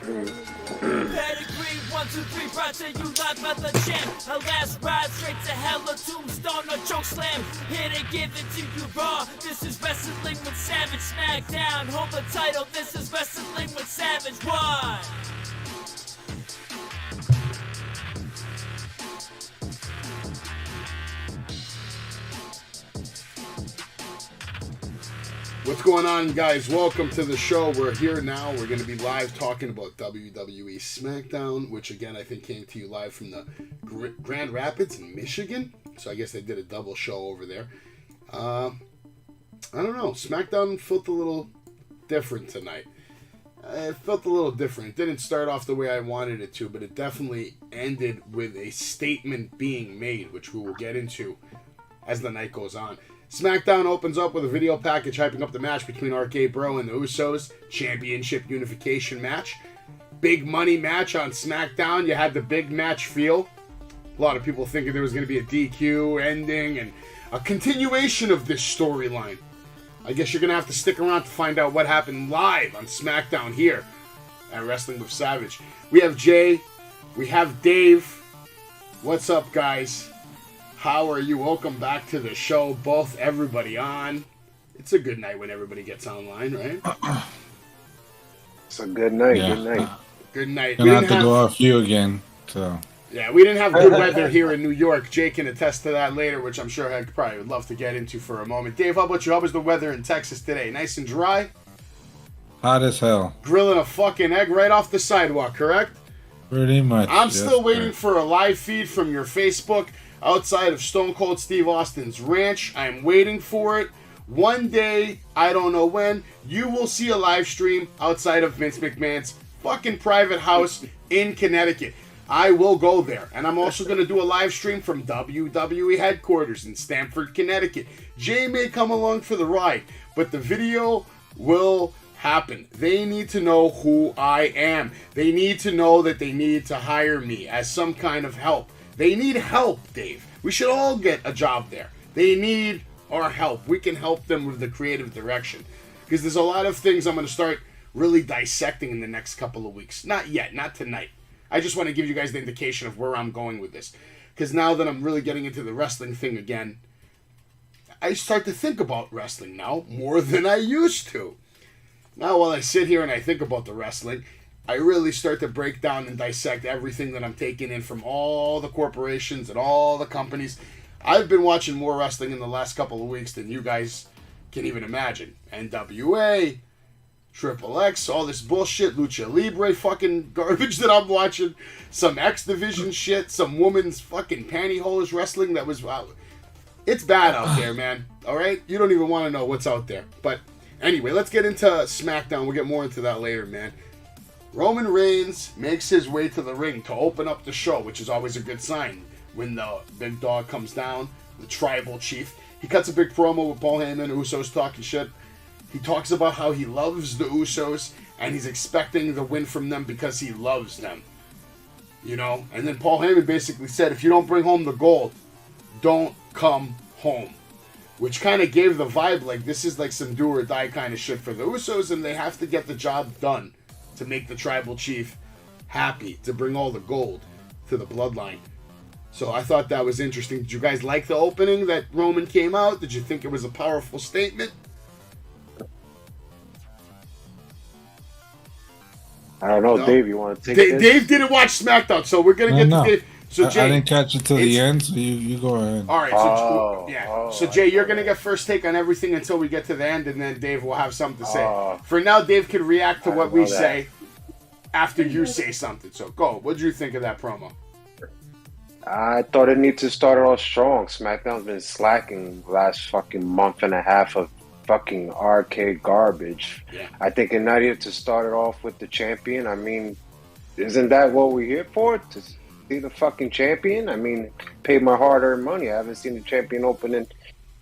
Pedigree, 1, 2, 3, brought to you live by the champ. A last ride straight to hell, a tombstone, a choke slam. Here to give it to you raw. This is Wrestling with Savage. SmackDown, hold the title. This is Wrestling with Savage. Why? What's going on, guys? Welcome to the show. We're here now. We're going to be live talking about WWE SmackDown, which again I think came to you live from the Grand Rapids in Michigan. So I guess they did a double show over there. I don't know. SmackDown felt a little different tonight. It felt a little different. It didn't start off the way I wanted it to, but it definitely ended with a statement being made, which we will get into as the night goes on. SmackDown opens up with a video package hyping up the match between RK Bro and the Usos. Championship unification match. Big money match on SmackDown. You had the big match feel. A lot of people thinking there was going to be a DQ ending and a continuation of this storyline. I guess you're going to have to stick around to find out what happened live on SmackDown here at Wrestling with Savage. We have Jay. We have Dave. What's up, guys? How are you? Welcome back to the show. Both everybody on. It's a good night when everybody gets online, right? It's a good night. Yeah. Good night. Good night. Gonna have to go off you again. So yeah, we didn't have good weather here in New York. Jake can attest to that later, which I'm sure I probably would love to get into for a moment. Dave, how about you? How was the weather in Texas today? Nice and dry? hot as hell. Grilling a fucking egg right off the sidewalk, correct? Pretty much. I'm still waiting for a live feed from your Facebook. Outside of Stone Cold Steve Austin's ranch. I'm waiting for it. One day, I don't know when, you will see a live stream outside of Vince McMahon's fucking private house in Connecticut. I will go there. And I'm also going to do a live stream from WWE headquarters in Stamford, Connecticut. Jay may come along for the ride, but the video will happen. They need to know who I am. They need to know that they need to hire me as some kind of help. They need help, Dave. We should all get a job there. They need our help. We can help them with the creative direction. Because there's a lot of things I'm going to start really dissecting in the next couple of weeks. Not yet, not tonight. I just want to give you guys the indication of where I'm going with this. Because now that I'm really getting into the wrestling thing again, I start to think about wrestling now more than I used to. Now while I sit here and I think about the wrestling, I really start to break down and dissect everything that I'm taking in from all the corporations and all the companies. I've been watching more wrestling in the last couple of weeks than you guys can even imagine. NWA, Triple X, all this bullshit, Lucha Libre fucking garbage that I'm watching, some X Division shit, some woman's fucking pantyhose wrestling that was... It's bad out there, man. Alright? You don't even want to know what's out there. But anyway, let's get into SmackDown. We'll get more into that later, man. Roman Reigns makes his way to the ring to open up the show, which is always a good sign when the big dog comes down, the tribal chief. He cuts a big promo with Paul Heyman, Usos talking shit. He talks about how he loves the Usos, and he's expecting the win from them because he loves them. You know? And then Paul Heyman basically said, if you don't bring home the gold, don't come home. Which kind of gave the vibe like this is like some do or die kind of shit for the Usos, and they have to get the job done to make the tribal chief happy, to bring all the gold to the bloodline. So I thought that was interesting. Did you guys like the opening that Roman came out? Did you think it was a powerful statement? I don't know, No. Dave. You want to take this? Dave didn't watch SmackDown, so we're gonna get to Dave. So Jay, I didn't catch it till the end, so you go ahead. all right. So Jay, you're gonna get first take on everything until we get to the end, and then Dave will have something to say. For now, Dave can react to what we say after you say something. So go. What did you think of that promo? I thought it needed to start off strong. SmackDown's been slacking the last fucking month and a half of fucking arcade garbage. Yeah. I think it needed to start it off with the champion. I mean, isn't that what we're here for? To see the fucking champion? I mean, paid my hard-earned money. I haven't seen the champion open in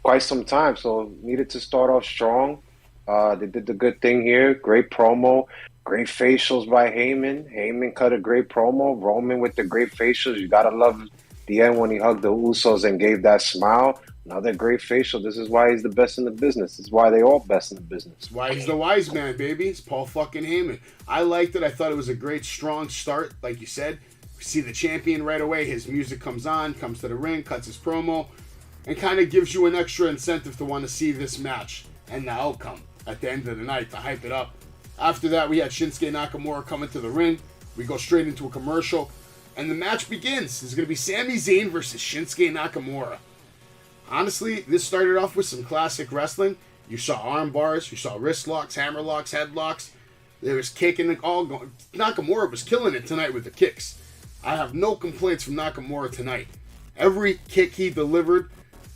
quite some time, so needed to start off strong. They did the good thing here. Great promo. Great facials by Heyman. Heyman cut a great promo. Roman with the great facials. You gotta love the end when he hugged the Usos and gave that smile, another great facial. This is why he's the best in the business. This is why they all best in the business. That's why he's the wise man, baby. It's Paul fucking Heyman. I liked it. I thought it was a great, strong start, like you said. We see the champion right away. His music comes on, comes to the ring, cuts his promo, and kind of gives you an extra incentive to want to see this match and the outcome at the end of the night to hype it up. After that, we had Shinsuke Nakamura coming to the ring. We go straight into a commercial, and the match begins. It's going to be Sami Zayn versus Shinsuke Nakamura. Honestly, this started off with some classic wrestling. You saw arm bars, you saw wrist locks, hammer locks, headlocks. There was kicking it all going. Nakamura was killing it tonight with the kicks. I have no complaints from Nakamura tonight. Every kick he delivered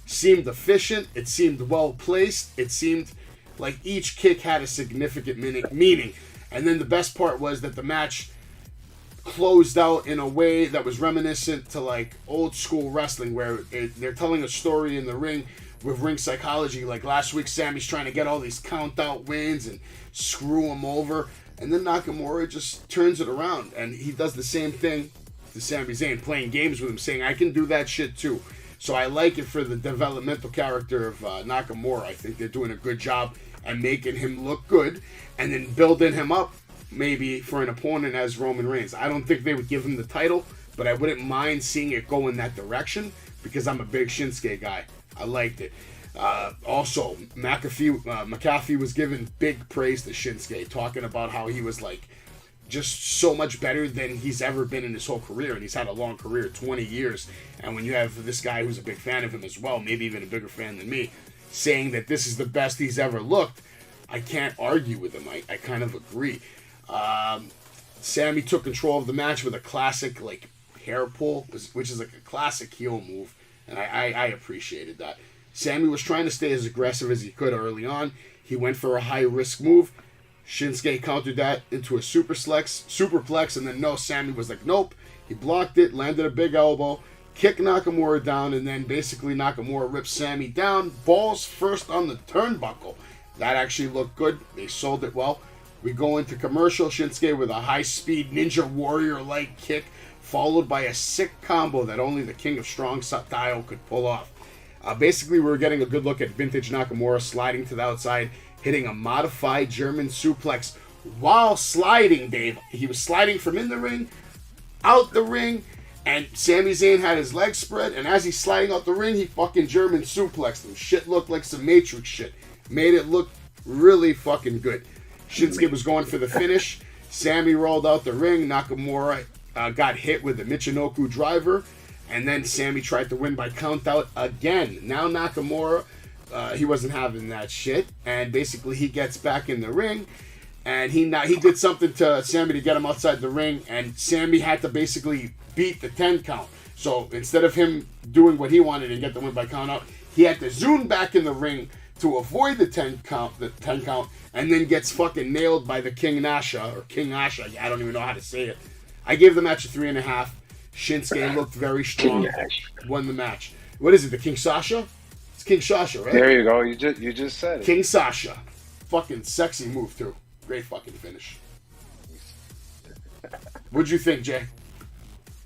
seemed efficient. It seemed well placed. It seemed like each kick had a significant meaning. And then the best part was that the match closed out in a way that was reminiscent to like old school wrestling, where they're telling a story in the ring with ring psychology. Like last week, Sami's trying to get all these count out wins and screw him over, and then Nakamura just turns it around, and he does the same thing to Sami Zayn, playing games with him, saying I can do that shit too. So I like it for the developmental character of Nakamura. I think they're doing a good job and making him look good, and then building him up maybe for an opponent as Roman Reigns. I don't think they would give him the title, but I wouldn't mind seeing it go in that direction because I'm a big Shinsuke guy. I liked it. Also, McAfee was giving big praise to Shinsuke, talking about how he was like just so much better than he's ever been in his whole career, and he's had a long career, 20 years. And when you have this guy who's a big fan of him as well, maybe even a bigger fan than me, saying that this is the best he's ever looked, I can't argue with him. I kind of agree. Sami took control of the match with a classic like hair pull, which is like a classic heel move, and I appreciated that. Sami was trying to stay as aggressive as he could early on. He went for a high risk move. Shinsuke countered that into a superplex, and then no, Sami was like, nope. He blocked it, landed a big elbow, kicked Nakamura down, and then basically Nakamura ripped Sami down, balls first on the turnbuckle. That actually looked good. They sold it well. We go into commercial. Shinsuke with a high-speed Ninja Warrior-like kick, followed by a sick combo that only the King of Strong Style could pull off. Basically, we were getting a good look at vintage Nakamura sliding to the outside, hitting a modified German suplex while sliding, Dave. He was sliding from in the ring, out the ring, and Sami Zayn had his legs spread, and as he's sliding out the ring, he fucking German suplexed him. Shit looked like some Matrix shit. Made it look really fucking good. Shinsuke was going for the finish. Sami rolled out the ring. Nakamura got hit with the Michinoku driver. And then Sami tried to win by countout again. Now Nakamura, he wasn't having that shit. And basically he gets back in the ring. And he did something to Sami to get him outside the ring. And Sami had to basically beat the 10 count. So instead of him doing what he wanted and get the win by countout, he had to zoom back in the ring to avoid the 10 count, and then gets fucking nailed by the King Nasha, I don't even know how to say it. I gave the match a 3.5. Shinsuke looked very strong, won the match. What is it, the King Sasha? It's King Sasha, right? There you go, you just said it. King Sasha. Fucking sexy move, too. Great fucking finish. What'd you think, Jay?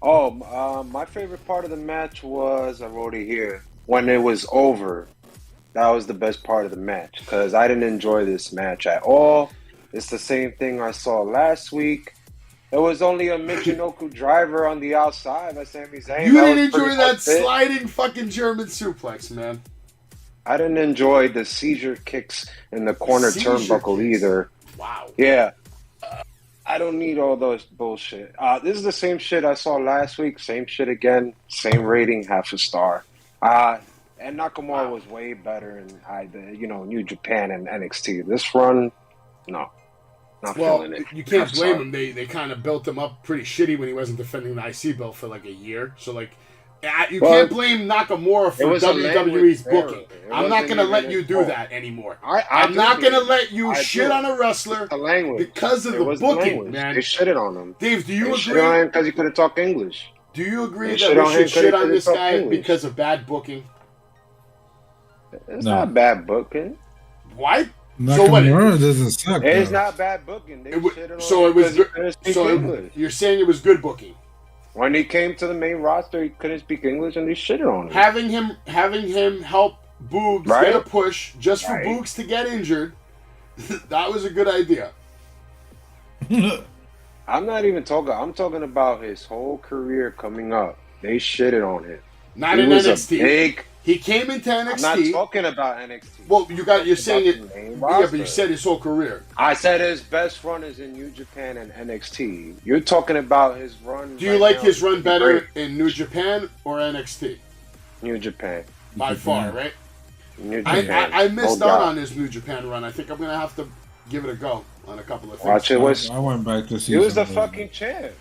My favorite part of the match was, I wrote it here, when it was over. That was the best part of the match because I didn't enjoy this match at all. It's the same thing I saw last week. There was only a Michinoku driver on the outside by Sami Zayn. You didn't enjoy that sliding fucking German suplex, man. I didn't enjoy the seizure kicks in the corner turnbuckle either. Wow. Yeah. I don't need all those bullshit. This is the same shit I saw last week. Same shit again. Same rating, 0.5 star. And Nakamura was way better in New Japan and NXT. This run, no. Not feeling it. You can't blame him. They kind of built him up pretty shitty when he wasn't defending the IC belt for like a year. So like, you can't blame Nakamura for WWE's booking. I'm not going to let you do that anymore. I'm not going to let you shit on a wrestler because of the booking, man. They shitted on him. Dave, do you agree? Shit on him because he couldn't talk English. Do you agree that we should shit on this guy because of bad booking? It's not bad booking. What? Nakamura doesn't suck. It's not bad booking. You're saying it was good booking? When he came to the main roster, he couldn't speak English, and they shitted on him. Having him help Boogs Right? get a push just for Right. Boogs to get injured, that was a good idea. I'm not even talking. I'm talking about his whole career coming up. They shitted on him. Not He in was NXT. He came into NXT. I'm not talking about NXT. Well, you're saying it. About the main Yeah, but you roster. said his whole career. I said his best run is in New Japan and NXT. You're talking about his run. Do you right like now his is run better great. in New Japan or NXT? New Japan. By far, right? New Japan. I missed No out doubt. on his New Japan run. I think I'm gonna have to give it a go on a couple of things. Watch it. Was I went back to see. he was the some of fucking champ?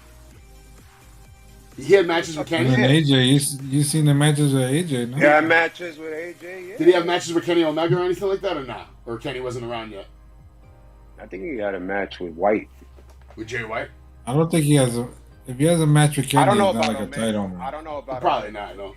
He had matches with And Kenny. AJ, you seen the matches with AJ? No? He had matches with AJ. Yeah. Did he have matches with Kenny Omega or anything like that, or not? Or Kenny wasn't around yet I think he had a match with White. with Jay White? I don't think he has a. If he has a match with Kenny, I don't know it's not about like a Omega. title I match. don't know about Probably Omega. not. No,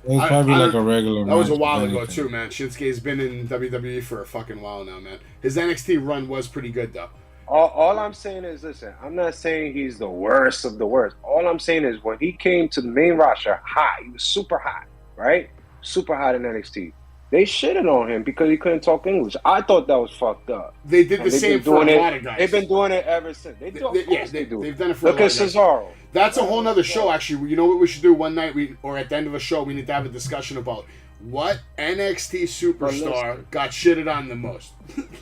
It was probably like a regular. that was a match while with ago anything. too, man. Shinsuke's been in WWE for a fucking while now, man. His NXT run was pretty good though. All I'm saying is, listen, I'm not saying he's the worst of the worst. All I'm saying is when he came to the main roster hot, he was super hot, right? Super hot in NXT. They shitted on him because he couldn't talk English. I thought that was fucked up. They did And the they've same been for a doing lot it. of guys. They've been doing it ever since. They do. Of course they do. They've done it for Look a at lot of guys. Cesaro. That's a whole nother show, actually. You know what we should do one night, or at the end of a show, we need to have a discussion about what NXT superstar got shitted on the most.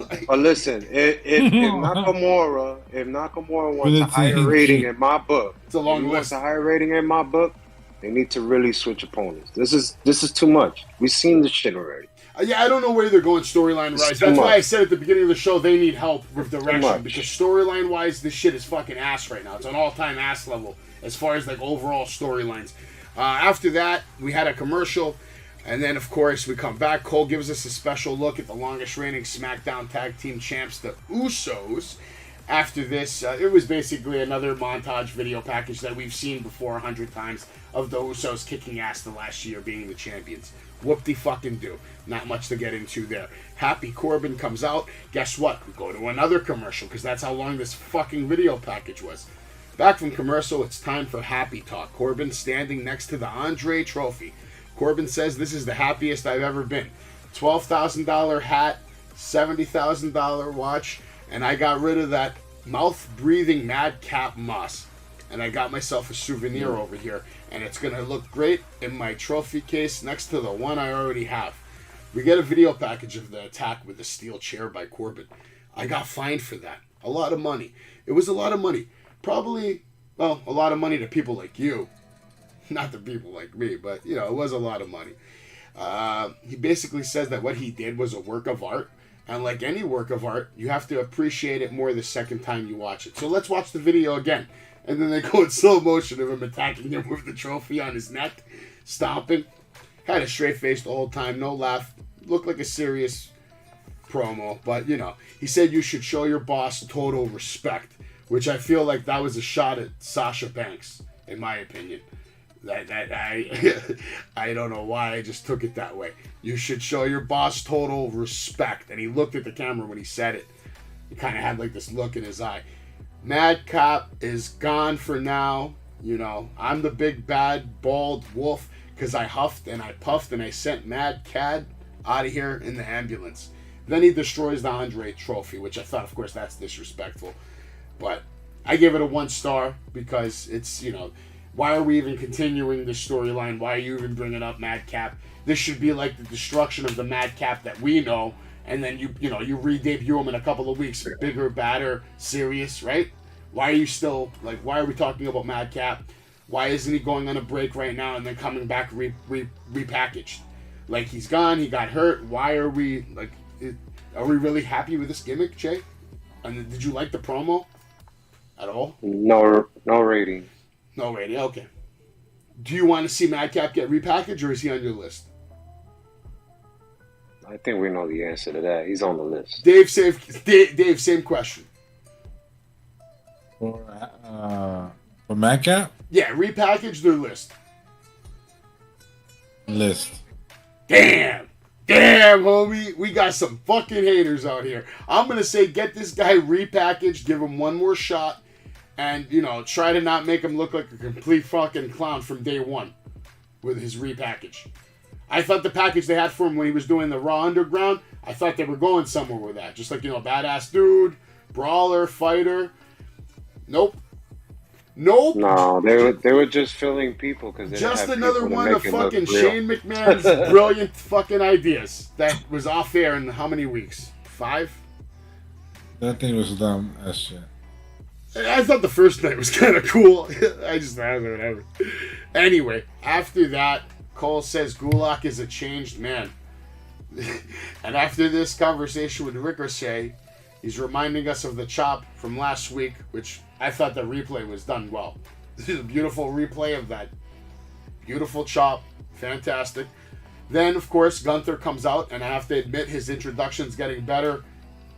Like, But listen, if Nakamura wants a higher Really? rating in my book, It's a long if he wants list. a higher rating in my book, they need to really switch opponents. This is too much. We've seen this shit already. Yeah, I don't know where they're going storyline wise. It's too That's why much. I said at the beginning of the show they need help with direction much. because storyline wise, this shit is fucking ass right now. It's an all time ass level as far as like overall storylines. After that, we had a commercial, and then of course we come back. Cole gives us a special look at the longest reigning SmackDown Tag Team Champs, the Usos. After this, it was basically another montage video package that we've seen before 100 times of the Usos kicking ass the last year being the champions. Whoop-de-fucking-do. Not much to get into there. Happy Corbin comes out. Guess what? We go to another commercial because that's how long this fucking video package was. Back from commercial, it's time for Happy Talk. Corbin standing next to the Andre Trophy. Corbin says, this is the happiest I've ever been. $12,000 hat, $70,000 watch, and I got rid of that mouth-breathing madcap moss. And I got myself a souvenir over here. And it's going to look great in my trophy case next to the one I already have. We get a video package of the attack with a steel chair by Corbin. I got fined for that. A lot of money. It was a lot of money. Probably, well, a lot of money to people like you. Not to people like me, but, you know, it was a lot of money. He basically says that what he did was a work of art. And like any work of art, you have to appreciate it more the second time you watch it. So let's watch the video again. And then they go in slow motion of him attacking him with the trophy on his neck, stomping. Had a straight face the whole time, no laugh. Looked like a serious promo, but you know, he said you should show your boss total respect, which I feel like that was a shot at Sasha Banks, in my opinion. I don't know why I just took it that way. You should show your boss total respect, and he looked at the camera when he said it. He kind of had like this look in his eye. Madcap is gone for now. You know, I'm the big bad bald wolf because I huffed and I puffed and I sent Mad Cad out of here in the ambulance. Then he destroys the Andre Trophy, which I thought, of course, that's disrespectful. But I give it a 1 star because it's, you know, why are we even continuing this storyline? Why are you even bringing up Madcap? This should be like the destruction of the Madcap that we know. And then you re-debut him in a couple of weeks, bigger, badder, serious, right? Why are you still, like, why are we talking about Madcap? Why isn't he going on a break right now and then coming back repackaged? Like, he's gone, he got hurt. Why are we, like, are we really happy with this gimmick, Jay? And did you like the promo at all? No rating. No rating, okay. Do you want to see Madcap get repackaged or is he on your list? I think we know the answer to that. He's on the list. Dave, same question. For Madcap? Yeah, repackage their list. List. Damn, homie. We got some fucking haters out here. I'm going to say get this guy repackaged, give him one more shot, and, you know, try to not make him look like a complete fucking clown from day one with his repackage. I thought the package they had for him when he was doing the Raw Underground, I thought they were going somewhere with that. Just like, you know, badass dude, brawler, fighter. Nope. No, they were just filling people because just another one of fucking Shane McMahon's brilliant fucking ideas that was off air in how many weeks? 5? That thing was dumb as shit. I thought the first night was kind of cool. I just thought whatever. Anyway, after that, Cole says Gulak is a changed man. And after this conversation with Ricochet, he's reminding us of the chop from last week, which I thought the replay was done well. This is a beautiful replay of that beautiful chop. Fantastic. Then, of course, Gunther comes out, and I have to admit his introduction's getting better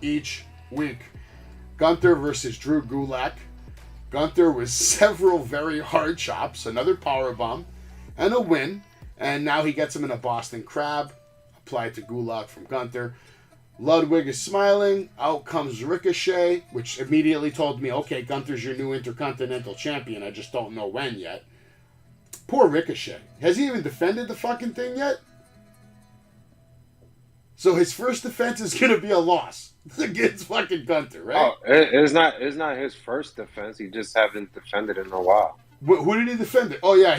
each week. Gunther versus Drew Gulak. Gunther with several very hard chops, another powerbomb, and a win. And now he gets him in a Boston Crab, applied to Gulak from Gunther. Ludwig is smiling. Out comes Ricochet, which immediately told me, okay, Gunther's your new Intercontinental Champion. I just don't know when yet. Poor Ricochet. Has he even defended the fucking thing yet? So his first defense is going to be a loss against fucking Gunther, right? Oh, it's not his first defense. He just haven't defended in a while. Who did he defend it? Oh, yeah,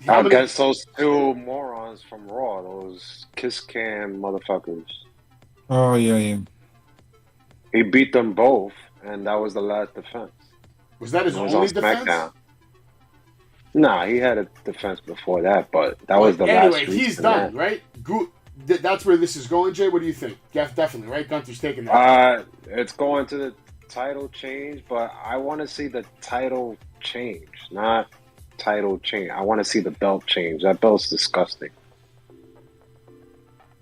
Against those two morons from Raw, those kiss cam motherfuckers. Oh, yeah. He beat them both, and that was the last defense. Was that his only defense? SmackDown. Nah, he had a defense before that, but that was the last. Anyway, he's done, right? That's where this is going, Jay. What do you think? Definitely, right? Gunther's taking that. It's going to the title change, but I want to see the title change, not title change. I want to see the belt change. That belt's disgusting.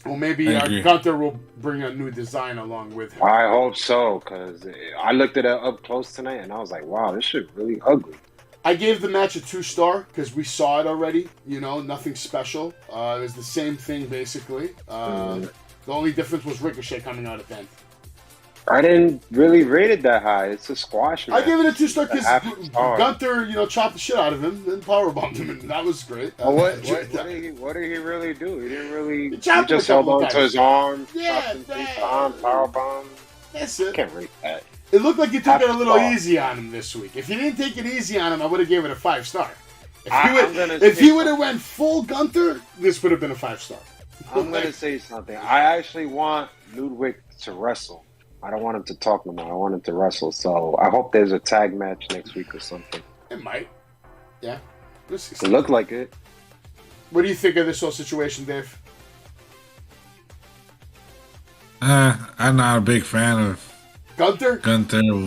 Well, maybe Gunther will bring a new design along with him. I hope so, because I looked at it up close tonight, and I was like, wow, this shit really ugly. I gave the match a 2-star because we saw it already. You know, nothing special. It was the same thing, basically. The only difference was Ricochet coming out at the end. I didn't really rate it that high. It's a squash match. I gave it a 2-star because Gunther, chopped the shit out of him and powerbombed him, and that was great. What did he really do? He didn't really. He just held on to his arm, yeah, chopped him 3 times, powerbomb. That's it. I can't rate that. It looked like you took it a little easy on him this week. If you didn't take it easy on him, I would have given it a 5-star. If he would have went full Gunther, this would have been a 5-star. I'm going to say something. I actually want Ludwig to wrestle. I don't want him to talk no more. I want him to wrestle. So I hope there's a tag match next week or something. It might. Yeah. It looked like it. What do you think of this whole situation, Dave? I'm not a big fan of Gunther,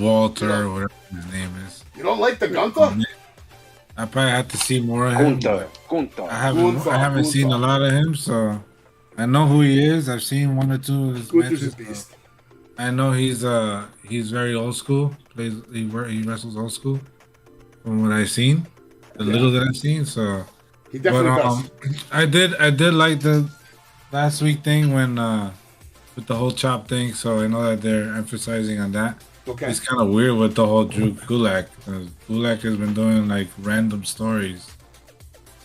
Walter, or whatever his name is. You don't like the Gunther? I probably have to see more of him. Gunther. I haven't seen a lot of him, so I know who he is. I've seen 1 or 2 of his matches. So I know he's very old school. He wrestles old school, from what I've seen, the little that I've seen. So he definitely does. I did like the last week thing when with the whole chop thing. So I know that they're emphasizing on that. Okay. It's kind of weird with the whole Drew Gulak. Gulak has been doing like random stories.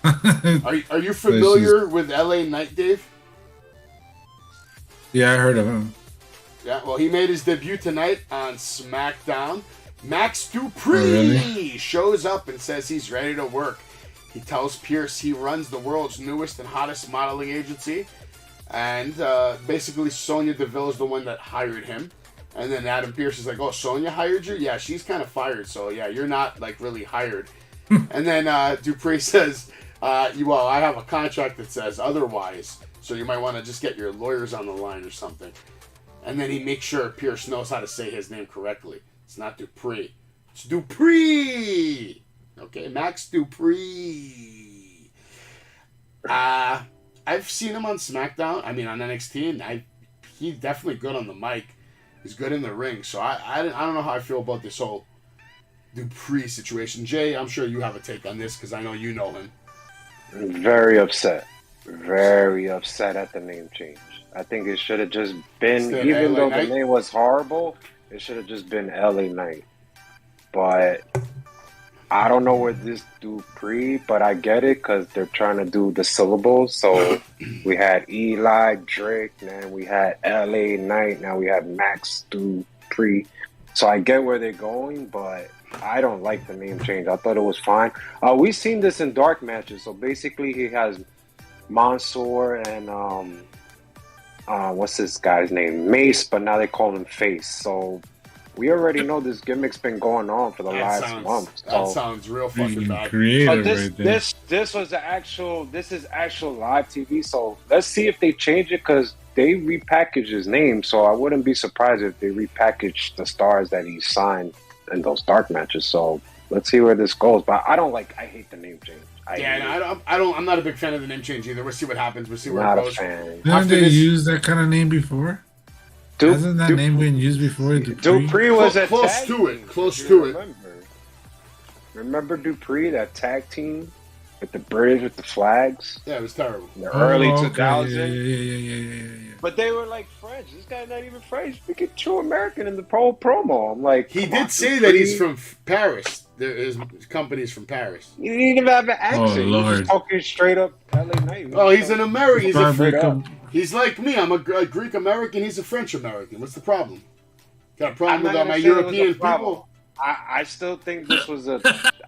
Are you familiar with LA Knight, Dave? Yeah, I heard of him. Yeah, well, he made his debut tonight on SmackDown. Max Dupree shows up and says he's ready to work. He tells Pierce he runs the world's newest and hottest modeling agency. And basically, Sonya Deville is the one that hired him. And then Adam Pierce is like, oh, Sonya hired you? Yeah, she's kind of fired. So, yeah, you're not, like, really hired. And then Dupree says, well, I have a contract that says otherwise. So you might want to just get your lawyers on the line or something. And then he makes sure Pierce knows how to say his name correctly. It's not Dupree. It's Dupree! Okay, Max Dupree. I've seen him on SmackDown. I mean, on NXT, and he's definitely good on the mic. He's good in the ring. So I don't know how I feel about this whole Dupree situation. Jay, I'm sure you have a take on this because I know you know him. Very upset. Very upset at the name change. I think it should have just been, even though the name was horrible, it should have just been LA Knight. But I don't know where this Dupree, but I get it because they're trying to do the syllables. So we had Eli, Drake, then we had LA Knight, now we have Max Dupree. So I get where they're going, but I don't like the name change. I thought it was fine. We've seen this in dark matches. So basically he has Mansoor and what's this guy's name? Mace, but now they call him Face. So we already know this gimmick's been going on for the last month. So. That sounds real fucking bad. Creative But this was this is actual live TV. So let's see if they change it because they repackaged his name. So I wouldn't be surprised if they repackaged the stars that he signed in those dark matches. So let's see where this goes. But I hate the name change. I'm not a big fan of the name change either. We'll see what happens. We'll see where Not it a goes. fan. Haven't they used that kind of name before? Hasn't that name been used before? Dupree was a close tag to it. team, Close if to you it. Remember Dupree, that tag team with the British with the flags? Yeah, it was terrible. In the early okay. 2000s. Yeah. But they were like French. This guy's not even French. Speaking true American in the promo. I'm like, He did say that he's from Paris. His company's from Paris. He didn't even have an accent. Oh, He was Lord. just talking straight up LA Knight. Oh, he's an American. He's He's like me. I'm a Greek American. He's a French American. What's the problem? Got a problem I'm with not all gonna my say it was a European problem. people? I still think this was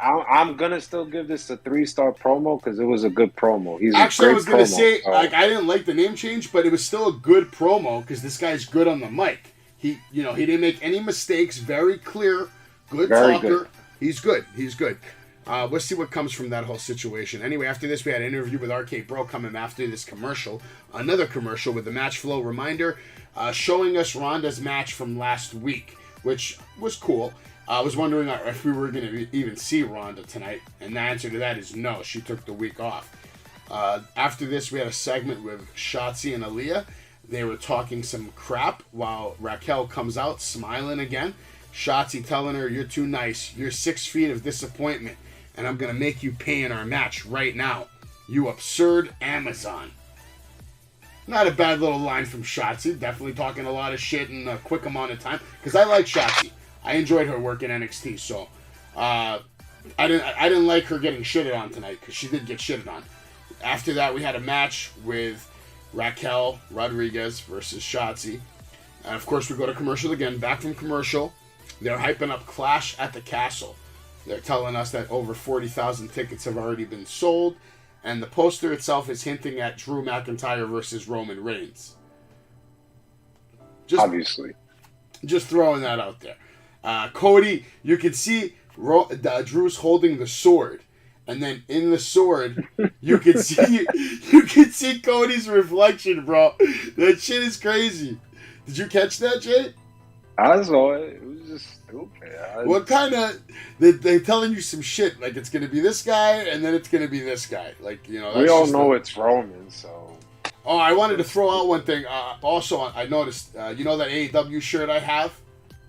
I'm gonna still give this a 3-star promo because it was a good promo. Actually, I was gonna say I didn't like the name change, but it was still a good promo because this guy's good on the mic. He didn't make any mistakes. Very clear, good talker. Good. He's good. Let's see what comes from that whole situation. Anyway, after this, we had an interview with RK Bro coming after this commercial. Another commercial with the match flow reminder, showing us Ronda's match from last week, which was cool. I was wondering if we were going to even see Ronda tonight, and the answer to that is no. She took the week off. After this, we had a segment with Schatzy and Aaliyah. They were talking some crap while Raquel comes out smiling again. Schatzy telling her, "You're too nice. You're 6 feet of disappointment, and I'm going to make you pay in our match right now. You absurd Amazon." Not a bad little line from Schatzy. Definitely talking a lot of shit in a quick amount of time. Because I like Schatzy. I enjoyed her work in NXT. So I didn't like her getting shitted on tonight. Because she did get shitted on. After that, we had a match with Raquel Rodriguez versus Schatzy. And of course, we go to commercial again. Back from commercial. They're hyping up Clash at the Castle. They're telling us that over 40,000 tickets have already been sold. And the poster itself is hinting at Drew McIntyre versus Roman Reigns. Obviously. Just throwing that out there. Cody, you can see Drew's holding the sword. And then in the sword, you can see Cody's reflection, bro. That shit is crazy. Did you catch that, Jay? I saw it. It was just stupid. What kind of... They're telling you some shit. Like, it's going to be this guy, and then it's going to be this guy. Like, you know... We all know it's Roman, so... Oh, I wanted to throw out one thing. Also, I noticed... you know that AEW shirt I have?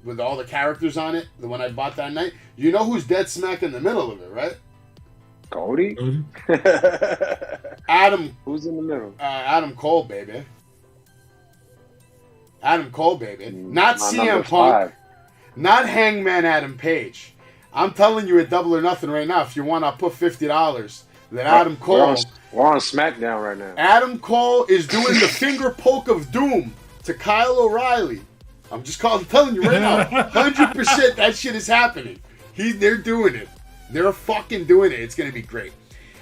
With all the characters on it? The one I bought that night? You know who's dead smack in the middle of it, right? Cody? Adam... Who's in the middle? Adam Cole, baby. Adam Cole, baby. Not CM Punk. Not Hangman Adam Page. I'm telling you at Double or Nothing right now, if you want, I'll put $50 that Adam Cole... We're on SmackDown right now. Adam Cole is doing the finger poke of doom to Kyle O'Reilly. I'm just telling you right now, 100% that shit is happening. They're doing it. They're fucking doing it. It's going to be great.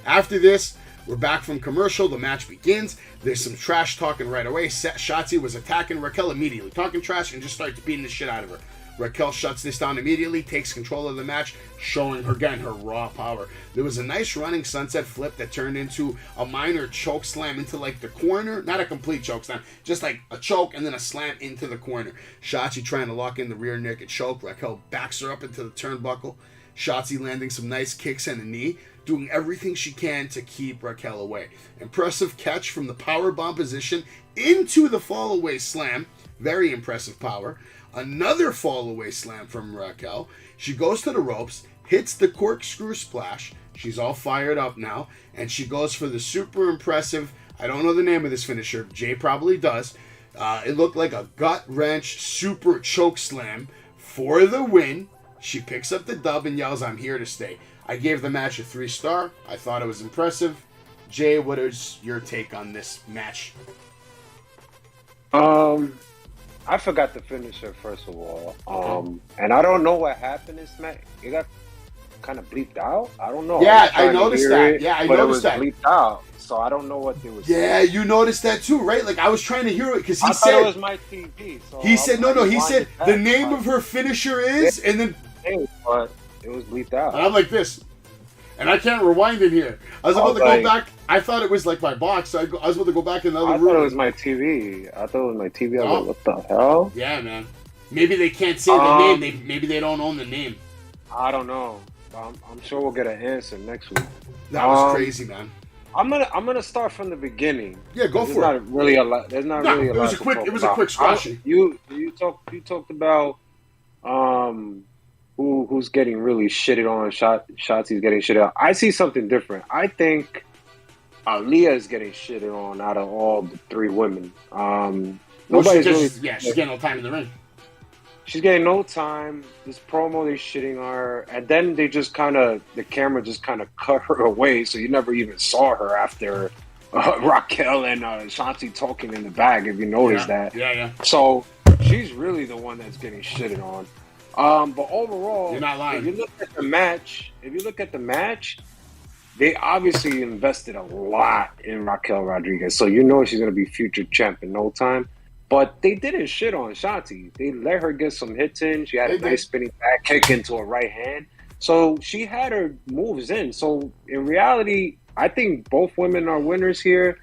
After this, we're back from commercial. The match begins. There's some trash talking right away. Schatzy was attacking Raquel immediately, talking trash, and just starts beating the shit out of her. Raquel shuts this down immediately, takes control of the match, showing her again her raw power. There was a nice running sunset flip that turned into a minor choke slam into like the corner. Not a complete choke slam, just like a choke and then a slam into the corner. Schatzy trying to lock in the rear naked choke. Raquel backs her up into the turnbuckle. Schatzy landing some nice kicks and a knee, doing everything she can to keep Raquel away. Impressive catch from the powerbomb position into the fall-away slam. Very impressive power. Another fall-away slam from Raquel. She goes to the ropes, hits the corkscrew splash. She's all fired up now, and she goes for the super impressive, I don't know the name of this finisher, Jay probably does. It looked like a gut-wrench super choke slam for the win. She picks up the dub and yells, "I'm here to stay." I gave the match a 3-star. I thought it was impressive. Jay, what is your take on this match? I forgot to finish it first of all. And I don't know what happened in Smack. It got kind of bleeped out. I don't know. Yeah, I noticed that. Yeah, I noticed that. But it was bleeped out, so I don't know what they was. Yeah, saying. you noticed that too, right? Like I was trying to hear it because he I said thought it was my TV. So he said no. He said the name of her finisher is, and then but it was bleeped out. and I'm like this, and I can't rewind in here. I was about to go back. I thought it was like my box, so I was about to go back in the other room. I thought it was my TV. I was like, what the hell? Yeah, man. Maybe they can't say the name. Maybe they don't own the name. I don't know. I'm sure we'll get an answer next week. That was crazy, man. I'm gonna start from the beginning. Yeah, go for it. Not really a lot. There's not really a lot. It was a quick squashy. You talked about who's getting really shitted on. Schatzy's getting shitted on. I see something different. I think Aaliyah is getting shitted on out of all the 3 women. Nobody's really. Yeah, she's getting no time in the ring. She's getting no time. This promo, they're shitting on her. And then the camera just kind of cut her away, so you never even saw her after Raquel and Schatzy talking in the back, if you noticed that. Yeah. So she's really the one that's getting shitted on. But overall, you're not lying. If you look at the match, they obviously invested a lot in Raquel Rodriguez. So you know she's going to be future champ in no time. But they didn't shit on Schatzy. They let her get some hits in. She had a nice spinning back kick into a right hand. So she had her moves in. So in reality, I think both women are winners here.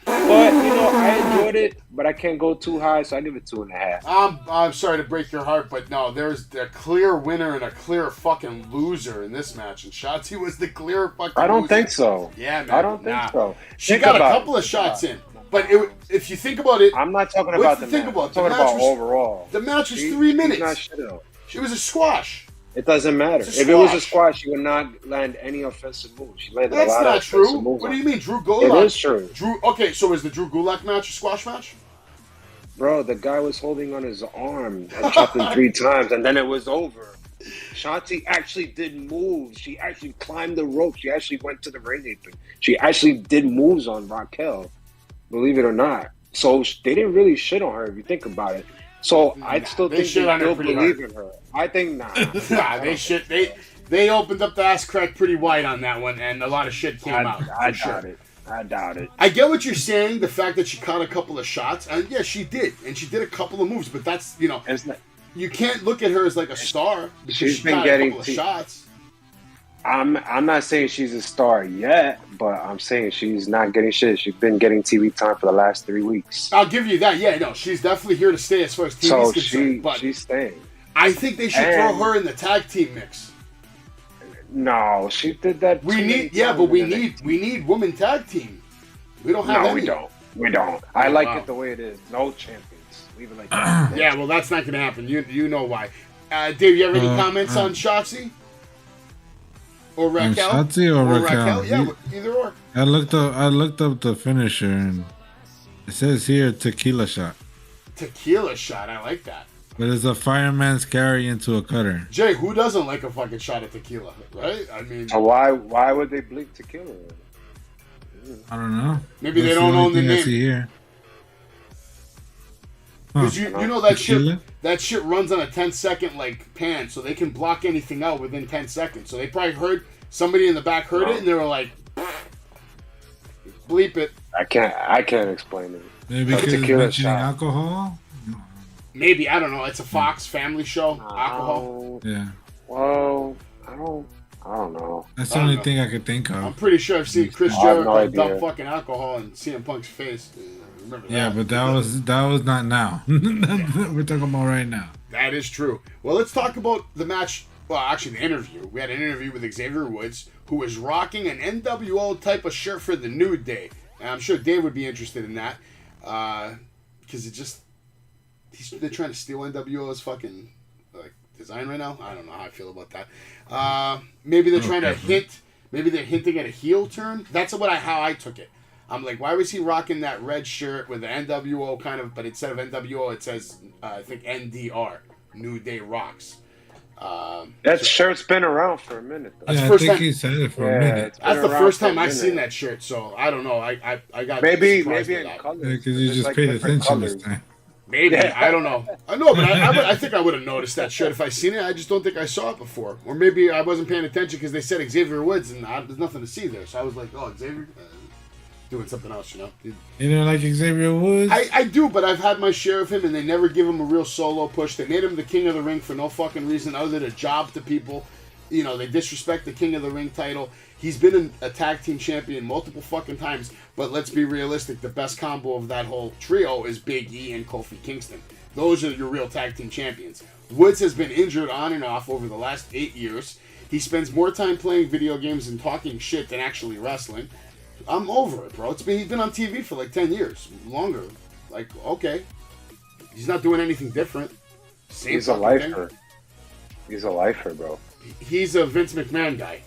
But, I enjoyed it, but I can't go too high, so I give it 2.5. I'm sorry to break your heart, but no, there's a clear winner and a clear fucking loser in this match, and Schatzy was the clear fucking I don't loser. think so. Yeah, man. I don't think so. She got a couple of shots in, but if you think about it... I'm not talking about the match. I'm talking about overall. The match was 3 minutes. Not shit on. It was a squash. It doesn't matter. If it was a squash, she would not land any offensive moves. She landed a lot of offensive moves. What do you mean, Drew Gulak? It is true. Okay, so is the Drew Gulak match a squash match? Bro, the guy was holding on his arm and chopped him 3 times, and then it was over. Schatzy actually did moves. She actually climbed the rope. She actually went to the ring apron. She actually did moves on Raquel, believe it or not. So they didn't really shit on her if you think about it. So I still think they still believe in her. I think they opened up the ass crack pretty wide on that one, and a lot of shit came out. I doubt it. I get what you're saying. The fact that she caught a couple of shots, and yeah, she did, and she did a couple of moves. But that's you can't look at her as like a star because she's she been got getting a couple of shots. I'm not saying she's a star yet, but I'm saying she's not getting shit. She's been getting TV time for the last 3 weeks. I'll give you that. Yeah, no, she's definitely here to stay as far as TV is concerned. But she's staying. I think they should throw her in the tag team mix. No, she did that. We need women tag team. We don't have any. We don't. I like it the way it is. No champions. Leave it like that. Yeah, well, that's not going to happen. You know why. Dave, you have any comments on Schatzy? Or Raquel? Schatzy or Raquel? Yeah, either or. I looked up the finisher, and it says here tequila shot. Tequila shot, I like that. But it's a fireman's carry into a cutter. Jay, who doesn't like a fucking shot of tequila, right? I mean, so why would they bleep tequila? I don't know. Maybe they don't own the name. I see here. Because you know that shit runs on a 10-second like pan, so they can block anything out within 10 seconds. So they probably heard somebody in the back heard it, and they were like, bleep it. I can't explain it. Maybe because it's mentioning alcohol. Maybe, I don't know. It's a Fox family show. Alcohol. Yeah. Well, I don't know. That's the only thing I could think of. I'm pretty sure I've seen Chris Jericho dump fucking alcohol in CM Punk's face. Remember that? Yeah, but that was not now. We're talking about right now. That is true. Well, let's talk about the match. Well, actually, the interview. We had an interview with Xavier Woods, who was rocking an NWO type of shirt for the New Day. And I'm sure Dave would be interested in that. Because it just... they're trying to steal NWO's fucking design right now. I don't know how I feel about that. Maybe they're trying to hint. Maybe they're hinting at a heel turn. That's how I took it. I'm like, why was he rocking that red shirt with the NWO kind of, but instead of NWO, it says, I think NDR, New Day Rocks. That shirt's been around for a minute, though. Yeah, I think he's had it for a minute. That's the first time I've seen that shirt, so I don't know. I got maybe in colors. Because you just paid attention this time. Maybe, I don't know. I know, but I think I would have noticed that shirt if I seen it. I just don't think I saw it before. Or maybe I wasn't paying attention because they said Xavier Woods, and there's nothing to see there. So I was like, oh, Xavier? Doing something else, you know? You don't like Xavier Woods? I do, but I've had my share of him, and they never give him a real solo push. They made him the King of the Ring for no fucking reason other than a job to people. You know, they disrespect the King of the Ring title. He's been a tag team champion multiple fucking times, but let's be realistic. The best combo of that whole trio is Big E and Kofi Kingston. Those are your real tag team champions. Woods has been injured on and off over the last 8 years. He spends more time playing video games and talking shit than actually wrestling. I'm over it, bro. He's been on TV for like 10 years. Longer. Like, okay. He's not doing anything different. He's a lifer. He's a lifer, bro. He's a Vince McMahon guy.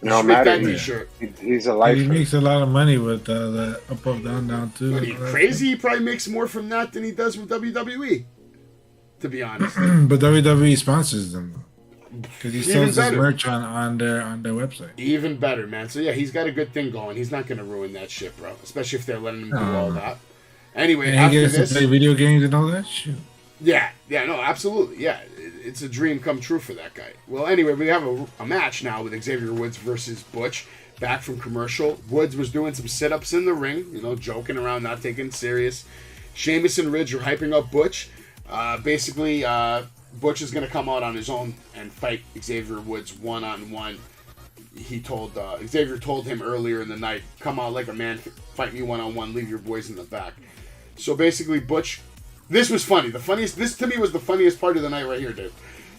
No matter that t-shirt. He's a lifer. He makes a lot of money with the up, down, down, too. Are you crazy? He probably makes more from that than he does with WWE. To be honest. But WWE sponsors them. Because he sells his merch on their website. Even better, man. So yeah, he's got a good thing going. He's not gonna ruin that shit, bro. Especially if they're letting him do all that. Anyway, and after he gets this, to play video games and all that shit. Yeah, no, absolutely, yeah. It's a dream come true for that guy. Well, anyway, we have a match now with Xavier Woods versus Butch. Back from commercial, Woods was doing some sit-ups in the ring, you know, joking around, not taking it serious. Sheamus and Ridge are hyping up Butch. Basically, Butch is going to come out on his own and fight Xavier Woods one-on-one. Xavier told him earlier in the night, come out like a man, fight me one-on-one, leave your boys in the back. So basically, Butch, this was funny. This to me was the funniest part of the night right here, dude.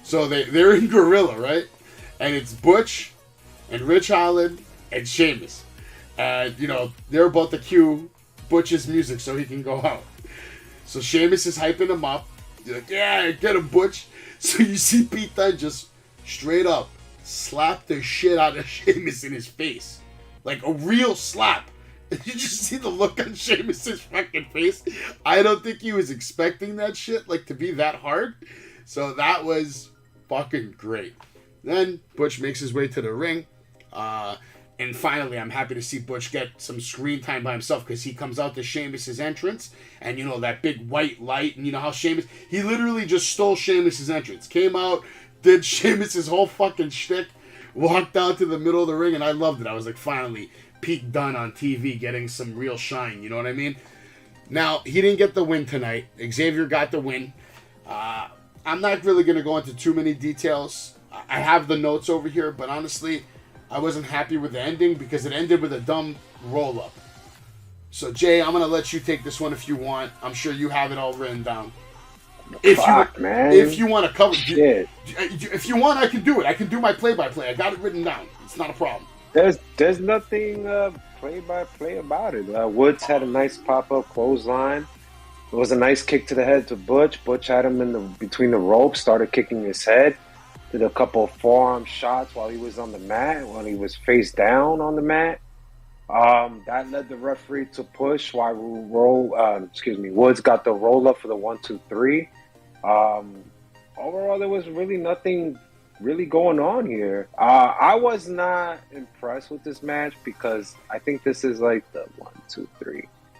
So they're in Gorilla, right? And it's Butch and Rich Holland and Sheamus. And, you know, they're about to cue Butch's music so he can go out. So Sheamus is hyping him up. He's like, yeah, get him, Butch. So you see Pete Dunne just straight up slap the shit out of Sheamus in his face. Like a real slap. You just see the look on Sheamus' fucking face. I don't think he was expecting that shit, like, to be that hard. So that was fucking great. Then Butch makes his way to the ring. And finally, I'm happy to see Butch get some screen time by himself because he comes out to Sheamus' entrance. And, you know, that big white light. And you know how Sheamus... He literally just stole Sheamus' entrance. Came out, did Sheamus' whole fucking shtick. Walked out to the middle of the ring. And I loved it. I was like, finally... Pete Dunne on TV getting some real shine, you know what I mean? Now, he didn't get the win tonight. Xavier got the win. I'm not really going to go into too many details. I have the notes over here, but honestly, I wasn't happy with the ending because it ended with a dumb roll-up. So, Jay, I'm going to let you take this one if you want. I'm sure you have it all written down. If you want to cover it. If you want, I can do it. I can do my play-by-play. I got it written down. It's not a problem. There's nothing play-by-play about it. Woods had a nice pop-up clothesline. It was a nice kick to the head to Butch. Butch had him between the ropes, started kicking his head. Did a couple of forearm shots while he was on the mat, while he was face down on the mat. That led the referee to push while Woods got the roll-up for the 1-2-3. Overall, there was really nothing really going on here. I was not impressed with this match because I think this is like the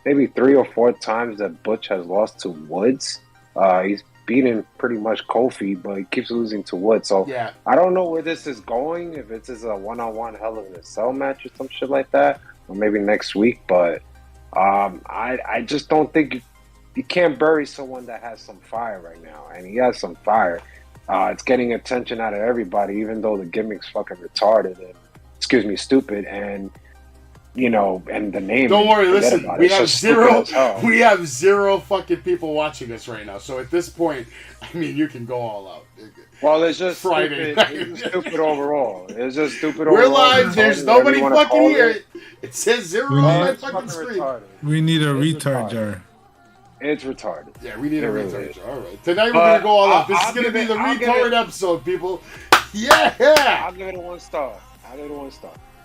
maybe 3 or 4 times that Butch has lost to Woods. He's beaten pretty much Kofi, but he keeps losing to Woods. So yeah. I don't know where this is going, if it's a one-on-one Hell in a Cell match or some shit like that, or maybe next week. But I just don't think you can't bury someone that has some fire right now, and he has some fire. It's getting attention out of everybody, even though the gimmick's fucking retarded and, stupid, and, you know, and the name. Don't worry, listen, we have zero fucking people watching us right now. So at this point, I mean, you can go all out. Well, it's just Friday. It's stupid overall. It's just stupid overall. We're live. There's nobody fucking here. It says 0 on my fucking screen. Retarded. We need a retard jar. It's retarded. Yeah, we need a retard jar. All right. Tonight we're going to go all out. This is going to be the retard episode, people. Yeah! I'll give it a 1 star.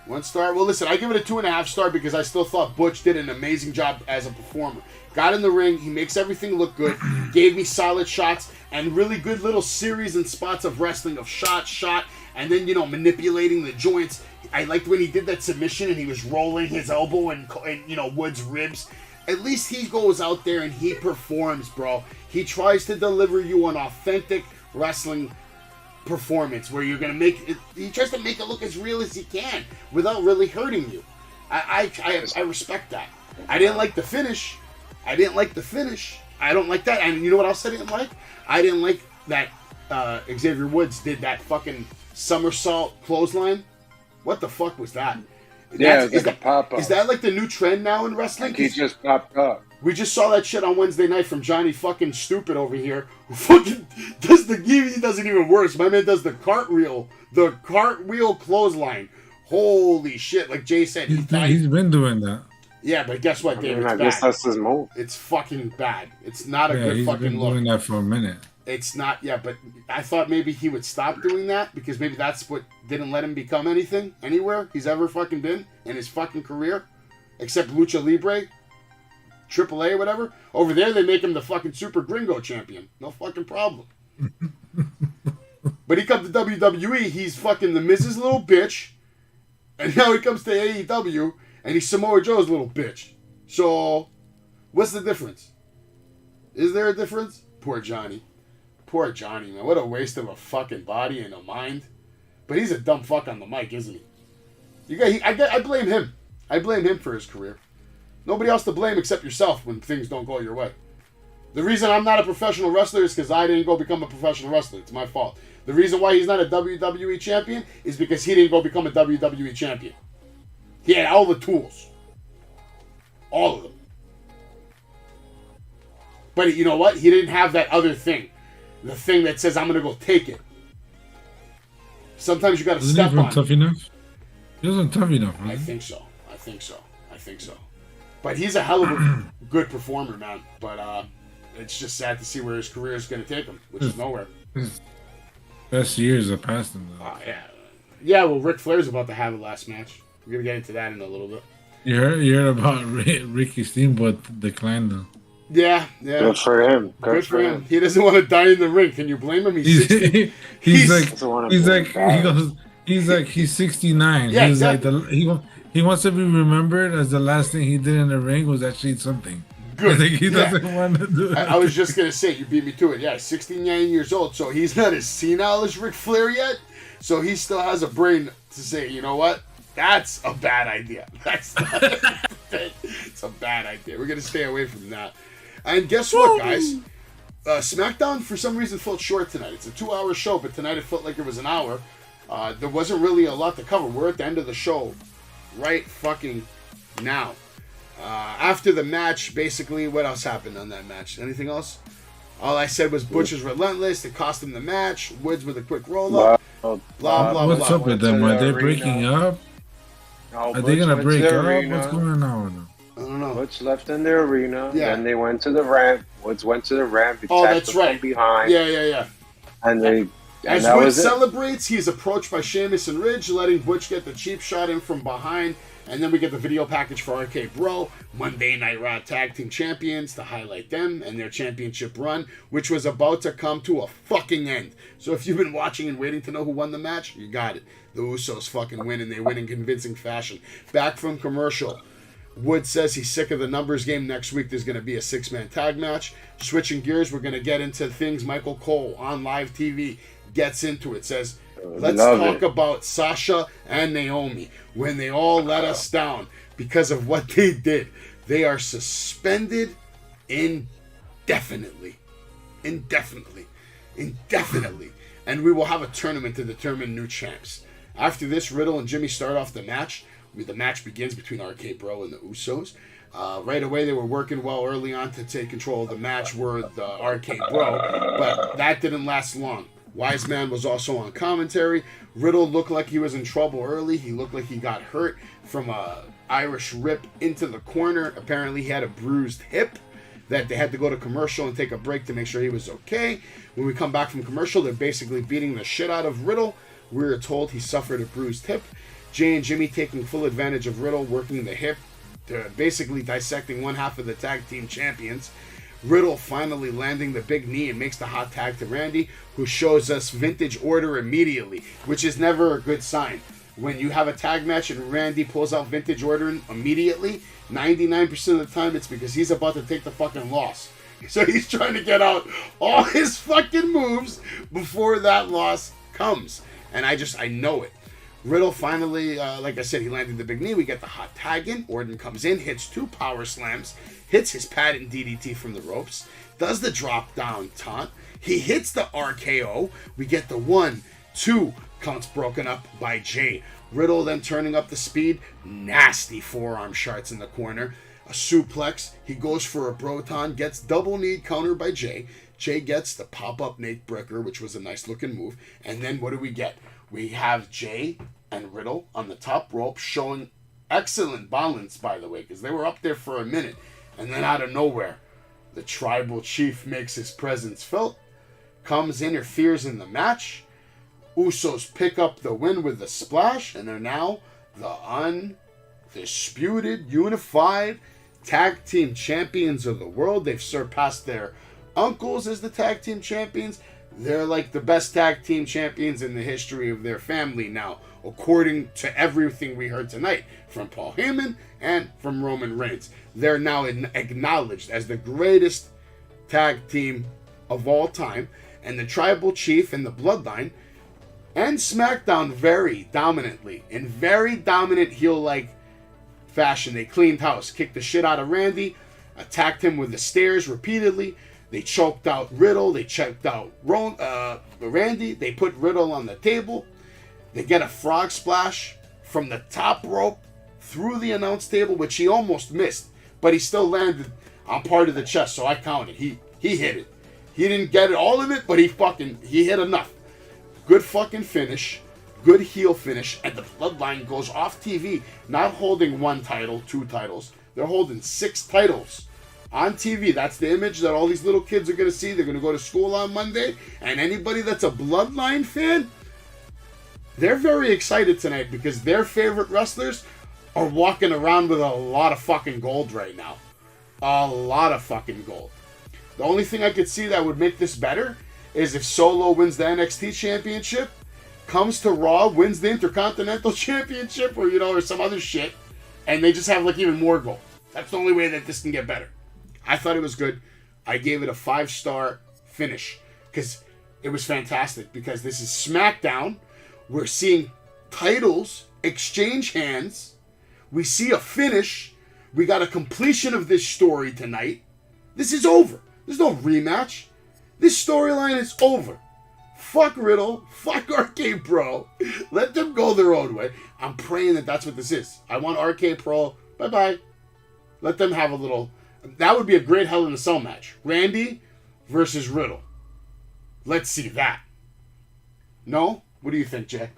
1 star? Well, listen, I give it a 2.5 star because I still thought Butch did an amazing job as a performer. Got in the ring. He makes everything look good. Gave me solid shots. and really good little series and spots of wrestling of shot, and then, manipulating the joints. I liked when he did that submission and he was rolling his elbow and Woods' ribs. At least he goes out there and he performs, bro. He tries to deliver you an authentic wrestling performance where you're going to he tries to make it look as real as he can without really hurting you. I respect that. I didn't like the finish. I don't like that. And you know what else I didn't like? I didn't like that Xavier Woods did that fucking somersault clothesline. What the fuck was that? It's like a pop-up. Is that like the new trend now in wrestling? Like he just popped up. We just saw that shit on Wednesday night from Johnny fucking Stupid over here, who fucking does he doesn't even worse. My man does the cartwheel clothesline. Holy shit! Like Jay said, he's been doing that. Yeah, but guess what, David? I guess that's his move. It's fucking bad. It's not a good fucking look. He's been doing that for a minute. It's not, but I thought maybe he would stop doing that because maybe that's what didn't let him become anything, anywhere he's ever fucking been in his fucking career, except Lucha Libre, AAA, whatever. Over there, they make him the fucking Super Gringo champion. No fucking problem. But he comes to WWE, he's fucking the Miz's little bitch, and now he comes to AEW, and he's Samoa Joe's little bitch. So, what's the difference? Is there a difference? Poor Johnny, man. What a waste of a fucking body and a mind. But he's a dumb fuck on the mic, isn't he? I blame him. I blame him for his career. Nobody else to blame except yourself when things don't go your way. The reason I'm not a professional wrestler is because I didn't go become a professional wrestler. It's my fault. The reason why he's not a WWE champion is because he didn't go become a WWE champion. He had all the tools. All of them. But you know what? He didn't have that other thing. The thing that says, I'm going to go take it. Sometimes you got to step on it. Tough enough? He wasn't tough enough, right? I think so. But he's a hell of a good performer, man. But it's just sad to see where his career is going to take him, which is nowhere. His best years are past him, though. Yeah, well, Ric Flair's about to have a last match. We're going to get into that in a little bit. You heard about Ricky Steamboat decline, though. Yeah. Good for him. Good for him. He doesn't want to die in the ring. Can you blame him? He's 60. He's 69. Yeah, he's exactly. like he wants to be remembered as the last thing he did in the ring was actually something. Good. He doesn't want to do it. I was just gonna say, you beat me to it. Yeah, 69 years old, so he's not as senile as Ric Flair yet. So he still has a brain to say, you know what? That's a bad idea. It's a bad idea. We're gonna stay away from that. And guess what, guys? SmackDown, for some reason, felt short tonight. It's a 2-hour show, but tonight it felt like it was an hour. There wasn't really a lot to cover. We're at the end of the show right fucking now. After the match, basically, what else happened on that match? Anything else? All I said was Butch is relentless. It cost him the match. Woods with a quick roll-up. Blah, blah, What's blah. up with them? Are they breaking up? Are they going to break up? What's going on with them? I don't know. Butch left in the arena. Yeah. Then they went to the ramp. Woods went to the ramp. He That's from right. behind. Yeah. And as Woods celebrates, he's approached by Sheamus and Ridge, letting Butch get the cheap shot in from behind. And then we get the video package for RK Bro, Monday Night Raw Tag Team Champions, to highlight them and their championship run, which was about to come to a fucking end. So if you've been watching and waiting to know who won the match, you got it. The Usos fucking win, and they win in convincing fashion. Back from commercial. Woods says he's sick of the numbers game. Next week there's going to be a 6-man tag match. Switching gears, we're going to get into things Michael Cole on live TV gets into it. Says, let's talk about Sasha and Naomi when they all let us down because of what they did. They are suspended indefinitely. And we will have a tournament to determine new champs. After this, Riddle and Jimmy start off the match. The match begins between RK Bro and the Usos. Right away, they were working well early on to take control of the match with RK Bro, but that didn't last long. Wiseman was also on commentary. Riddle looked like he was in trouble early. He looked like he got hurt from a Irish rip into the corner. Apparently, he had a bruised hip that they had to go to commercial and take a break to make sure he was okay. When we come back from commercial, they're basically beating the shit out of Riddle. We were told he suffered a bruised hip. Jay and Jimmy taking full advantage of Riddle, working the hip, basically dissecting one half of the tag team champions. Riddle finally landing the big knee and makes the hot tag to Randy, who shows us vintage order immediately, which is never a good sign. When you have a tag match and Randy pulls out vintage order immediately, 99% of the time it's because he's about to take the fucking loss. So he's trying to get out all his fucking moves before that loss comes. And I know it. Riddle finally, like I said, he landed the big knee. We get the hot tag in. Orton comes in, hits 2 power slams, hits his patent DDT from the ropes, does the drop down taunt. He hits the RKO. We get the 1, 2 counts broken up by Jay. Riddle then turning up the speed. Nasty forearm sharts in the corner. A suplex. He goes for a Broton. Gets double knee counter by Jay. Jay gets the pop-up Nate Breaker, which was a nice looking move. And then what do we get? We have Jay and Riddle on the top rope showing excellent balance, by the way, because they were up there for a minute. And then out of nowhere, the tribal chief makes his presence felt, comes, interferes in the match. Usos pick up the win with the splash, and they're now the undisputed, unified tag team champions of the world. They've surpassed their uncles as the tag team champions. They're like the best tag team champions in the history of their family now, according to everything we heard tonight from Paul Heyman and from Roman Reigns. They're now acknowledged as the greatest tag team of all time, and the tribal chief and the bloodline and SmackDown very dominantly, in very dominant heel-like fashion. They cleaned house, kicked the shit out of Randy, attacked him with the stairs repeatedly. They choked out Riddle. They choked out Randy. They put Riddle on the table. They get a frog splash from the top rope through the announce table, which he almost missed, but he still landed on part of the chest, so I counted. He hit it. He didn't get it, all of it, but he hit enough. Good fucking finish. Good heel finish. And the bloodline goes off TV, not holding 1 title, 2 titles. They're holding 6 titles on TV. That's the image that all these little kids are going to see. They're going to go to school on Monday. And anybody that's a bloodline fan, they're very excited tonight because their favorite wrestlers are walking around with a lot of fucking gold right now. A lot of fucking gold. The only thing I could see that would make this better is if Solo wins the NXT Championship, comes to Raw, wins the Intercontinental Championship, or some other shit, and they just have like even more gold. That's the only way that this can get better. I thought it was good. I gave it a 5-star finish because it was fantastic. Because this is SmackDown. We're seeing titles exchange hands. We see a finish. We got a completion of this story tonight. This is over. There's no rematch. This storyline is over. Fuck Riddle. Fuck RK Pro. Let them go their own way. I'm praying that that's what this is. I want RK Pro. Bye-bye. Let them have a little... That would be a great Hell in a Cell match. Randy versus Riddle. Let's see that. No? What do you think, Jay?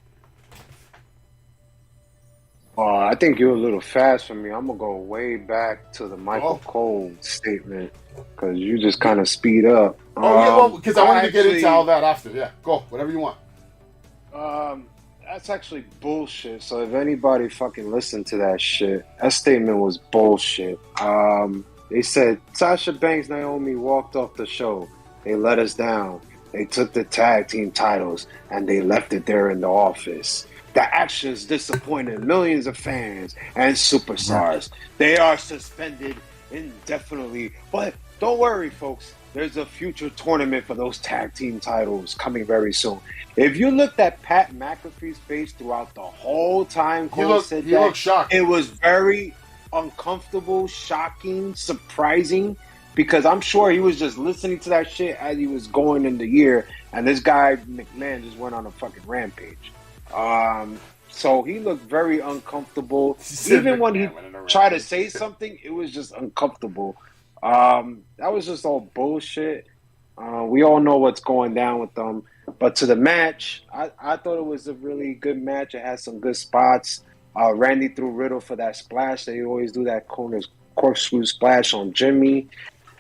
I think you're a little fast for me. I'm going to go way back to the Michael Cole statement because you just kind of speed up. Because I wanted to get into all that after. Yeah, go. Whatever you want. That's actually bullshit. So if anybody fucking listened to that shit, that statement was bullshit. They said Sasha Banks, Naomi walked off the show. They let us down. They took the tag team titles and they left it there in the office. The actions disappointed millions of fans and superstars. They are suspended indefinitely. But don't worry, folks. There's a future tournament for those tag team titles coming very soon. If you looked at Pat McAfee's face throughout the whole time Cole said that, looked shocked. It was very uncomfortable, shocking, surprising, because I'm sure he was just listening to that shit as he was going in the year, and this guy, McMahon, just went on a fucking rampage. So he looked very uncomfortable. Even when he tried to say something, it was just uncomfortable. That was just all bullshit. We all know what's going down with them. But to the match, I thought it was a really good match. It had some good spots. Randy threw Riddle for that splash. They always do that corkscrew splash on Jimmy.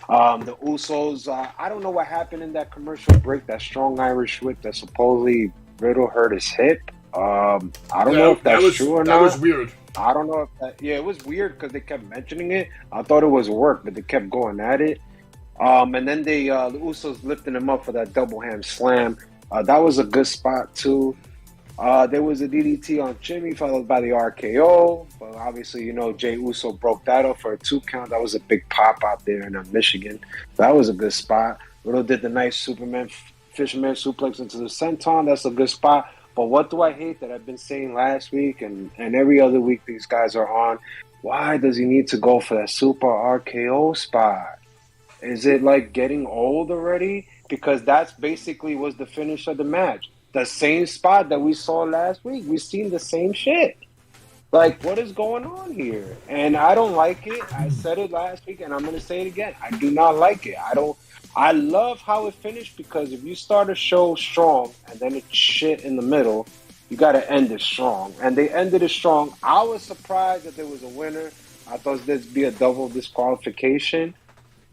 The Usos, I don't know what happened in that commercial break, that strong Irish whip that supposedly Riddle hurt his hip. I don't know if that's true or not. That was weird. I don't know if that... Yeah, it was weird because they kept mentioning it. I thought it was work, but they kept going at it. And then the Usos lifting him up for that double hand slam. That was a good spot too. There was a DDT on Jimmy, followed by the RKO. But obviously, you know, Jey Uso broke that up for a 2 count. That was a big pop out there in Michigan. That was a good spot. Riddle did the nice fisherman suplex into the senton. That's a good spot. But what do I hate that I've been saying last week and every other week these guys are on? Why does he need to go for that super RKO spot? Is it like getting old already? Because that's basically was the finish of the match. The same spot that we saw last week. We've seen the same shit. Like, what is going on here? And I don't like it. I said it last week, and I'm going to say it again. I do not like it. I love how it finished, because if you start a show strong and then it's shit in the middle, you got to end it strong. And they ended it strong. I was surprised that there was a winner. I thought there'd be a double disqualification.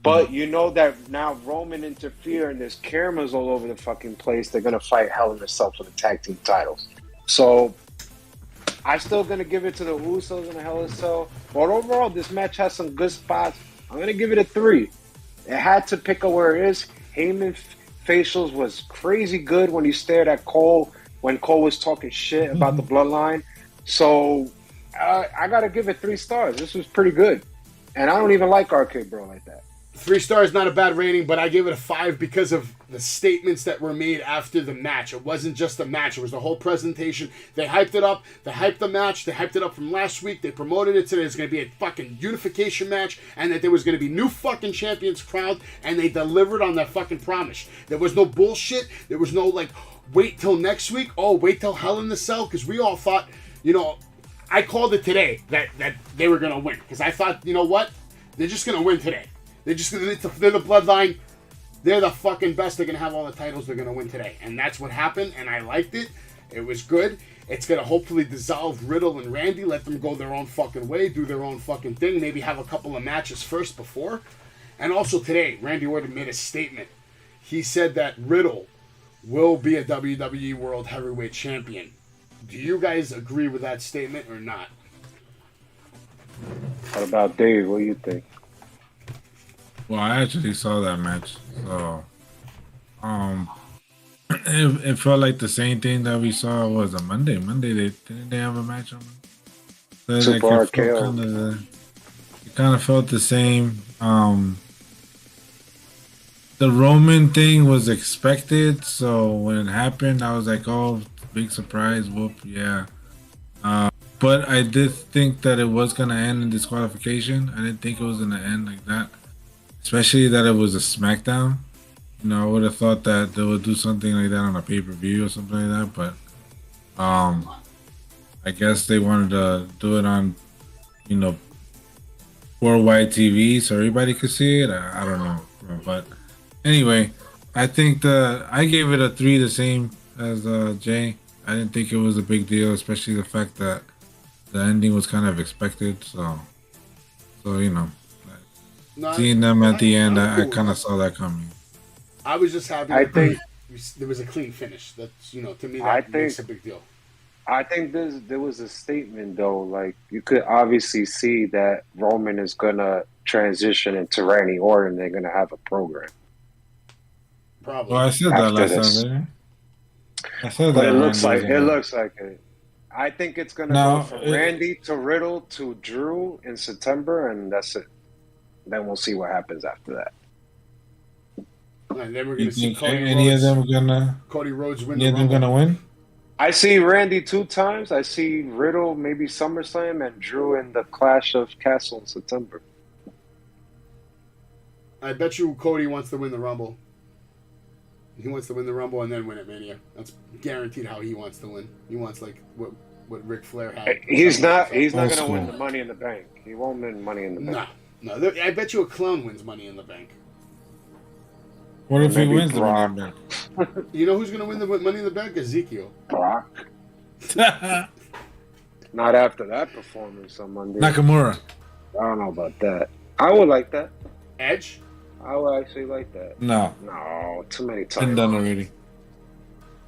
But you know that now Roman interfered and there's cameras all over the fucking place. They're going to fight Hell in a Cell for the tag team titles. So I'm still going to give it to the Usos in a Hell in a Cell. But overall, this match has some good spots. I'm going to give it a 3. It had to pick up where it is. Heyman facials was crazy good when he stared at Cole, when Cole was talking shit about the bloodline. So I got to give it 3 stars. This was pretty good. And I don't even like RK Bro like that. 3 stars, not a bad rating, but I gave it a 5 because of the statements that were made after the match. It wasn't just a match. It was the whole presentation. They hyped it up. They hyped the match. They hyped it up from last week. They promoted it today. There's going to be a fucking unification match, and that there was going to be new fucking champions crowned, and they delivered on that fucking promise. There was no bullshit. There was no, like, wait till next week. Oh, wait till Hell in the Cell, because we all thought, you know, I called it today that they were going to win, because I thought, you know what? They're just going to win today. They're the bloodline. They're the fucking best. They're going to have all the titles. They're going to win today. And that's what happened, and I liked it. It was good. It's going to hopefully dissolve Riddle and Randy, let them go their own fucking way, do their own fucking thing, maybe have a couple of matches first before. And also today, Randy Orton made a statement. He said that Riddle will be a WWE World Heavyweight Champion. Do you guys agree with that statement or not? What about Dave? What do you think? Well, I actually saw that match, so it felt like the same thing that we saw was on Monday. Didn't they have a match on Monday? So Super RKO. It kind of felt the same. The Roman thing was expected, so when it happened, I was like, "Oh, big surprise! Whoop, yeah." But I did think that it was gonna end in disqualification. I didn't think it was gonna end like that. Especially that it was a SmackDown. You know, I would have thought that they would do something like that on a pay-per-view or something like that, but I guess they wanted to do it on, you know, worldwide TV so everybody could see it. I don't know. But anyway, I think I gave it a 3, the same as Jay. I didn't think it was a big deal, especially the fact that the ending was kind of expected. So you know. Seeing them at the end, I kind of saw that coming. I was just happy. I think there was a clean finish. That's, you know, to me that makes a big deal. I think there was a statement though. Like, you could obviously see that Roman is gonna transition into Randy Orton. They're gonna have a program. Probably. Well, I said that last time. I said but that. It looks like it. I think it's gonna go from Randy to Riddle to Drew in September, and that's it. Then we'll see what happens after that. And then we're going to see Cody any Rhodes. Of them gonna? Cody Rhodes win. Any of them gonna win? I see Randy 2 times. I see Riddle maybe SummerSlam and Drew in the Clash of Castle in September. I bet you Cody wants to win the Rumble. He wants to win the Rumble and then win at Mania. That's guaranteed how he wants to win. He wants like what Ric Flair had. He's not going to win the Money in the Bank. He won't win Money in the Bank. No, I bet you a clown wins Money in the Bank. What if he wins the Money in the Bank? You know who's going to win the Money in the Bank? Ezekiel. Brock. Not after that performance on Monday. Nakamura. I don't know about that. I would like that. Edge? I would actually like that. No, too many times. been done already.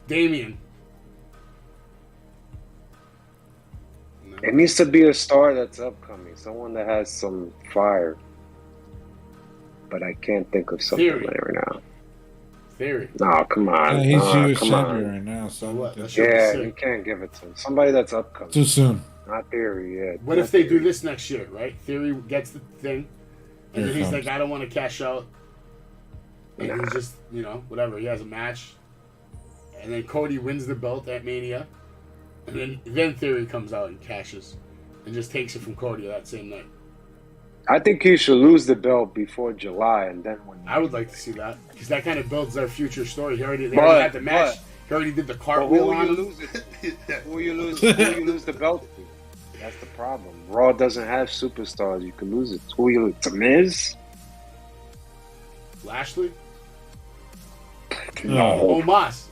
Damien. No. It needs to be a star that's upcoming. Someone that has some fire. but I can't think of something Theory. right now. Theory. No, come on. He's huge come champion on. right now, so What? That should be Yeah, sick. you can't give it to him. Somebody that's upcoming. too soon. Not Theory, yeah. What if they do this next year, right? Theory gets the thing, and Here then he's comes. like, I don't want to cash out. And he's just, whatever. He has a match. And then Cody wins the belt at Mania. And then Theory comes out and cashes. And just takes it from Cody that same night. I think he should lose the belt before July and then win. I would like to see that. Because that kind of builds their future story. They already had the match. He already did the cartwheel on him. Who you lose the belt to? That's the problem. Raw doesn't have superstars. You can lose it. Who you lose to? Miz? Lashley? No. Omos.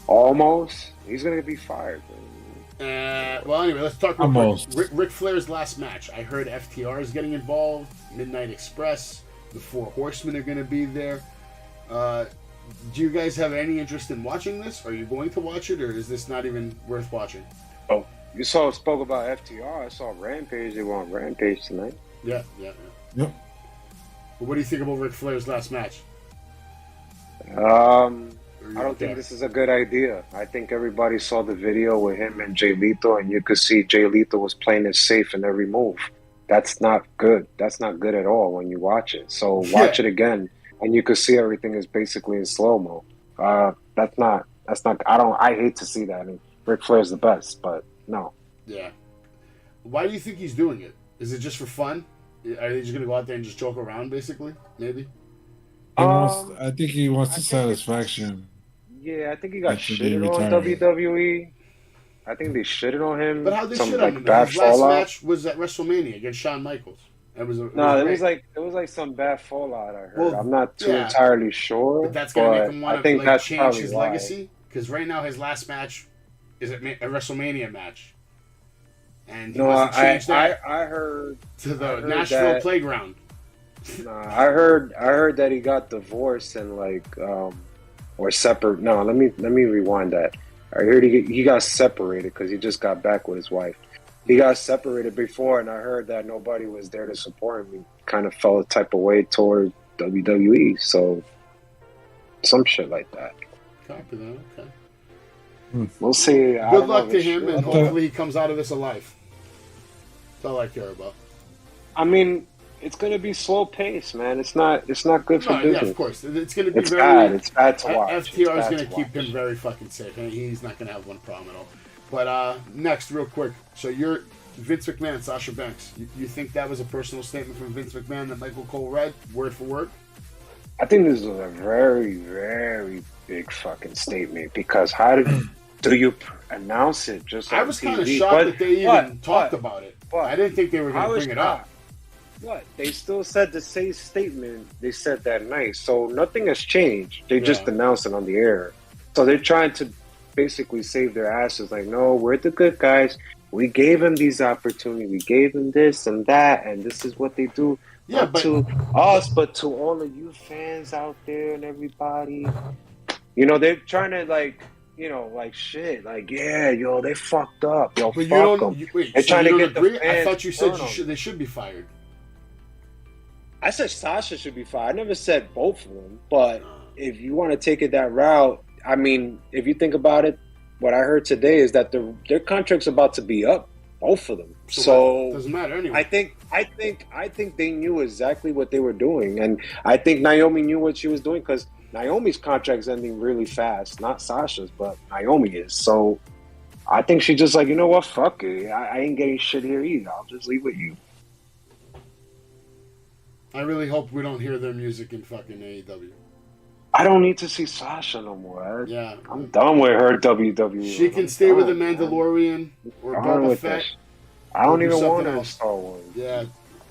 Almost. He's gonna be fired. Well, anyway, let's talk real Almost. quick. Ric Flair's last match. I heard FTR is getting involved. Midnight Express. The Four Horsemen are going to be there. Do you guys have any interest in watching this? Are you going to watch it, or is this not even worth watching? Oh, you spoke about FTR. I saw Rampage. They were on Rampage tonight. Yeah. Yep. But what do you think about Ric Flair's last match? I don't think this is a good idea. I think everybody saw the video with him and Jay Lethal, and you could see Jay Lethal was playing it safe in every move. That's not good. That's not good at all when you watch it. So watch it again, and you could see everything is basically in slow-mo. That's not, I hate to see that. I mean, Ric Flair's the best, but no. Yeah. Why do you think he's doing it? Is it just for fun? Are they just going to go out there and just joke around, basically? Maybe? I think he wants the satisfaction. Yeah, I think he got After shitted they on retired. WWE. I think they shitted on him. But how they Some shit like on him? bad His last fallout. match was at WrestleMania against Shawn Michaels. It was like some bad fallout. I heard. Well, I'm not too yeah. entirely sure. But that's going to make him want to change probably his why. legacy. Because right now his last match is a WrestleMania match. And he wants to change that I heard to the heard Nashville that- playground. I heard that he got divorced and or separate. No, let me rewind that. I heard he got separated because he just got back with his wife. He got separated before, and I heard that nobody was there to support him. He kind of felt a type of way toward WWE. So some shit like that. Copy that. Okay. We'll see. Good luck to him, and hopefully he comes out of this alive. That's all I care about. I mean, it's going to be slow pace, man. It's not good for No, business. yeah, of course. It's going to be It's very bad. It's bad to watch. FTR is going to to keep watch. him very fucking sick, and he's not going to have one problem at all. But next, real quick. So you're Vince McMahon, Sasha Banks. You think that was a personal statement from Vince McMahon that Michael Cole read, word for word? I think this is a very, very big fucking statement because do you announce it just on I was kind of TV? shocked that they even talked about it. But I didn't think they were going to bring it up. What? They still said the same statement they said that night. So nothing has changed. They just announced it on the air. So they're trying to basically save their asses. Like, no, we're the good guys. We gave him these opportunities. We gave him this and that. And this is what they do. Yeah, Not but to us, but to all of you fans out there and everybody. You know, they're trying to shit. Like, yeah, yo, they fucked up. Yo, but fuck them. Wait, They're so trying you to don't get the agree? I fans thought you said turn on. they should be fired. I said Sasha should be fired. I never said both of them. But if you want to take it that route, I mean, if you think about it, what I heard today is that their contract's about to be up, both of them. So it doesn't matter anyway. I think they knew exactly what they were doing, and I think Naomi knew what she was doing because Naomi's contract's ending really fast. Not Sasha's, but Naomi is. So I think she just like, you know what, fuck it. I ain't getting shit here either. I'll just leave with you. I really hope we don't hear their music in fucking AEW. I don't need to see Sasha no more. Yeah. I'm done with her WWE. She can stay with the Mandalorian or Boba Fett. I don't do even want something her in else. Star Wars. Yeah,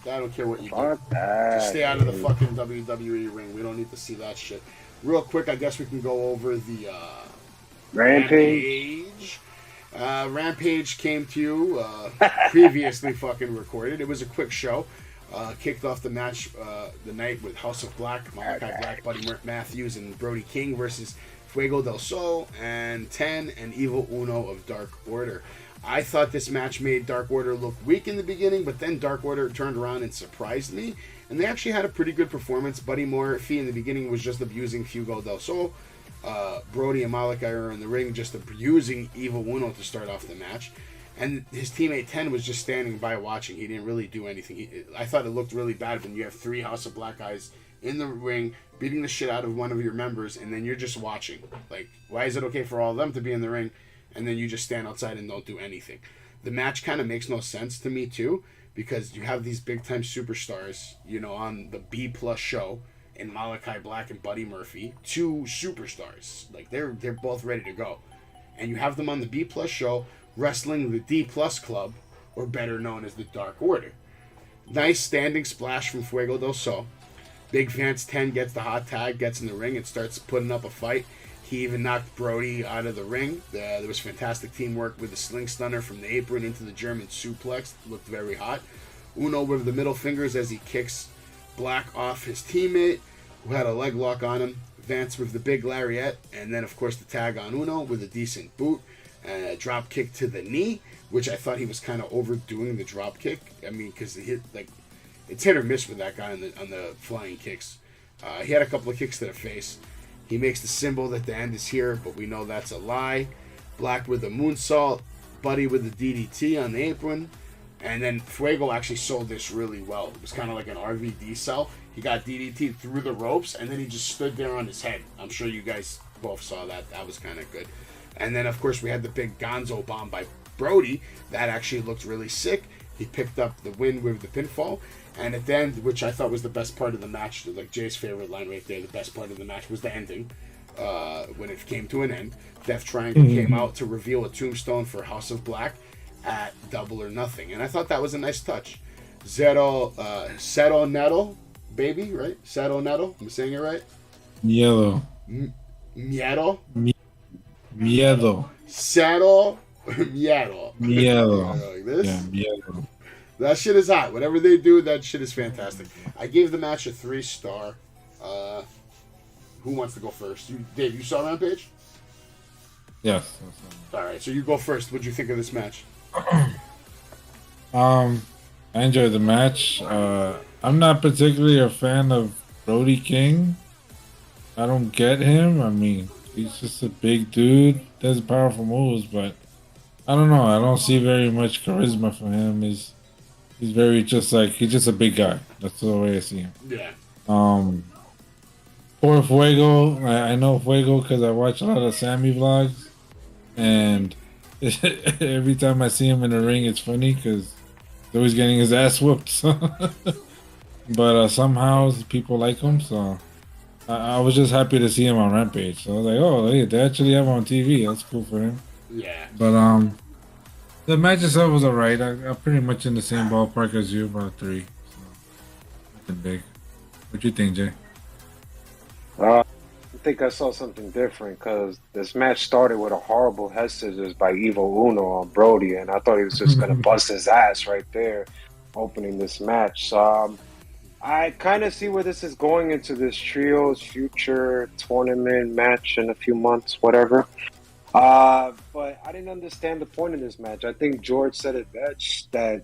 I don't care what you do. Fuck that. Just stay out of the fucking WWE ring. We don't need to see that shit. Real quick, I guess we can go over the Rampage. Rampage came to you previously fucking recorded. It was a quick show. Kicked off the match the night with House of Black, Malachi Black, Buddy Matthews, and Brody King versus Fuego del Sol, and 10, and Evil Uno of Dark Order. I thought this match made Dark Order look weak in the beginning, but then Dark Order turned around and surprised me, and they actually had a pretty good performance. Buddy Murphy in the beginning was just abusing Fuego del Sol. Brody and Malachi are in the ring just abusing Evil Uno to start off the match. And his teammate 10 was just standing by watching. He didn't really do anything. I thought it looked really bad when you have 3 House of Black guys in the ring beating the shit out of one of your members, and then you're just watching. Like, why is it okay for all of them to be in the ring, and then you just stand outside and don't do anything? The match kind of makes no sense to me, too, because you have these big-time superstars, you know, on the B-plus show, and Malachi Black and Buddy Murphy, 2 superstars. Like, they're both ready to go. And you have them on the B-plus show wrestling the D-plus club, or better known as the Dark Order. Nice standing splash from Fuego del Sol. Big Vance 10 gets the hot tag, gets in the ring, and starts putting up a fight. He even knocked Brody out of the ring. There was fantastic teamwork with the sling stunner from the apron into the German suplex. Looked very hot. Uno with the middle fingers as he kicks Black off his teammate, who had a leg lock on him. Vance with the big lariat, and then, of course, the tag on Uno with a decent boot. A drop kick to the knee, which I thought he was kind of overdoing the drop kick. I mean, because it's hit or miss with that guy on the flying kicks. He had a couple of kicks to the face. He makes the symbol that the end is here, but we know that's a lie. Black with the moonsault, Buddy with the DDT on the apron, and then Fuego actually sold this really well. It was kind of like an RVD sell. He got DDT through the ropes, and then he just stood there on his head. I'm sure you guys both saw that. That was kind of good. And then, of course, we had the big Gonzo bomb by Brody. That actually looked really sick. He picked up the win with the pinfall. And at the end, which I thought was the best part of the match, like Jay's favorite line right there, the best part of the match was the ending. When it came to an end, Death Triangle came out to reveal a tombstone for House of Black at Double or Nothing. And I thought that was a nice touch. Cero Neto, baby, right? Cero Neto, am I saying it right? Miedo. Miedo? Miedo. Cero Miedo. Miedo. Like this? Yeah, miedo. That shit is hot. Whatever they do, that shit is fantastic. I gave the match a 3-star. Who wants to go first? Dave, you saw Rampage? Yes. All right, so you go first. What'd you think of this match? I enjoyed the match. I'm not particularly a fan of Brody King. I don't get him. I mean, he's just a big dude, does powerful moves, but I don't know. I don't see very much charisma from him. He's very he's just a big guy. That's the way I see him. Yeah. Poor Fuego. I know Fuego because I watch a lot of Sami vlogs, and every time I see him in the ring, it's funny because he's always getting his ass whooped. But somehow people like him, so I was just happy to see him on Rampage. So I was like, oh, hey, they actually have him on TV. That's cool for him. Yeah. But the match itself was alright. I'm pretty much in the same ballpark as you, about 3. So nothing big. What you think, Jay? I think I saw something different because this match started with a horrible head scissors by Evil Uno on Brody, and I thought he was just going to bust his ass right there opening this match. So I kind of see where this is going into this trio's future tournament match in a few months, whatever. But I didn't understand the point of this match. I think George said it best, that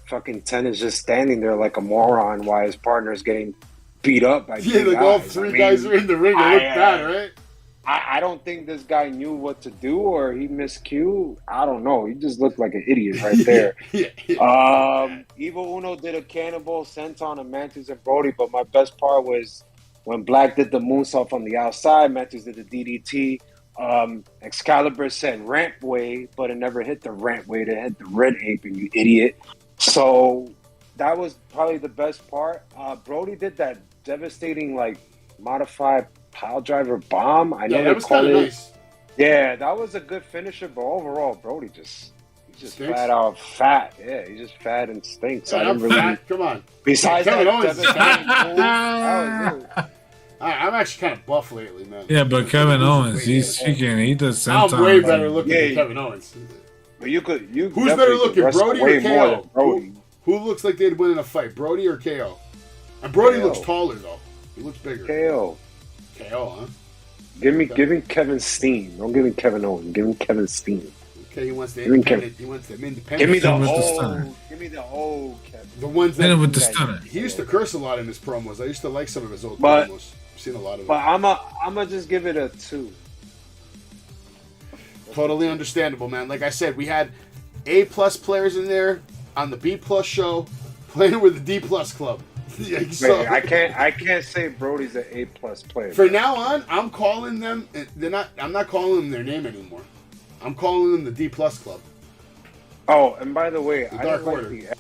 fucking 10 is just standing there like a moron while his partner's getting beat up by yeah, like all 3 guys are in the ring. It looked bad, right? I don't think this guy knew what to do or he miscued. I don't know. He just looked like an idiot right there. Evil Uno did a cannonball senton on Matthews and Brody, but my best part was when Black did the moonsault on the outside, Matthews did the DDT. Excalibur said ramp way, but it never hit the ramp way. It hit the red apron, you idiot. So that was probably the best part. Brody did that devastating, like, modified pile driver bomb. I know that was kind of nice. Yeah, that was a good finisher, but overall, Brody just flat out fat. Yeah, he's just fat and stinks. Yeah, I didn't really. Fat. Come on. Besides Kevin that Owens devastating move, that was it. I'm actually kind of buff lately, man. Yeah, but Kevin Owens, he does senton. I'm way better looking than Kevin Owens. But you who's better looking, Brody or KO? Brody. Who looks like they'd win in a fight, Brody or KO? And Brody looks taller though. He looks bigger. KO, huh? Give me Kevin Steen. Don't give me Kevin Owens. Give me Kevin Steen. Okay, he wants the Give me independent. He wants them independent. Give me the with the old. stunner. Give me the old Kevin. The ones Hit him that with the stunner. he used to curse a lot in his promos. I used to like some of his old But- promos. I've seen a lot of But them. I'm gonna just give it a 2. Totally understandable, man. Like I said, we had A+ players in there on the B+ show playing with the D+ club. Yeah, so- Wait, I can't say Brody's an A+ player. For now on, I'm calling them. I'm not calling them their name anymore. I'm calling them the D+ club. Oh, and by the way, The I Dark didn't, Order.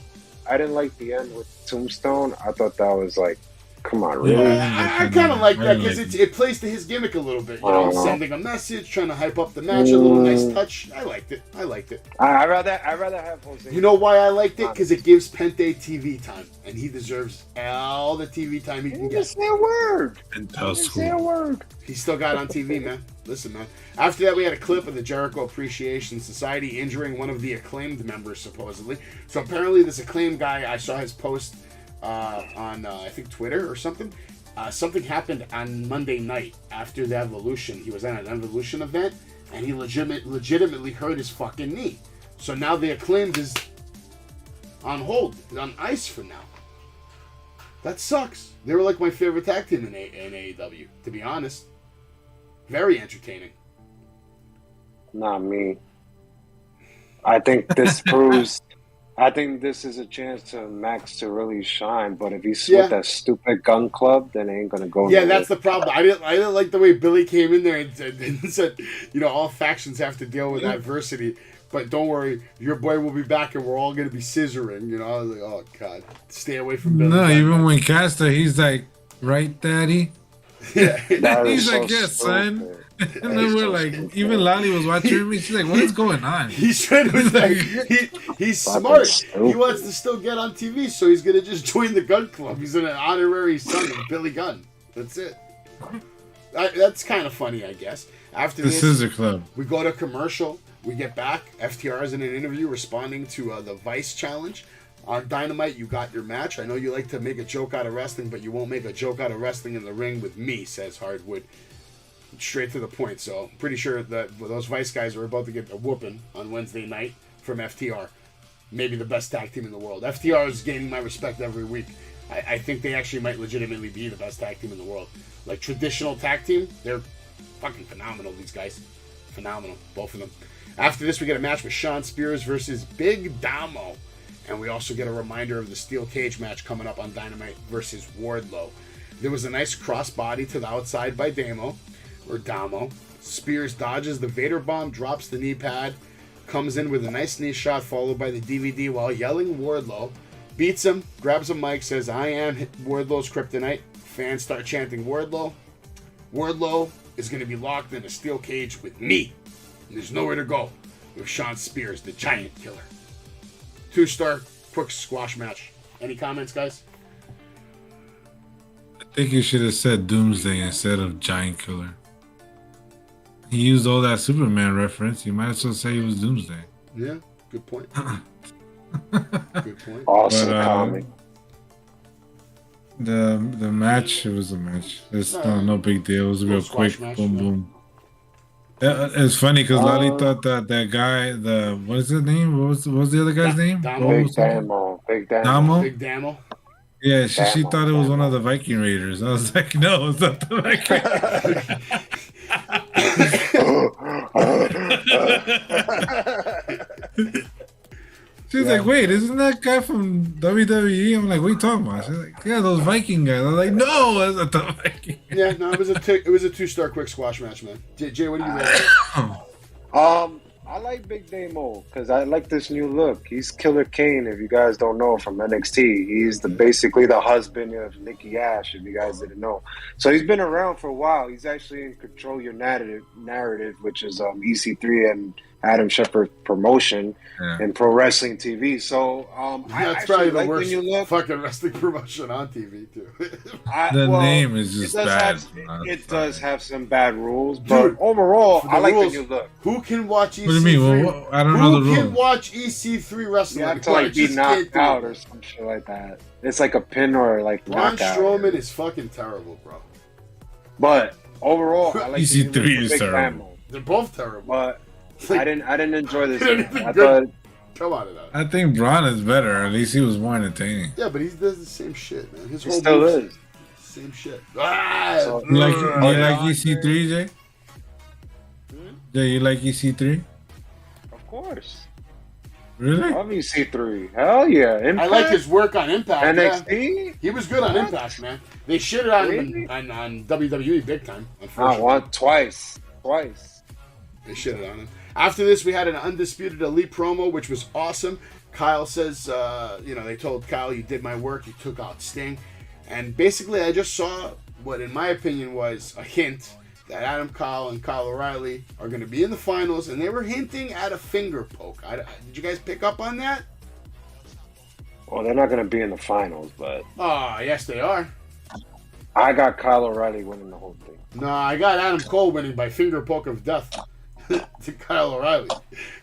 I didn't like the end with Tombstone. I thought that was like, come on, really? Yeah. I kind of like that I because like it plays to his gimmick a little bit. You know, Uh-huh. sending a message, trying to hype up the match, a little nice touch. I liked it. I'd rather have Jose. You know why I liked it? Because it gives Pente TV time, and he deserves all the TV time he He can didn't get. say a word. And He didn't say a word. He still got on TV, man. Listen, man. After that, we had a clip of the Jericho Appreciation Society injuring one of the Acclaimed members, supposedly. So apparently, this Acclaimed guy, I saw his post on, I think, Twitter or something. Something happened on Monday night after the Evolution. He was at an Evolution event, and he legitimately hurt his fucking knee. So now the Acclaimed is on hold, on ice for now. That sucks. They were like my favorite tag team in AEW, to be honest. Very entertaining. Not me. I think this proves. I think this is a chance to Max to really shine. But if he's Yeah. with that stupid gun club, then it ain't gonna go. Yeah, nowhere. that's the problem. I didn't like the way Billy came in there and said, you know, all factions have to deal with adversity. But don't worry, your boy will be back and we're all going to be scissoring. You know, I was like, oh, God. Stay away from Billy. No, even when Caster, he's like, right, daddy? Yeah. That is He's so like, yes, son. stupid. And That then is we're so like, stupid. even Lolly was watching me. She's like, what is going on? He's trying to like, he's Fucking smart. stupid. He wants to still get on TV, so he's going to just join the gun club. He's an honorary son of Billy Gunn. That's it. That's kind of funny, I guess. After The this, Scissor Club. we go to commercial. We get back. FTR is in an interview responding to the Vice Challenge. On Dynamite, you got your match. I know you like to make a joke out of wrestling, but you won't make a joke out of wrestling in the ring with me, says Hardwood. Straight to the point. So, pretty sure that those Vice guys are about to get a whooping on Wednesday night from FTR. Maybe the best tag team in the world. FTR is gaining my respect every week. I think they actually might legitimately be the best tag team in the world. Like, traditional tag team, they're fucking phenomenal, these guys. Phenomenal, both of them. After this, we get a match with Shawn Spears versus Big Damo. And we also get a reminder of the steel cage match coming up on Dynamite versus Wardlow. There was a nice crossbody to the outside by Damo. Spears dodges the Vader bomb, drops the knee pad, comes in with a nice knee shot followed by the DVD while yelling Wardlow. Beats him, grabs a mic, says, I am Wardlow's kryptonite. Fans start chanting Wardlow. Wardlow is going to be locked in a steel cage with me. There's nowhere to go with Shawn Spears, the Giant Killer. 2-star quick squash match. Any comments, guys? I think you should have said Doomsday instead of Giant Killer. He used all that Superman reference. You might as well say he was Doomsday. Yeah, good point. Good point. Awesome But, comic. The match, it was a match. It's no big deal. It was real Squash quick. match, Boom, yeah. boom. It's funny because Lolly thought that guy, what is his name? What was the other guy's name? Damo. What Big was it? Big Damo. Damo? Big Damo. Yeah, she Damo, thought it was one Damo. of the Viking Raiders. I was like, no, it's not the Viking. She's like, wait, isn't that guy from WWE? I'm like, what are you talking about? She's like, yeah, those Viking guys. I'm like, no, that's not the Viking. Yeah, no, it was a 2-star quick squash match, man. Jay, what do you rate? I like Big Damo because I like this new look. He's Killer Kane, if you guys don't know, from NXT. He's basically the husband of Nikki Ash, if you guys didn't know. So he's been around for a while. He's actually in Control Your Narrative, which is EC3 and Adam Shepard promotion in Pro Wrestling TV. So I That's actually probably the like worst the new look. fucking wrestling promotion on TV, too. The name is just bad. It does have some bad rules, but Dude, overall, for the I like rules, the new look. Who can watch EC3? What do you mean? Well, I don't know the Who can rules. watch EC3 wrestling? You have to I like be just can't knocked do out it. or some shit like that. It's like a pin or like Braun knockout. Strowman is fucking terrible, bro. But overall, I like EC3 is Big terrible. Damo, They're both terrible. but Like, I didn't enjoy this. anything I good. thought Come on, now. I think Braun is better. At least he was more entertaining. Yeah, but he does the same shit, man. His he whole still moves- is. Same shit. Ah, So- You like EC3, Jay? Jay, you like EC3? Of course. Really? Love EC3. Hell yeah. Impact? I like his work on Impact. Yeah. NXT? He was good on Impact, man. They shitted on him on WWE big time. Not Unfortunately, once, twice. they shitted on him. After this, we had an Undisputed Elite promo, which was awesome. Kyle says, they told Kyle, "You did my work. You took out Sting," and basically, I just saw what, in my opinion, was a hint that Adam Cole and Kyle O'Reilly are going to be in the finals, and they were hinting at a finger poke. Did you guys pick up on that? Well, they're not going to be in the finals, but Oh, yes, they are. I got Kyle O'Reilly winning the whole thing. No, I got Adam Cole winning by finger poke of death to Kyle O'Reilly.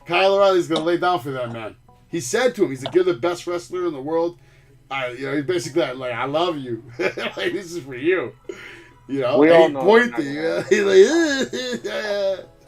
Kyle O'Reilly's going to lay down for that man. He said to him, he's like, "You're the best wrestler in the world." He's basically like, "I love you." Like, this is for you. We and all he know pointed. it's He's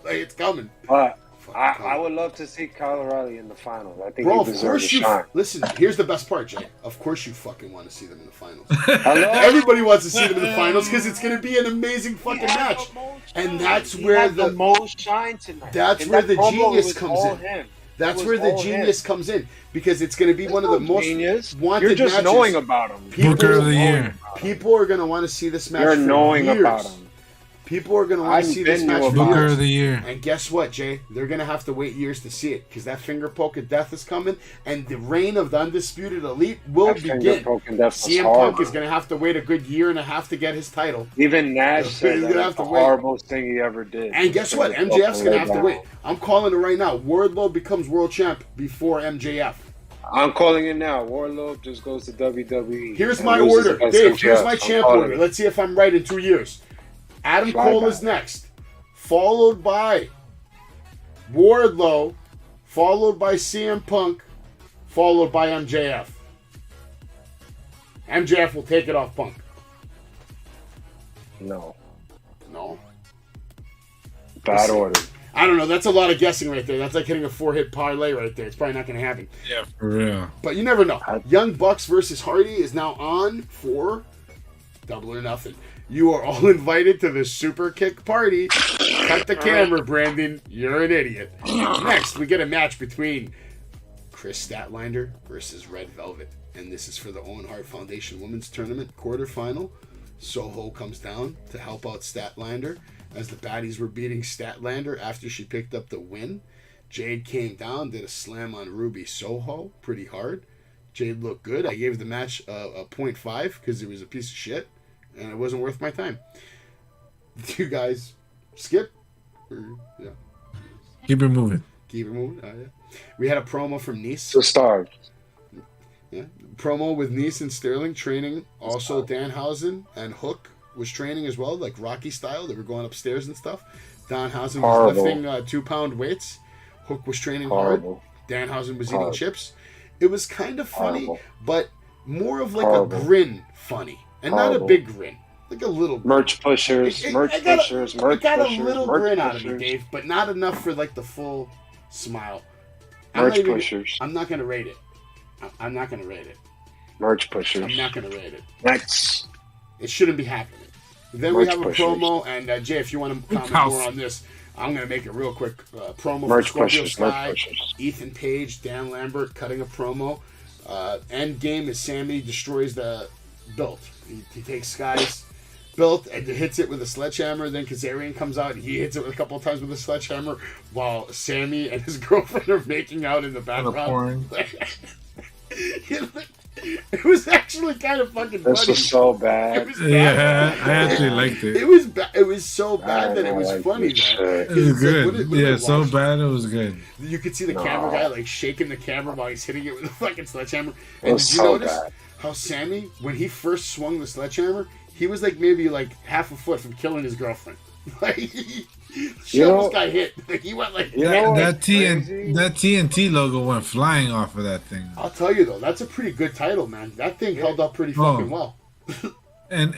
like it's coming. But I would love to see Kyle O'Reilly in the finals. I think Bro, he of deserves course a you. shine. Listen, here's the best part, Jay. Of course you fucking want to see them in the finals. Hello? Everybody wants to see them in the finals because it's going to be an amazing fucking match. And that's where the most shine tonight. That's where the genius comes in. That's where the genius comes in because it's going to be one of the most wanted You're just matches. knowing about him. Booker of the year. People are going to want to see this match. You're for knowing years. about him. People are going to want to I've see this been match knew for about Booker years. of the year. And guess what, Jay? They're going to have to wait years to see it because that finger poke of death is coming, and the reign of the Undisputed Elite will That finger begin. poke of death was CM Punk horrible. is going to have to wait a good year and a half to get his title. Even Nash He's said gonna that have was to the wait. horrible thing he ever did. And guess what? MJF's going to have to wait. I'm calling it right now. Wardlow becomes world champ before MJF. I'm calling it now. Warlord just goes to WWE. Here's and my loses order. against Dave, MJF. here's my I'm champ calling order. it. Let's see if I'm right in 2 years. Adam Fly Cole back. is next. Followed by Wardlow. Followed by CM Punk. Followed by MJF. MJF will take it off Punk. No. No. Bad order. I don't know. That's a lot of guessing right there. That's like hitting a 4-hit parlay right there. It's probably not going to happen. Yeah, for real. But you never know. Young Bucks versus Hardy is now on for Double or Nothing. You are all invited to the Super Kick party. Cut the camera, Brandon. You're an idiot. Next, we get a match between Chris Statlander versus Red Velvet. And this is for the Owen Hart Foundation Women's Tournament quarterfinal. Soho comes down to help out Statlander as the baddies were beating Statlander after she picked up the win. Jade came down, did a slam on Ruby Soho pretty hard. Jade looked good. I gave the match a 0.5 because it was a piece of shit and it wasn't worth my time. Did you guys skip? Yeah. Keep it moving. Keep it moving. Yeah. We had a promo from Nice. To start. Yeah. Promo with Nice and Sterling training. Also, Danhausen and Hook was training as well, like Rocky style. They were going upstairs and stuff. Danhausen was lifting 2-pound weights. Hook was training hard. Danhausen was eating chips. It was kind of funny, but more of like a grin funny. And not a big grin. Like a little grin. Merch pushers, It merch pushers. got a little grin out of me, Dave, but not enough for like the full smile. Merch pushers. I'm not going to rate it. I'm not going to rate it. Merch pushers. I'm not going to rate it. Next. It shouldn't be happening. Then we have a promo, and Jay, if you want to comment more on this, I'm going to make it real quick. Promo for Scorpio Sky, Ethan Page, Dan Lambert cutting a promo. End game is Sami destroys the belt. He takes Sky's belt and hits it with a sledgehammer. Then Kazarian comes out and he hits it a couple of times with a sledgehammer while Sami and his girlfriend are making out in the background. It was actually kind of fucking funny. This was so bad. Yeah, I actually liked it. It was it was so bad that it was funny. It was good. Yeah, so bad it was good. You could see the camera guy like shaking the camera while he's hitting it with a fucking sledgehammer. And did you notice how Sami, when he first swung the sledgehammer, he was like maybe like half a foot from killing his girlfriend. Like she almost got hit. He went like that TNT logo went flying off of that thing. I'll tell you though, that's a pretty good title, man. That thing held up pretty fucking well. And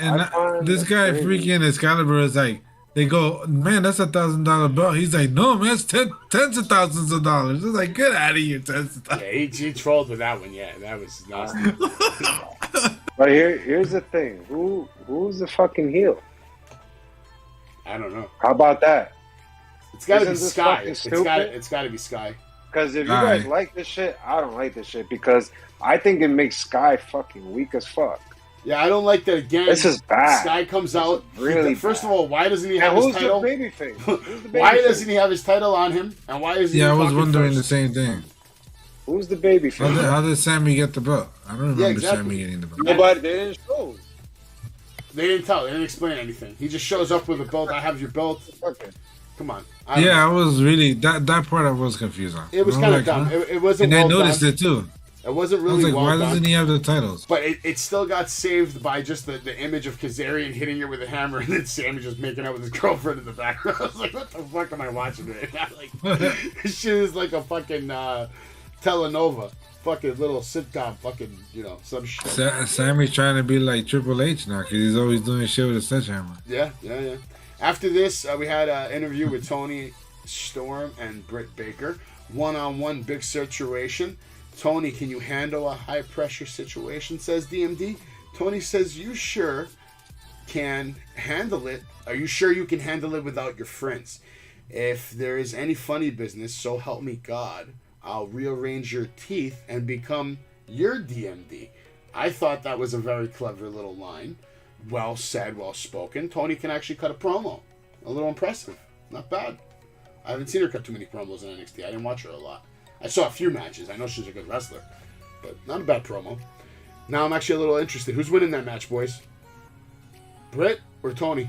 this guy freaking Excalibur is like, They go, man, that's $1,000 belt. He's like, no, man, it's tens of thousands of dollars. It's like, get out of here, tens of thousands. Yeah, he trolled with that one. Yeah, that was nasty. But here's the thing. Who's the fucking heel? I don't know. How about that? It's got to be Isn't this Sky. fucking It's stupid? got to be Sky. Because if you Aye. guys like this shit, I don't like this shit because I think it makes Sky fucking weak as fuck. Yeah, I don't like that again. This is bad. Sky comes out. really First bad. of all, why doesn't he have And his who's title? the babyface? Who's the Why babyface? doesn't he have his title on him? And why is he? Yeah, I was talking wondering first? the same thing. Who's the babyface? How did Sammy get the belt? I don't remember exactly. Sammy getting the belt. Nobody, they didn't show. They didn't tell. They didn't explain anything. He just shows up with a belt. I have your belt. Okay. Come on. Yeah, I was really that part I was confused on. It was I kind of like, dumb. huh? It wasn't And I well noticed done. it too. It wasn't I was really like, well why done. doesn't he have the titles? But it still got saved by just the image of Kazarian hitting it with a hammer and then Sammy just making out with his girlfriend in the background. I was like, what the fuck am I watching right now? Like, this shit is like a fucking telenova. Fucking little sitcom, fucking, some shit. Sammy's trying to be like Triple H now because he's always doing shit with a sledgehammer. Yeah. After this, we had an interview with Tony Storm and Britt Baker. One-on-one big situation. Tony, can you handle a high-pressure situation, says DMD. Tony says, you sure can handle it. Are you sure you can handle it without your friends? If there is any funny business, so help me God, I'll rearrange your teeth and become your DMD. I thought that was a very clever little line. Well said, well spoken. Tony can actually cut a promo. A little impressive. Not bad. I haven't seen her cut too many promos in NXT. I didn't watch her a lot. I saw a few matches. I know she's a good wrestler. But not a bad promo. Now I'm actually a little interested. Who's winning that match, boys? Britt or Tony?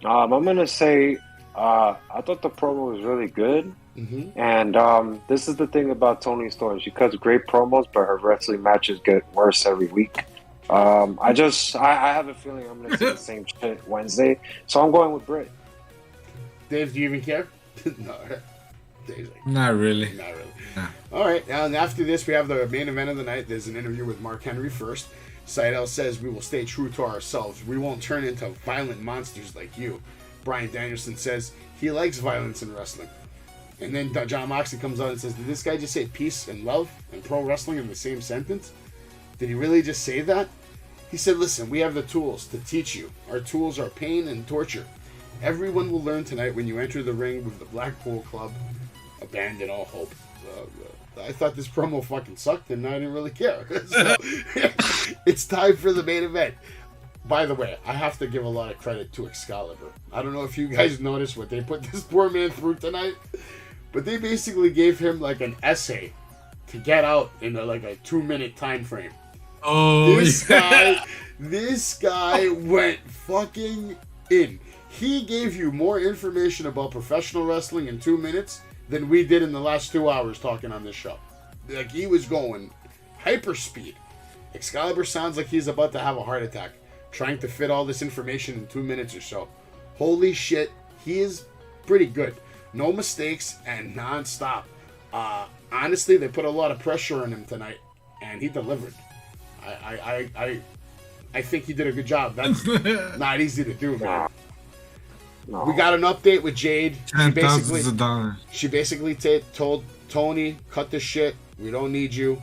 I'm gonna say I thought the promo was really good, and this is the thing about Toni Storm. She cuts great promos, but her wrestling matches get worse every week. I have a feeling I'm gonna see the same shit Wednesday, so I'm going with Britt. Dave, do you even care? No. Dave's like, Not really. not really. Nah. All right, now and after this, we have the main event of the night. There's an interview with Mark Henry first. Seidel says, we will stay true to ourselves. We won't turn into violent monsters like you. Brian Danielson says he likes violence in wrestling. And then John Moxley comes out and says, did this guy just say peace and love and pro wrestling in the same sentence? Did he really just say that? He said, listen, we have the tools to teach you. Our tools are pain and torture. Everyone will learn tonight when you enter the ring with the Blackpool Club. Abandon all hope. I thought this promo fucking sucked and I didn't really care. So, it's time for the main event. By the way, I have to give a lot of credit to Excalibur. I don't know if you guys noticed what they put this poor man through tonight, but they basically gave him like an essay to get out in like a 2-minute time frame. Oh, This guy went fucking in. He gave you more information about professional wrestling in 2 minutes than we did in the last 2 hours talking on this show. Like, he was going hyper speed. Excalibur sounds like he's about to have a heart attack, trying to fit all this information in 2 minutes or so. Holy shit, he is pretty good. No mistakes and non-stop. Honestly, they put a lot of pressure on him tonight, and he delivered. I think he did a good job. That's not easy to do, man. No. We got an update with Jade. $10,000. She basically told Tony, cut the shit. We don't need you.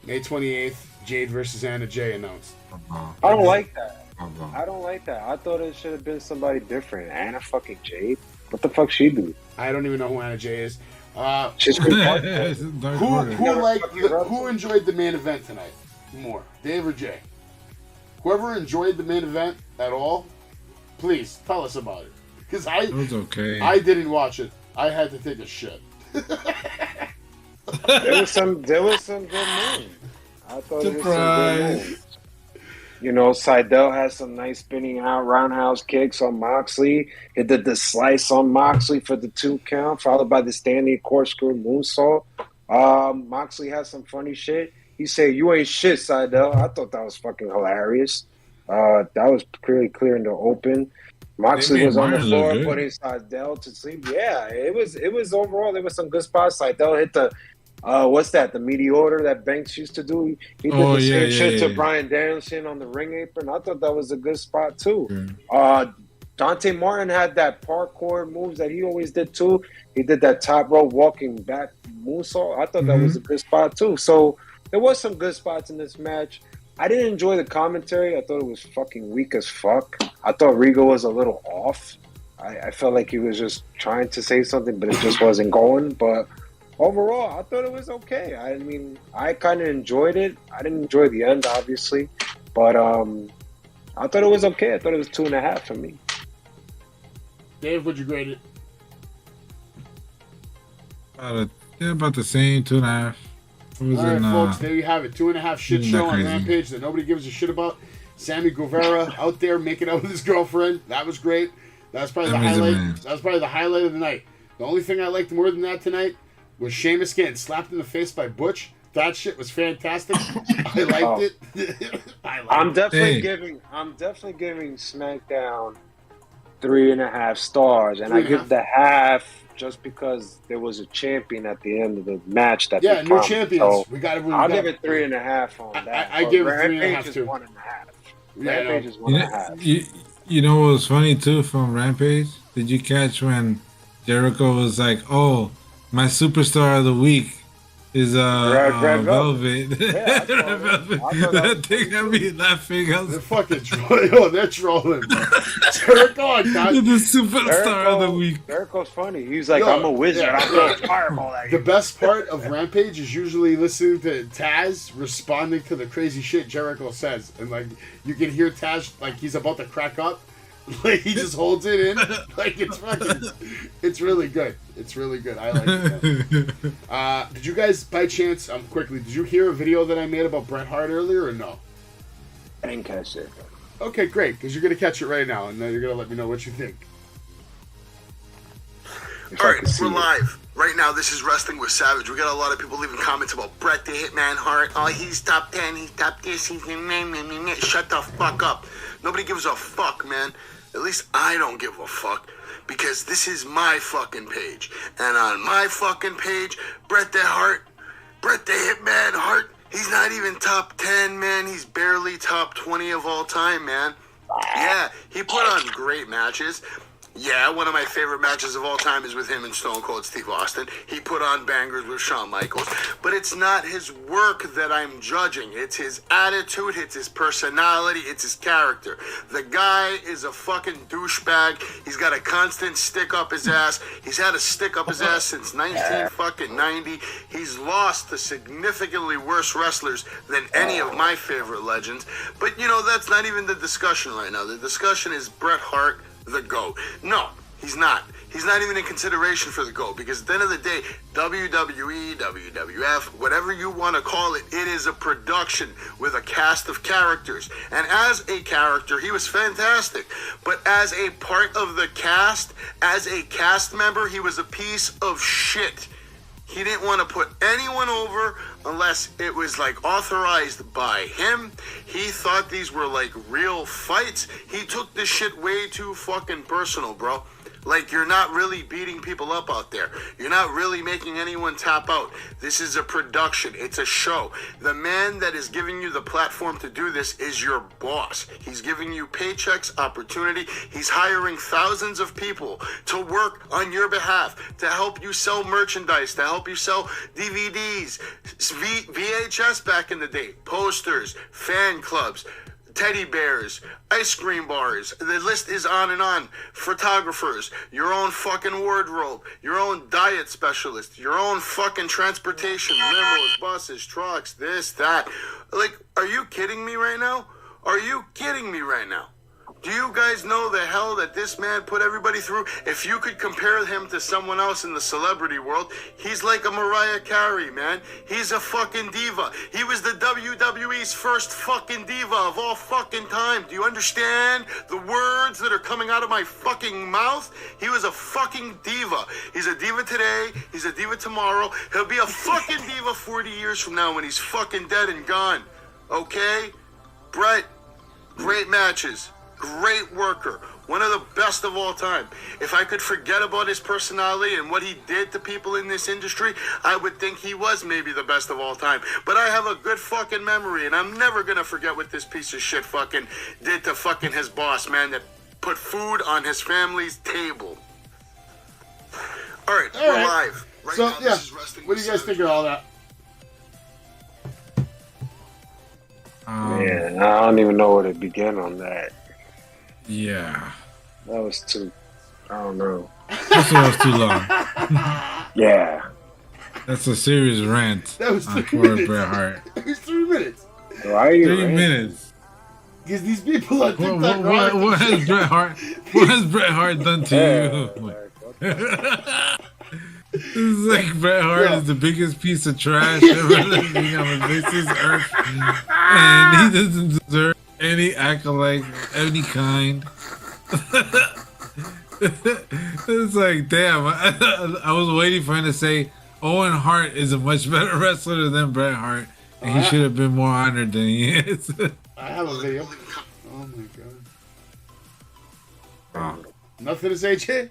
May 28th, Jade versus Anna Jay announced. I don't like that. I don't like that. I thought it should have been somebody different. Anna fucking Jade. What the fuck she do? I don't even know who Anna Jay is. She's Who enjoyed the main event tonight more, Dave or Jay? Whoever enjoyed the main event at all, please tell us about it. Because It was okay. I didn't watch it. I had to take a shit. There was some good moves. I thought there was some good moves. You know, Seidel has some nice spinning out roundhouse kicks on Moxley. He did the slice on Moxley for the 2 count, followed by the standing corkscrew moonsault. Moxley has some funny shit. He said, "You ain't shit, Seidel." I thought that was fucking hilarious. That was pretty clear in the open. Moxley was on the floor putting Seidel to sleep. Yeah, it was overall, there was some good spots. Seidel hit the what's that? The meteor that Banks used to do. He did the same shit to Brian Danielson on the ring apron. I thought that was a good spot too. Dante Martin had that parkour moves that he always did too. He did that top rope walking back moonsault. I thought that was a good spot too. So there was some good spots in this match. I didn't enjoy the commentary. I thought it was fucking weak as fuck. I thought Rigo was a little off. I felt like he was just trying to say something, but it just wasn't going. But overall, I thought it was okay. I mean, I kind of enjoyed it. I didn't enjoy the end, obviously. But I thought it was okay. I thought it was 2.5 for me. Dave, would you grade it? About the same, 2.5. All right, folks, there you have it. 2.5 shit show on Rampage that nobody gives a shit about. Sammy Guevara out there making out with his girlfriend. That was great. That was probably the highlight. That was probably the highlight of the night. The only thing I liked more than that tonight was Sheamus getting slapped in the face by Butch. That shit was fantastic. I liked it. I'm definitely giving SmackDown 3.5 stars, and I give the half just because there was a champion at the end of the match. That new champions. So I'll give it 3.5 on that. I give it 3.5 too. 1.5. Rampage is 1.5. You know what was funny too from Rampage? Did you catch when Jericho was like, "Oh, my superstar of the week is Red Velvet." Yeah, that thing had me laughing. They're fucking trolling. They're trolling. Jericho, the superstar of the week. Jericho's funny. He's like, I'm a wizard. I'm going to fireball at you. The best part of Rampage is usually listening to Taz responding to the crazy shit Jericho says, and like you can hear Taz like he's about to crack up. Like he just holds it in. Like it's really good. It's really good. I like it. Did you guys, by chance, quickly, did you hear a video that I made about Bret Hart earlier or no? I didn't catch it. Okay, great, because you're going to catch it right now, and then you're going to let me know what you think. All right, we're live. Right now, this is Wrestling with Savage. We got a lot of people leaving comments about Bret the Hitman Hart. Oh, he's top 10, he's top this, he's... Shut the fuck up. Nobody gives a fuck, man. At least I don't give a fuck, because this is my fucking page. And on my fucking page, Bret the Hitman Hart, he's not even top 10, man. He's barely top 20 of all time, man. Yeah, he put on great matches. Yeah, one of my favorite matches of all time is with him and Stone Cold Steve Austin. He put on bangers with Shawn Michaels. But it's not his work that I'm judging. It's his attitude, it's his personality, it's his character. The guy is a fucking douchebag. He's got a constant stick up his ass. He's had a stick up his ass since 1990. He's lost to significantly worse wrestlers than any of my favorite legends. But, you know, that's not even the discussion right now. The discussion is Bret Hart, the GOAT. No, he's not. He's not even in consideration for the GOAT, because at the end of the day, WWE, WWF, whatever you want to call it, it is a production with a cast of characters. And as a character, he was fantastic. But as a part of the cast, as a cast member, he was a piece of shit. He didn't want to put anyone over unless it was like authorized by him. He thought these were like real fights. He took this shit way too fucking personal, bro. Like, you're not really beating people up out there. You're not really making anyone tap out. This is a production. It's a show. The man that is giving you the platform to do this is your boss. He's giving you paychecks, opportunity. He's hiring thousands of people to work on your behalf, to help you sell merchandise, to help you sell DVDs, VHS back in the day, posters, fan clubs, teddy bears, ice cream bars. The list is on and on. Photographers, your own fucking wardrobe, your own diet specialist, your own fucking transportation, limos, buses, trucks, this, that. Like, are you kidding me right now? Are you kidding me right now? Do you guys know the hell that this man put everybody through? If you could compare him to someone else in the celebrity world, he's like a Mariah Carey, man. He's a fucking diva. He was the WWE's first fucking diva of all fucking time. Do you understand the words that are coming out of my fucking mouth? He was a fucking diva. He's a diva today. He's a diva tomorrow. He'll be a fucking diva 40 years from now when he's fucking dead and gone. Okay? Bret, great matches. Great worker. One of the best of all time. If I could forget about his personality and what he did to people in this industry, I would think he was maybe the best of all time. But I have a good fucking memory, and I'm never gonna forget what this piece of shit fucking did to fucking his boss, man, that put food on his family's table. All right, we're live. Right So, now, yeah, this is Wrestling what do you guys Savage. think of all that? Man, I don't even know where to begin on that. Yeah. That was too. I don't know. This one was too long. Yeah. That's a serious rant. That was on 3 poor minutes. Bret Hart. It was 3 minutes. Why are you 3 ranting? minutes. Because these people on What, TikTok what, are what has Bret Hart? What has Bret Hart done to Yeah, you? like, what the This is like Bret Hart is the biggest piece of trash ever living on the face of earth, and he doesn't deserve any accolade of any kind. It's like, damn, I was waiting for him to say Owen Hart is a much better wrestler than Bret Hart, and he should have been more honored than he is. I have a video. Oh my god. Oh. Nothing to say, Jay?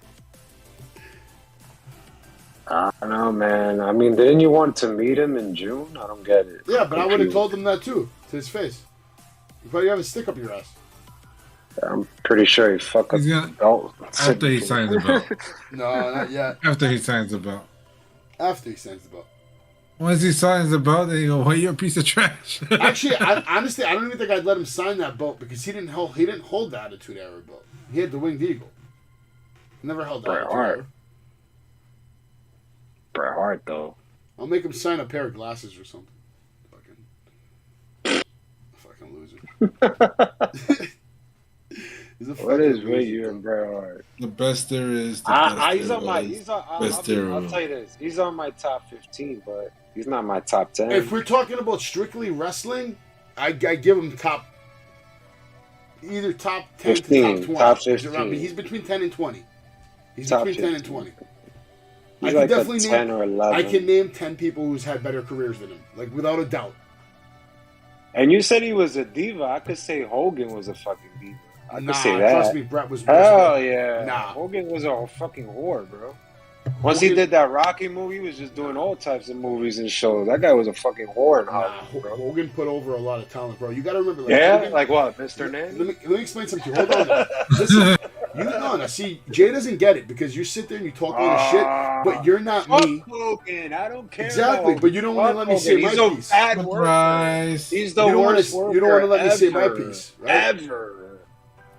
I don't know, man. I mean, didn't you want to meet him in June? I don't get it. Yeah, but I would have told him that too, to his face. You probably have a stick up your ass. I'm pretty sure he fucked up He's the gonna- belt. After he signs the belt. No, not yet. After he signs the belt. After he signs the belt. Once he signs the belt, then you go, well, you're a piece of trash. Actually, honestly, I don't even think I'd let him sign that belt because he didn't hold the Attitude Era belt. He had the Winged Eagle. Never held the Bret Attitude Hart. Era. Bret Hart, though. I'll make him sign a pair of glasses or something. Fucking loser. He's a What fucking is with loser, you bro. and Bret Hart? The best there is. The best He's there on my. was. He's on. Best there I'll was. tell you this. He's on my top 15, but he's not my top 10. If we're talking about strictly wrestling, I give him either top 10 15, to top 20. top He's 15. He's between 10 and 20. He's Top between 10 and 15. 20. He's I can like a definitely 10 name. or 11. I can name 10 people who's had better careers than him, like without a doubt. And you said he was a diva. I could say Hogan was a fucking diva. I could say that. Trust me, Bret was. Hell yeah. Nah. Hogan was a fucking whore, bro. Once he did that Rocky movie, he was just doing all types of movies and shows. That guy was a fucking whore in Nah, Hollywood, bro. Hogan put over a lot of talent, bro. You got to remember. Like, Yeah? Hogan, Like what? Mr. Name? let me explain something to you. Hold on. Now. Listen, now, see, Jay doesn't get it because you sit there and you talk all this shit, but you're not Fuck me. Hogan. I don't care. Exactly, about but you don't want to Fuck let me say Hogan. my He's piece. a bad worker. Surprise. He's the You don't wanna- worst worker you don't wanna let me say my ever. piece, right? Ever.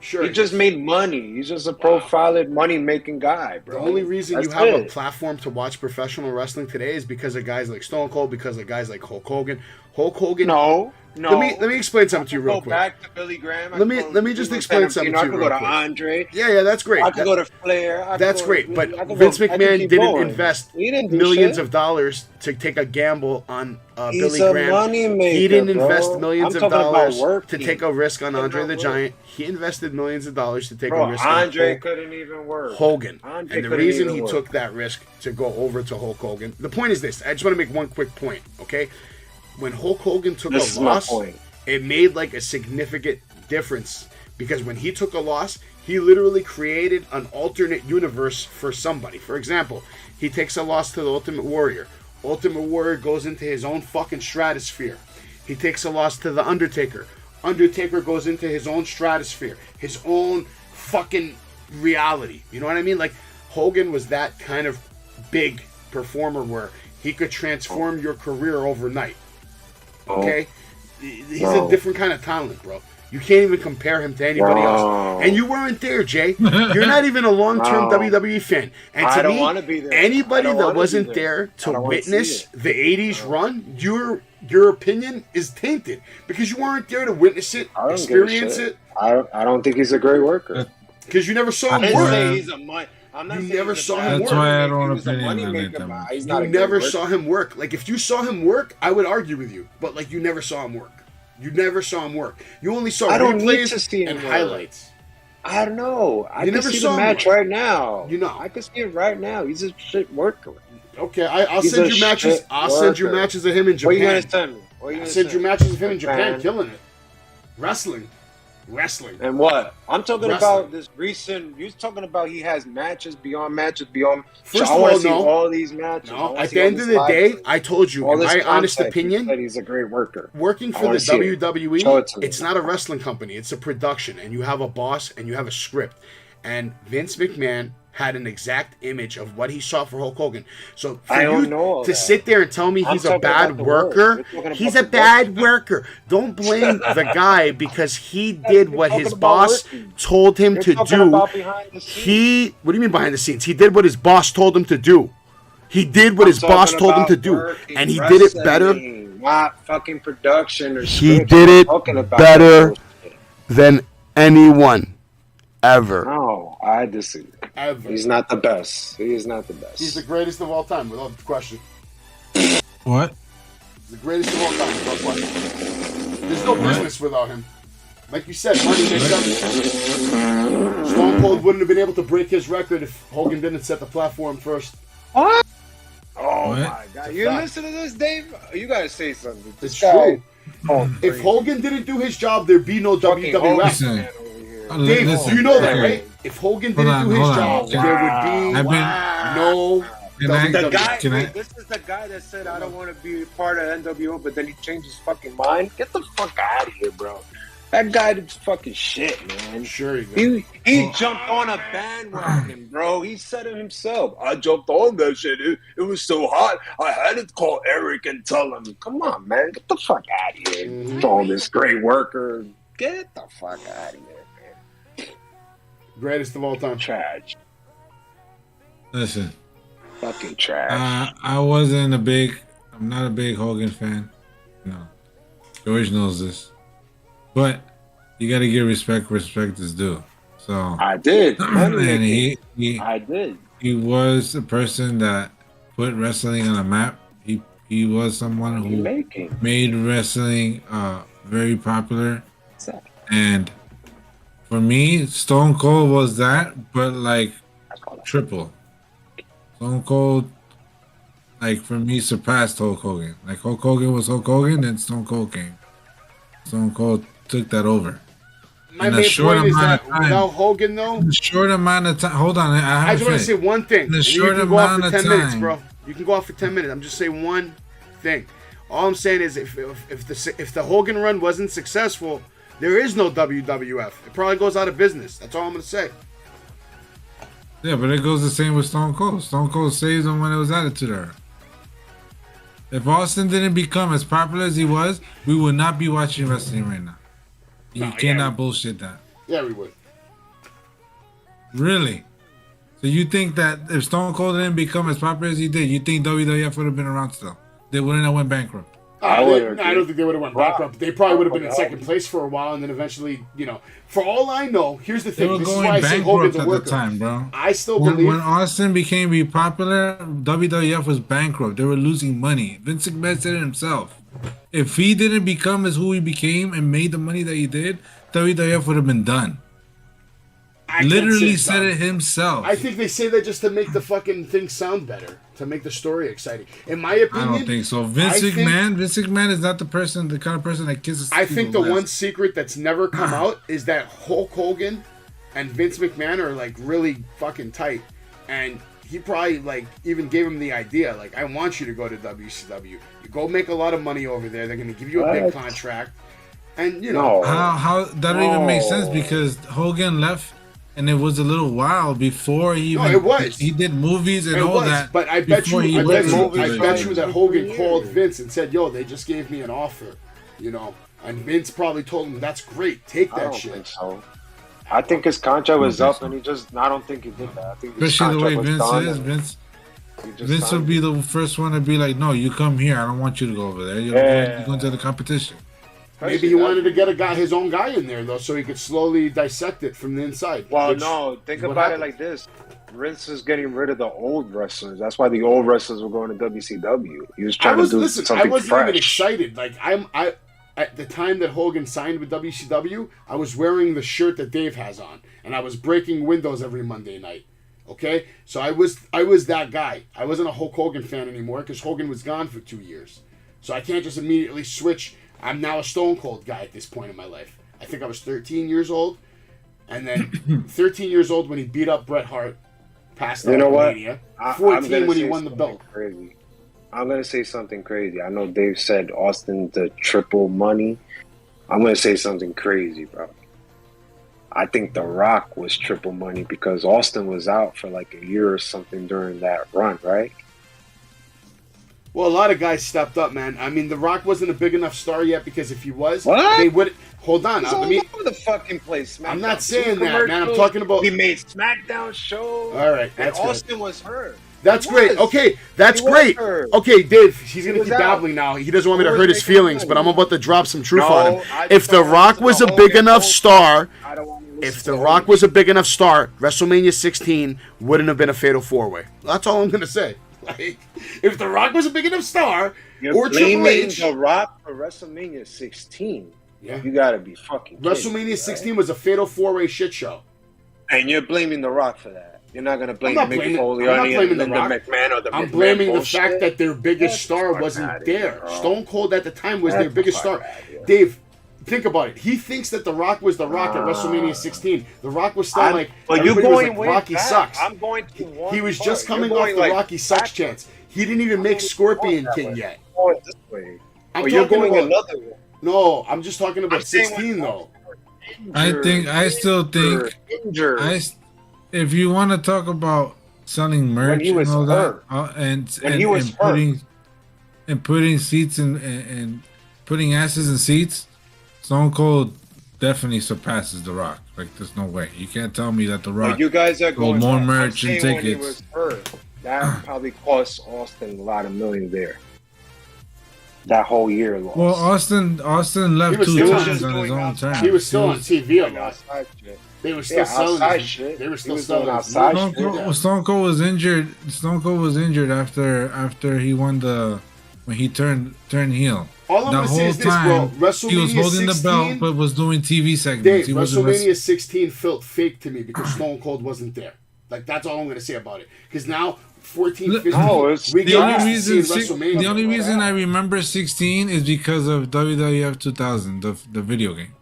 Sure. He just made money. He's just a profiled, money-making guy, The bro. only reason you That's have a it. platform to watch professional wrestling today is because of guys like Stone Cold, because of guys like Hulk Hogan. Hulk Hogan. No. Let me explain something to you real Go quick. back to Billy Graham. I Let me- could go let me to just Drew explain Gulak. something I to you could real go to quick. Andre. Yeah, that's great. I could go to Flair. That's great, but Vince McMahon didn't invest millions of dollars to take a gamble on Billy Graham. Moneymaker, He didn't bro. invest millions I'm of talking about dollars to working. take a risk on I'm Andre talking the about Giant. He invested millions of dollars to take Bro, a risk Andre on couldn't even work. Hogan. Andre And the couldn't reason even he work. took that risk to go over to Hulk Hogan, the point is this. I just want to make one quick point, okay? When Hulk Hogan took This is a my loss, point. it made like a significant difference because when he took a loss, he literally created an alternate universe for somebody. For example, he takes a loss to the Ultimate Warrior. Ultimate Warrior goes into his own fucking stratosphere. He takes a loss to the Undertaker. Undertaker goes into his own stratosphere, his own fucking reality. You know what I mean? Like Hogan was that kind of big performer where he could transform your career overnight. Okay? He's a different kind of talent, bro. You can't even compare him to anybody else. And you weren't there, Jay. You're not even a long-term WWE fan. And I to don't me, wanna be there. anybody I don't that wanna wasn't be there there. I to don't wanna witness see it. the 80s run, your opinion is tainted because you weren't there to witness it, I don't experience give a it, shit. I don't think he's a great worker. because you never saw I him didn't work. say he's a money. I'm not You saying never he's a saw bad him That's work. why I He don't was a opinion on it moneymaker, that but much. he's not You a good never worker. saw him work. Like, if you saw him work, I would argue with you. But, like, you never saw him work. You never saw him work. You only saw I don't need replays to see him and work. highlights. I don't know. I You can never see saw the him match work. right now. You know. I can see it right now. He's a shit worker. Okay, I'll He's send a you matches. shit I'll send you worker. matches of him in What are you Japan. gonna send me? What are you I'll gonna send you send me? matches of him in Japan, Japan. killing it. Wrestling. Wrestling. And what? I'm talking Wrestling. about this recent. You're talking about he has matches beyond matches beyond. First I of want all, to see no. all these matches. I No, wanna at see the all end this of the live day, stuff. I told you, All in this my honest content. You opinion, said he's a great worker. working I for the wanna see it. WWE, Show it to me. it's not a wrestling company. It's a production, and you have a boss, and you have a script. And Vince McMahon had an exact image of what he saw for Hulk Hogan. So for I don't you know to that. sit there and tell me I'm he's a talking bad about the worker, work. We're talking he's about a the bad work. worker. Don't blame the guy because he did what talking his about boss working. told him You're to talking do. about behind the scenes. What do you mean behind the scenes? He did what his boss told him to do. He did what I'm his boss talking told him about to do, working, and he did it better. wrestling, not fucking production or He scripts. did I'm it talking about better that bullshit. than anyone ever. No, I disagree. Ever. He's not the best. He is not the best. He's the greatest of all time, without question. What? He's the greatest of all time, without question. There's no business without him. Like you said, money makes everything. Stone Cold wouldn't have been able to break his record if Hogan didn't set the platform first. What? Oh What? my god! You listen to this, Dave? You gotta say something. This It's guy- true. Oh, If Hogan didn't do his job, there'd be no fucking WWF. Listen. man over here. Dave, Listen, you know that, okay. right? If Hogan Hold didn't on, do his hold on. job, Can- there would be I've been- no Can I- The WWF. guy, Can I- this is the guy that said, "I don't want to be part of NWO," but then he changed his fucking mind. Get the fuck out of here, bro. That guy did fucking shit, man. Sure you go. He jumped on a bandwagon, bro. He said it himself. I jumped on that shit. It was so hot. I had to call Eric and tell him, "Come on, man, get the fuck out of here." Mhm. All this great worker. Get the fuck out of here, man. Greatest of all time. Trash. Listen. Fucking trash. I'm not a big Hogan fan. No. George knows this. But you gotta give respect where respect is due. So I did. and I did. he was a person that put wrestling on a map. He was someone who Making. made wrestling very popular. Exactly. And for me, Stone Cold was that, but like triple. Stone Cold, like for me, surpassed Hulk Hogan. Like Hulk Hogan was Hulk Hogan, then Stone Cold came. Stone Cold took that over. My In a main short point is amount that of time. without Hogan, though, In a short amount of time. Hold on, I just want to say one thing. In a And you short can go off amount for of 10 minutes, time. bro. You can go off for 10 minutes. I'm just saying one thing. All I'm saying is if the Hogan run wasn't successful, there is no WWF. It probably goes out of business. That's all I'm going to say. Yeah, but it goes the same with Stone Cold. Stone Cold saves him when it was Attitude Era. If Austin didn't become as popular as he was, we would not be watching wrestling right now. You cannot bullshit that. Yeah, we would. Really? So you think that if Stone Cold didn't become as popular as he did, you think WWF would have been around still? They wouldn't have went bankrupt. I would I don't think they would have went bankrupt. They probably would have been in second place for a while, and then eventually, for all I know, here's the They thing. were This is going why I say Hogan's bankrupt a at the worker. time, bro. I still When believe. Austin became be popular, WWF was bankrupt. They were losing money. Vince McMahon said it himself. If he didn't become as who he became and made the money that he did, WWF would have been done. I can't Literally say said done. it himself. I think they say that just to make the fucking thing sound better, to make the story exciting. In my I opinion, don't think so. Vince McMahon is not the kind of person that kisses. I think the people's one ass. secret that's never come out is that Hulk Hogan and Vince McMahon are like really fucking tight, and he probably like even gave him the idea, like, I want you to go to WCW. You go make a lot of money over there. They're gonna give you a big What? contract, and you know. No. How that don't even make sense No. because Hogan left. And it was a little while before he even it was. he did movies and It all was, that. but I bet you, before he I went bet to you, movies, I WWE. bet you that Hogan years. called Vince and said, "Yo, they just gave me an offer," and Vince probably told him, "That's great, take I that don't shit." think so. I think his contract was I don't up, think and I don't think he did that. I think his Especially the way contract was Vince done, is. and he just Vince will signed be it. the first one to be like, "No, you come here. I don't want you to go over there. You're going to the competition." Maybe he wanted to get his own guy in there though, so he could slowly dissect it from the inside. Well, which no, think is what about happened. it like this. Vince is getting rid of the old wrestlers. That's why the old wrestlers were going to WCW. He was trying to do I something wasn't fresh. even excited. Like I at the time that Hogan signed with WCW, I was wearing the shirt that Dave has on, and I was breaking windows every Monday night. Okay, so I was that guy. I wasn't a Hulk Hogan fan anymore because Hogan was gone for 2 years. So I can't just immediately switch. I'm now a Stone Cold guy at this point in my life. I think I was 13 years old. And then 13 years old when he beat up Bret Hart, passed out Mania. 14 when he won the belt. Crazy. I'm going to say something crazy. I know Dave said Austin the triple money. I'm going to say something crazy, bro. I think The Rock was triple money because Austin was out for like a year or something during that run, right? Well, a lot of guys stepped up, man. I mean, The Rock wasn't a big enough star yet because if he was, what? they would. Hold on. He's all over the fucking place. SmackDown. I'm not saying that, man. I'm talking about. He made SmackDown shows. All right, and that's Austin was hurt. That's great. Okay, that's great. Okay, Dave, he's going to keep babbling now. He doesn't want me to hurt his feelings, but I'm about to drop some truth on him. If The Rock was a big enough star, WrestleMania 16 wouldn't have been a fatal four-way. That's all I'm going to say. Like, if The Rock was a big enough star, or Triple H, The Rock for WrestleMania 16. Yeah. You got to be fucking kidding. WrestleMania 16 was a fatal four-way shit show. And you're blaming The Rock for that. You're not going to blame Mick Foley or Linda The Rock. McMahon or the I'm McMahon blaming bullshit. the fact that their biggest star wasn't there. Stone Cold at the time was their biggest star. Dave, think about it. He thinks that The Rock was The Rock at WrestleMania 16. The Rock was still But you're going was like, Rocky back. sucks. I'm going to one He was part. just coming You're off the like Rocky sucks chance. He didn't even make Scorpion King yet. Going this way. You're going another way. No, I'm just talking about 16 though. I still think if you want to talk about selling merch and all that, and putting seats and putting asses in seats, Stone Cold definitely surpasses The Rock. Like, there's no way. You can't tell me that The Rock. But you guys are going more merch and tickets. When he was hurt, that probably cost Austin a lot of millions there. That whole year loss. Well, Austin left 2 times on his own terms. He was still on TV a lot. They were still selling shit. They were still selling outside Stone Cold was injured. Stone Cold was injured after he won when he turned heel. All I'm gonna say is this, bro. WrestleMania he was holding 16, the belt, but was doing TV segments. Dave, he WrestleMania 16 felt fake to me because Stone Cold wasn't there. Like, that's all I'm gonna say about it. Because now, 14, 15, the only reason I remember 16 is because of WWF 2000, the video game.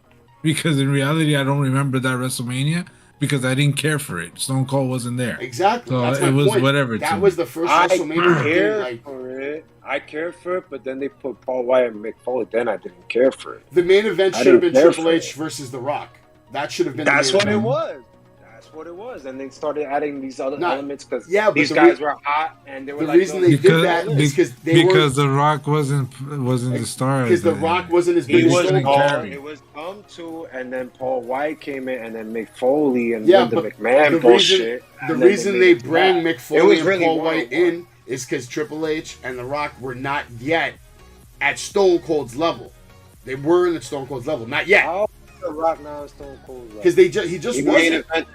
Because in reality, I don't remember that WrestleMania because I didn't care for it. Stone Cold wasn't there. Exactly. So that's my it was point. whatever. That was the first WrestleMania. I cared for it, but then they put Paul White and Mick Foley. Then I didn't care for it. The main event should have been Triple H versus The Rock. That should have been. That's what it was. That's what it was. And they started adding these other elements because these guys were hot and they were the reason they did that is because The Rock wasn't the star. Because The Rock wasn't as big as Stone Cold. It was come to, and then Paul White came in, and then Mick Foley and the McMahon bullshit. The reason they bring Mick Foley and Paul White in is because Triple H and The Rock were not yet at Stone Cold's level. They weren't at Stone Cold's level, not yet. The Rock now is Stone Cold. Because he just wasn't at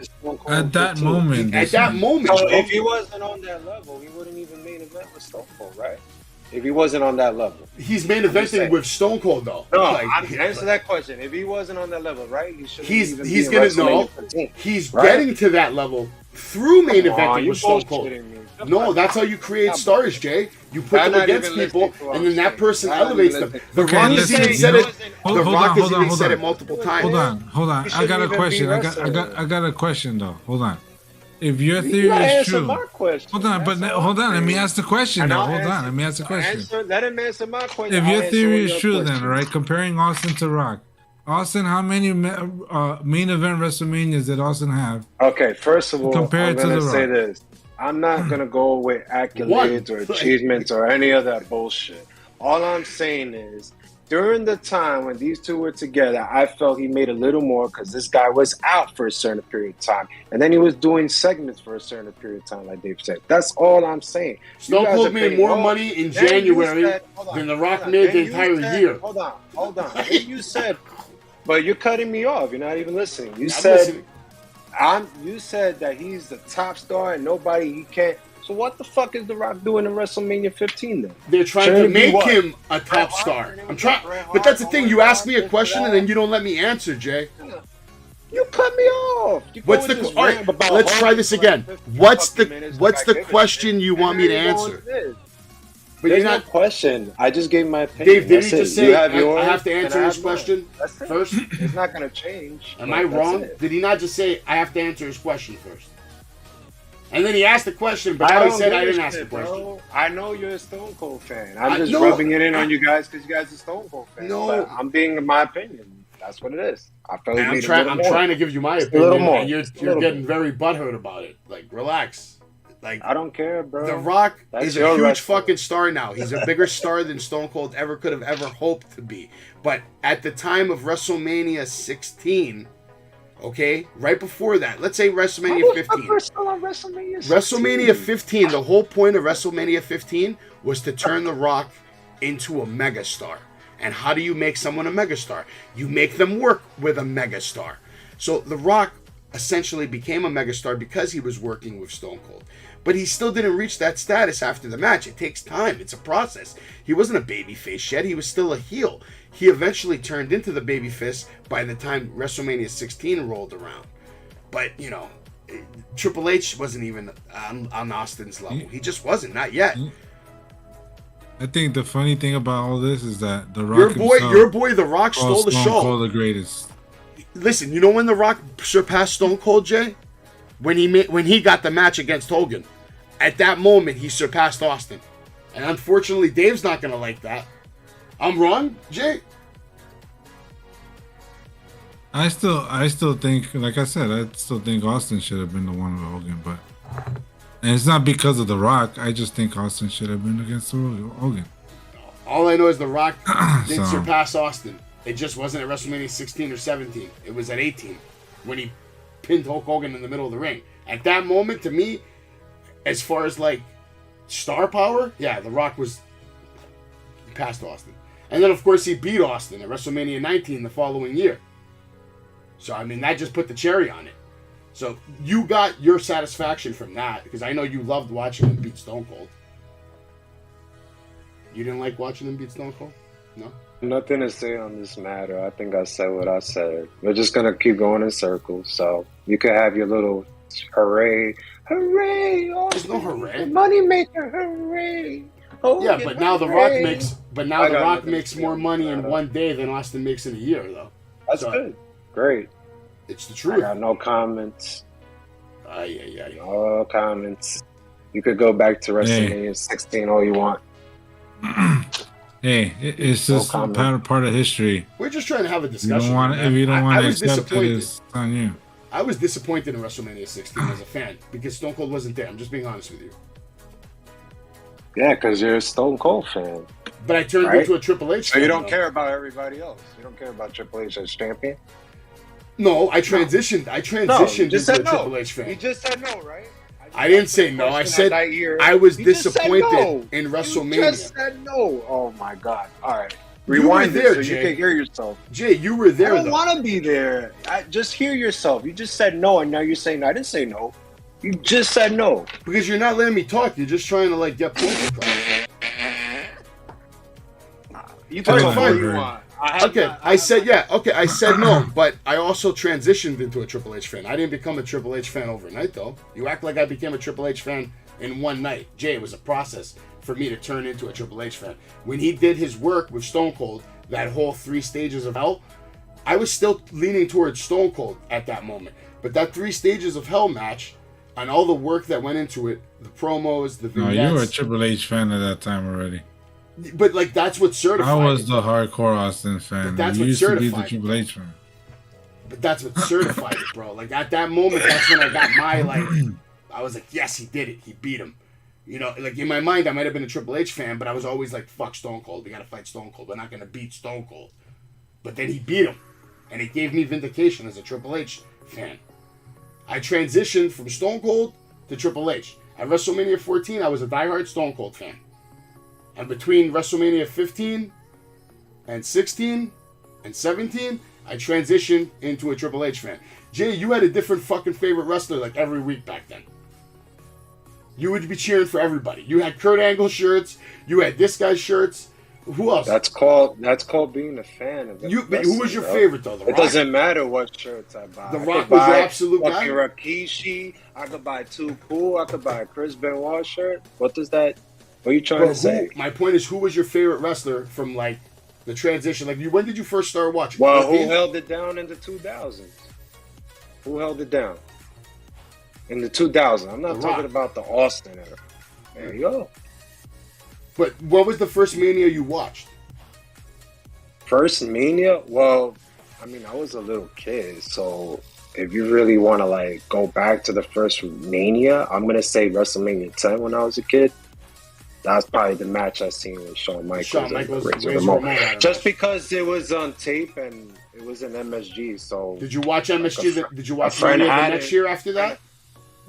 that moment. At that moment, so if he wasn't on that level, he wouldn't even main event with Stone Cold, right? If he wasn't on that level, he's main eventing with Stone Cold though. No, answer that question. If he wasn't on that level, right? He's gonna know. He's getting to that level through main eventing with Stone Cold. No, that's how you create stars, Jay. You put them against people, and then that person elevates them. The Rock has even said it. The Rock has even said it multiple times. Hold on. I got a question. I got a question though. Hold on. If your theory is true, hold on. Let me ask the question though. Hold on. Let me ask the question. Let him answer my question. If your theory is true, then right, comparing Austin to Rock. Austin, how many main event WrestleManias did Austin have? Okay, first of all, compared I'm to gonna say this. I'm not gonna go with accolades or achievements or any of that bullshit. All I'm saying is, during the time when these two were together, I felt he made a little more because this guy was out for a certain period of time, and then he was doing segments for a certain period of time, like Dave said. That's all I'm saying. Stone Cold made more money in January than The Rock made the entire year. Hold on. You said, but you're cutting me off. You're not even listening. You said. You said that he's the top star and he can't. So what the fuck is The Rock doing in WrestleMania 15 then? They're trying to make him a top star. I'm trying, but that's the thing. You ask me a question and then you don't let me answer, Jay. You cut me off. What's the? All right, let's try this again. What's the question you want me to answer? But There's you're not. no question. I just gave my opinion. Dave, did he That's just it. You say have I yours, have to and answer I his have mine. question That's it. first? It's not going to change. Am but I that's wrong? it. Did he not just say I have to answer his question first? And then he asked the question, but I now he don't said give I a didn't ask the shit, question. bro. I know you're a Stone Cold fan. I'm just no, rubbing it in on you guys because you guys are Stone Cold fans. No. But I'm being in my opinion. That's what it is. I felt And it I'm needed a little more. trying to give you my Just a little opinion, more. and you're Just a little getting bit. very butthurt about it. Like, relax. Like, I don't care, bro. The Rock That's is a your huge wrestler. fucking star now. He's a bigger star than Stone Cold ever could have ever hoped to be. But at the time of WrestleMania 16, okay, right before that, let's say WrestleMania 15. WrestleMania 15, the whole point of WrestleMania 15 was to turn The Rock into a megastar. And how do you make someone a megastar? You make them work with a megastar. So The Rock essentially became a megastar because he was working with Stone Cold. But he still didn't reach that status after the match. It takes time. It's a process. He wasn't a babyface yet. He was still a heel. He eventually turned into the babyface by the time WrestleMania 16 rolled around. But, you know, Triple H wasn't even on Austin's level. He just wasn't. Not yet. I think the funny thing about all this is that The Rock Your boy, The Rock stole the Stone show. Cold the greatest. Listen, you know when The Rock surpassed Stone Cold, Jay? When he got the match against Hogan. At that moment, he surpassed Austin. And unfortunately, Dave's not going to like that. I'm wrong, Jay? I still think, like I said, I still think Austin should have been the one with Hogan, but and it's not because of The Rock. I just think Austin should have been against Hogan. All I know is The Rock didn't So- surpass Austin. It just wasn't at WrestleMania 16 or 17. It was at 18 when he pinned Hulk Hogan in the middle of the ring. At that moment, to me, as far as like star power, yeah, The Rock was past Austin. And then, of course, he beat Austin at WrestleMania 19 the following year. So, I mean, that just put the cherry on it. So, you got your satisfaction from that, because I know you loved watching him beat Stone Cold. You didn't like watching him beat Stone Cold? No? Nothing to say on this matter. I think I said what I said. We're just going to keep going in circles. So, you can have your little hooray. Hooray! There's no hooray. Moneymaker, hooray! Oh, Yeah, but now The Rock makes The I got Rock nothing makes to say more on money in that. one day than Austin makes in a year, though. That's So, good. Great. It's the I truth. got no comments. Ay. No comments. You could go back to WrestleMania 16 all you want. Hey, it's just No comment. part of history. We're just trying to have a If discussion. you don't want I to was accept it, disappointed. it's on you. I was disappointed in WrestleMania 16 as a fan because Stone Cold wasn't there. I'm just being honest with you. Yeah, because you're a Stone Cold fan. But I turned Right. into a Triple H So fan. you don't though. care about everybody else. You don't care about Triple H as champion. No, I transitioned. I you transitioned just into said a no. Triple H fan. You just said no, right? I didn't say no. I said I was disappointed in You WrestleMania. just said no. Oh my God! All right, You rewind were it there, so Jay. you can hear yourself. Jay, you were I there don't though. want to be there. Just hear yourself. You just said no, and now you're saying no. I didn't say no. You just said no. Because you're not letting me talk. You're just trying to like get points across. You All right, talk fine. what you want. I said no, but I also transitioned into a Triple H fan. I didn't become a Triple H fan overnight, though. You act like I became a Triple H fan in one night. Jay, it was a process for me to turn into a Triple H fan. When he did his work with Stone Cold, that whole 3 stages of hell, I was still leaning towards Stone Cold at that moment. But that 3 stages of hell match, and all the work that went into it, the promos, the No, vignettes. you were a Triple H fan at that time already. But like that's what certified. I was it. the hardcore Austin fan. But that's You what used to be the certified it. Triple H fan. But that's what certified it, bro. Like at that moment, that's when I got my like. I was like, yes, he did it. He beat him. You know, like in my mind, I might have been a Triple H fan, but I was always like, fuck Stone Cold. We gotta fight Stone Cold. We're not gonna beat Stone Cold. But then he beat him, and it gave me vindication as a Triple H fan. I transitioned from Stone Cold to Triple H. At WrestleMania 14, I was a diehard Stone Cold fan. And between WrestleMania 15 and 16 and 17, I transitioned into a Triple H fan. Jay, you had a different fucking favorite wrestler like every week back then. You would be cheering for everybody. You had Kurt Angle shirts. You had this guy's shirts. Who else? That's called being a fan of But who was wrestling, your bro. favorite though? The It Rock? doesn't matter what shirts I buy. The I Rock could was your buy absolute guy? fucking Rikishi. I could buy Too Cool. I could buy a Chris Benoit shirt. What does that What are you trying to say? My point is, who was your favorite wrestler from like the transition? Like, when did you first start watching? Well, who held it down in the 2000s? Who held it down in the 2000s? I'm not talking about the Austin era. There you go. But what was the first Mania you watched? First Mania? Well, I mean, I was a little kid, so if you really want to like go back to the first Mania, I'm gonna say WrestleMania 10 when I was a kid. That's probably the match I seen with Shawn Michaels. Just because it was on tape and it was in MSG. So did you watch MSG? Did you watch Mania the next year after that?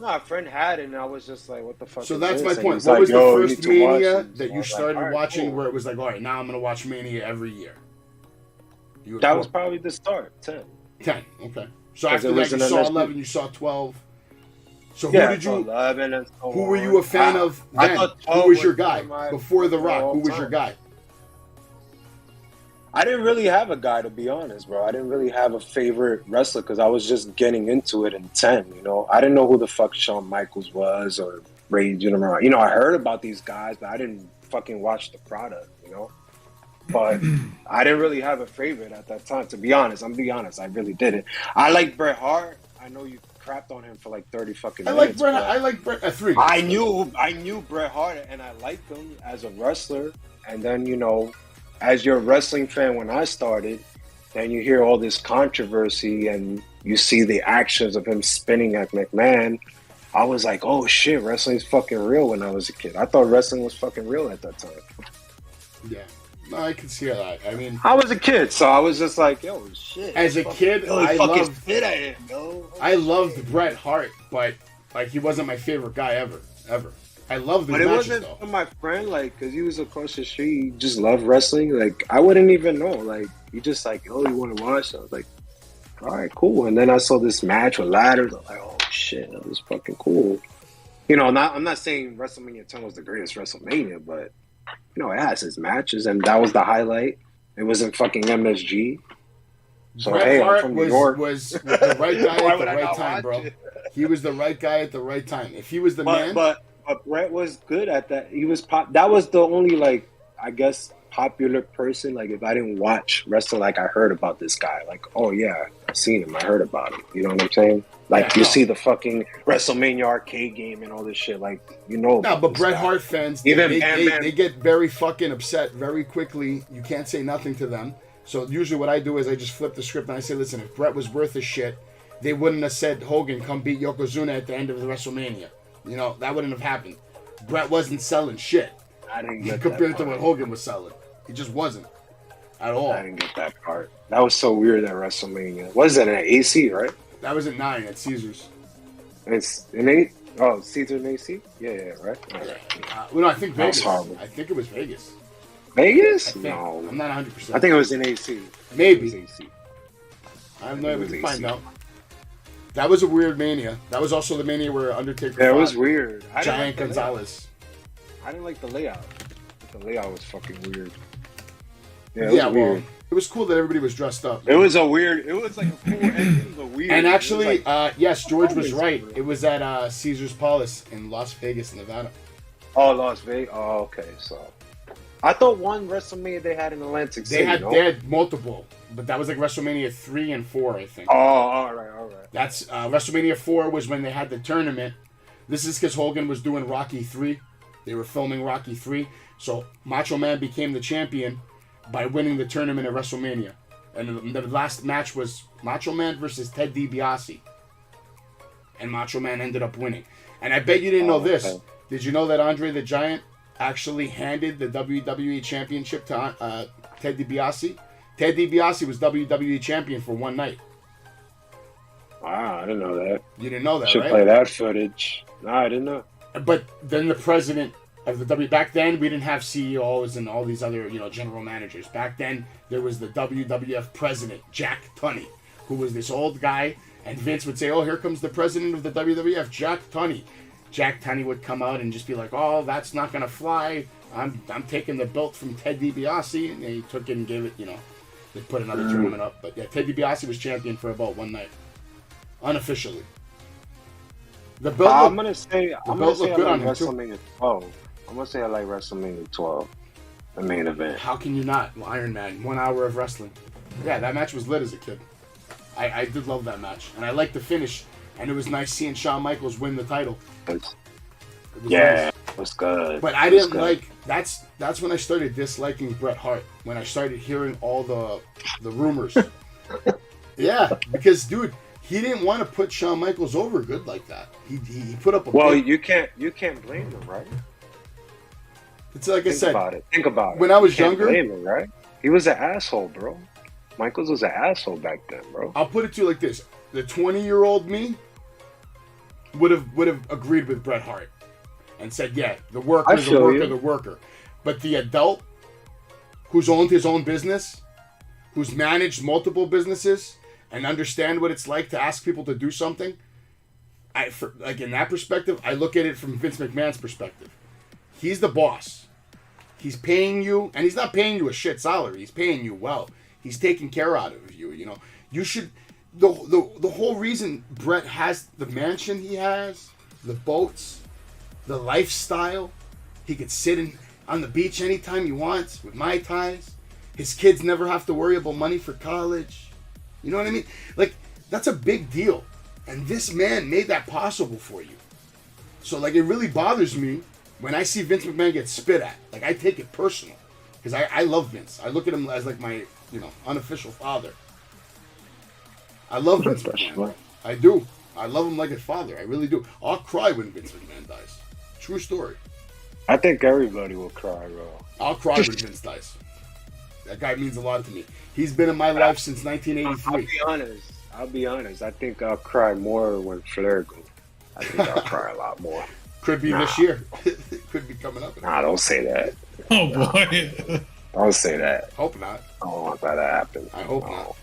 No, a friend had it, and I was just like, "What the fuck?" So that's my point. What was the first Mania that you started watching where it was like, "All right, now I'm gonna watch Mania every year"? That was probably the start. 10. Okay. So after that, you saw 11, you saw 12. So who did you? 11 and so who were you a fan of then? Who was your guy before The Rock? Who was your guy? I didn't really have a guy, to be honest, bro. I didn't really have a favorite wrestler because I was just getting into it in 10. You know, I didn't know who the fuck Shawn Michaels was or Ray Jr. You know, I heard about these guys, but I didn't fucking watch the product. You know. But I didn't really have a favorite at that time, to be honest. I'm being honest, I really didn't. I like Bret Hart. I know you crapped on him for like 30 fucking minutes. I like Bret at 3. I knew Bret Hart, and I liked him as a wrestler. And then, you know, as your wrestling fan when I started, then you hear all this controversy and you see the actions of him spinning at McMahon. I was like, oh shit, wrestling's fucking real when I was a kid. I thought wrestling was fucking real at that time. Yeah. No, I can see that. I mean, I was a kid, so I was just like, "Yo, shit." As a kid, I loved Bret Hart, but like he wasn't my favorite guy ever. I loved the matches, But it wasn't my friend, like, because he was across the street. He just loved wrestling. Like, I wouldn't even know. Like, he just like, "Oh, you want to watch?" I was like, "All right, cool." And then I saw this match with ladders. I was like, "Oh shit, that was fucking cool." You know, I'm not saying WrestleMania 10 was the greatest WrestleMania, but you know, it has its matches, and that was the highlight. It was in fucking MSG. So, Bret Hart I'm from New York. was the right guy at the right time, bro. He was the right guy at the right time. If he was the man. But Bret was good at that. He was that was the only, like, I guess, popular person. Like, if I didn't watch wrestling, like, I heard about this guy. Like, oh, yeah, I've seen him. I heard about him. You know what I'm saying? Like, you see the fucking WrestleMania arcade game and all this shit. Like, you know. No, but Bret Hart fans, they get very fucking upset very quickly. You can't say nothing to them. So usually what I do is I just flip the script and I say, listen, if Bret was worth a shit, they wouldn't have said, Hogan, come beat Yokozuna at the end of the WrestleMania. You know, that wouldn't have happened. Bret wasn't selling shit. I didn't get compared to what Hogan was selling. He just wasn't. At all. I didn't get that part. That was so weird at WrestleMania. What is that, an AC, right? That was at 9 at Caesars. It's an 8? Oh, Caesar and AC? Yeah, right? Well, no, I think Vegas. I think it was Vegas. Vegas? No. I'm not 100%. I think it was in AC. Maybe. It was AC. I'm not able to find out. That was a weird Mania. That was also the Mania where Undertaker it was weird. Giant Gonzalez. I didn't like the layout. The layout was fucking weird. Yeah, it was weird. Well, it was cool that everybody was dressed up. It was like a cool ending, but weird. And actually, yes, George was right. It was at Caesar's Palace in Las Vegas, Nevada. Oh, Las Vegas. Oh, okay. So, I thought one WrestleMania they had in Atlantic City. They had multiple, but that was like WrestleMania 3 and 4, I think. Oh, all right. That's WrestleMania 4 was when they had the tournament. This is because Hogan was doing Rocky 3. They were filming Rocky 3, so Macho Man became the champion by winning the tournament at WrestleMania. And the last match was Macho Man versus Ted DiBiase. And Macho Man ended up winning. And I bet you didn't know this. Okay. Did you know that Andre the Giant actually handed the WWE Championship to Ted DiBiase? Ted DiBiase was WWE Champion for one night. Wow, I didn't know that. You didn't know that, Should right? play that footage. No, I didn't know. But then the president of the back then we didn't have CEOs and all these other general managers. Back then there was the WWF president Jack Tunney, who was this old guy, and Vince would say, "Oh, here comes the president of the WWF, Jack Tunney." Jack Tunney would come out and just be like, "Oh, that's not gonna fly. I'm taking the belt from Ted DiBiase," and they took it and gave it. They put another tournament up. But yeah, Ted DiBiase was champion for about one night, unofficially. The belt. I'm gonna say good on WrestleMania 12 I'm gonna say I like WrestleMania 12, the main event. How can you not? Iron Man, 1 hour of wrestling. Yeah, that match was lit as a kid. I did love that match, and I liked the finish. And it was nice seeing Shawn Michaels win the title. Yeah, it was good. But I didn't like. That's when I started disliking Bret Hart. When I started hearing all the rumors. Yeah, because dude, he didn't want to put Shawn Michaels over good like that. He put up a. Well, you can't blame him, right? It's like I said. Think about it. When I was younger, blame him, right? He was an asshole, bro. Michaels was an asshole back then, bro. I'll put it to you like this: the 20-year-old me would have agreed with Bret Hart and said, "Yeah, the worker, the worker." But the adult who's owned his own business, who's managed multiple businesses, and understand what it's like to ask people to do something, like in that perspective, I look at it from Vince McMahon's perspective. He's the boss. He's paying you, and he's not paying you a shit salary. He's paying you well. He's taking care out of you. You know, you should. The whole reason Bret has the mansion he has, the boats, the lifestyle, he could sit on the beach anytime he wants with Mai Tais. His kids never have to worry about money for college. You know what I mean? Like, that's a big deal. And this man made that possible for you. So, like, it really bothers me when I see Vince McMahon get spit at. Like, I take it personal. Because I love Vince. I look at him as, like, my, unofficial father. I love Vince McMahon. I do. I love him like a father. I really do. I'll cry when Vince McMahon dies. True story. I think everybody will cry, bro. I'll cry when Vince dies. That guy means a lot to me. He's been in my life since 1983. I'll be honest. I think I'll cry more when Flair goes. I think I'll cry a lot more. Could be this year. Could be coming up. Nah, don't say that. Oh, boy. Don't say that. Hope not. I don't want that to happen. I hope not.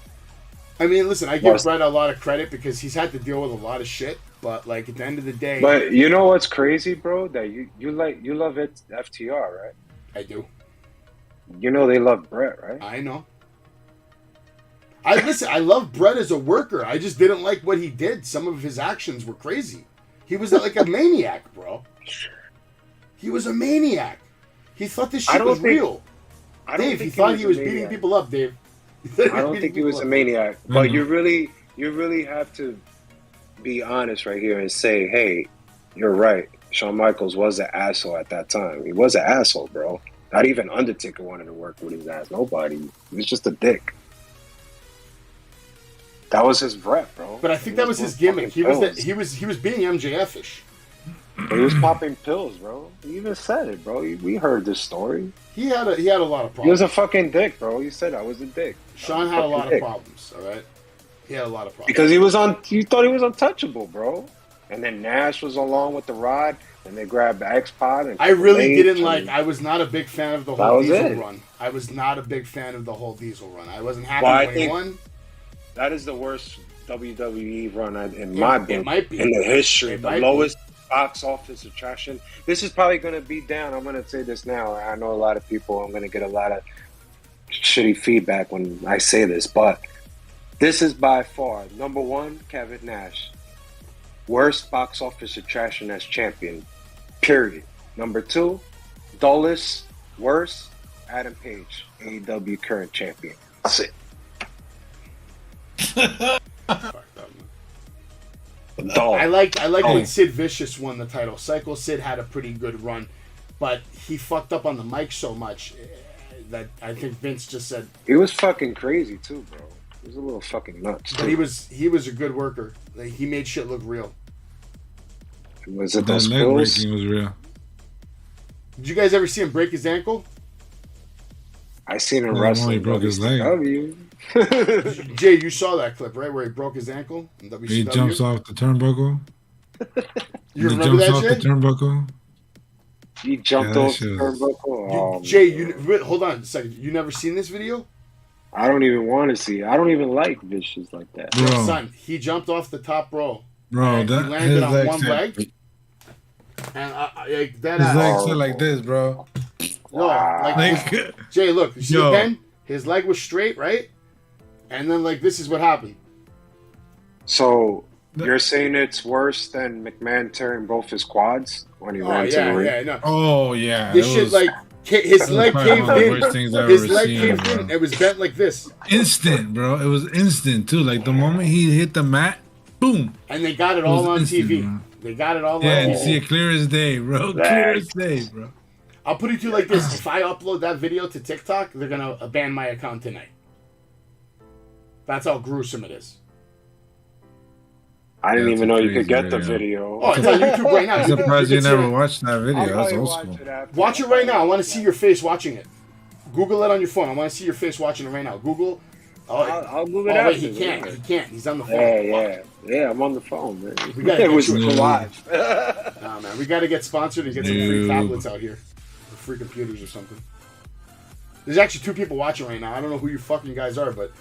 I mean, listen, I give Bret a lot of credit because he's had to deal with a lot of shit. But, like, at the end of the day... But you know what's crazy, bro? That you love it, FTR, right? I do. You know they love Bret, right? I know. I love Bret as a worker. I just didn't like what he did. Some of his actions were crazy. He was like a maniac, bro. He was a maniac. He thought this shit was real. Dave, he thought he was beating people up, Dave. I don't think he was a maniac. But you really have to be honest right here and say, hey, you're right. Shawn Michaels was an asshole at that time. He was an asshole, bro. Not even Undertaker wanted to work with his ass. Nobody. He was just a dick. That was his Bret, bro. But I think that was his gimmick. He was being MJF-ish. He was popping pills, bro. He even said it, bro. We heard this story. He had a lot of problems. He was a fucking dick, bro. He said I was a dick. Shawn had a lot of problems, all right? He had a lot of problems. Because you thought he was untouchable, bro. And then Nash was along with the rod, and they grabbed the X-Pod. I really didn't like... I was not a big fan of the whole Diesel run. I was not a big fan of the whole Diesel run. I wasn't happy when he won. That is the worst WWE run in my book. It might be. In the history. The lowest box office attraction. This is probably going to be down. I'm going to say this now. I know a lot of people, I'm going to get a lot of shitty feedback when I say this, but this is by far number one, Kevin Nash. Worst box office attraction as champion. Period. Number two, dullest, worst, Adam Page, AEW current champion. That's it. I like when Sid Vicious won the title. Psycho Sid had a pretty good run, but he fucked up on the mic so much that I think Vince just said he was fucking crazy too, bro. He was a little fucking nuts. But he was a good worker. Like, he made shit look real. Was it those pills? Breaking was real. Did you guys ever see him break his ankle? I seen him wrestling. He broke his leg. Jay, you saw that clip, right? Where he broke his ankle in WCW? He jumps off the turnbuckle. You remember that, Jay? The turnbuckle. He jumped off the turnbuckle. Jay, hold on a second. You never seen this video? I don't even want to see it. I don't even like Vicious like that. Bro. Son, he jumped off the top row. Bro, he landed on one leg. And his leg sit like this, bro. No, Jay, look. You see again? His leg was straight, right? And then, this is what happened. So, You're saying it's worse than McMahon tearing both his quads when he Oh ran to the ring? yeah, no. Oh yeah, This it shit was like his leg probably caved one of the in. worst things I've His ever leg seen, caved bro. in. It was bent like this, Instant, bro. It was instant too. Like the moment he hit the mat, boom. and they got it It all was on instant, TV. bro. They got it all Yeah, on and you TV. see it clear as day, bro. Clear as day, bro. I'll put it to you like this: if I upload that video to TikTok, they're gonna ban my account tonight. That's how gruesome it is. I didn't That's even a know you could crazy get the video. video. Oh, it's on YouTube right now. I'm You can- surprised you you can see never it. watched that video. I'll That's probably old watch school. it after. Watch it right now. I want to see your face watching it. Google it on your phone. I want to see your face watching it right now. Google. Oh, I'll move it oh after. wait, he can't. He can't. He's on the phone. Yeah. I'm on the phone, man. We gotta It get was you a- live. Nah, man. We got to get sponsored and get some free Noob. tablets out here. Or free computers or something. There's actually 2 people watching right now. I don't know who you fucking guys are, but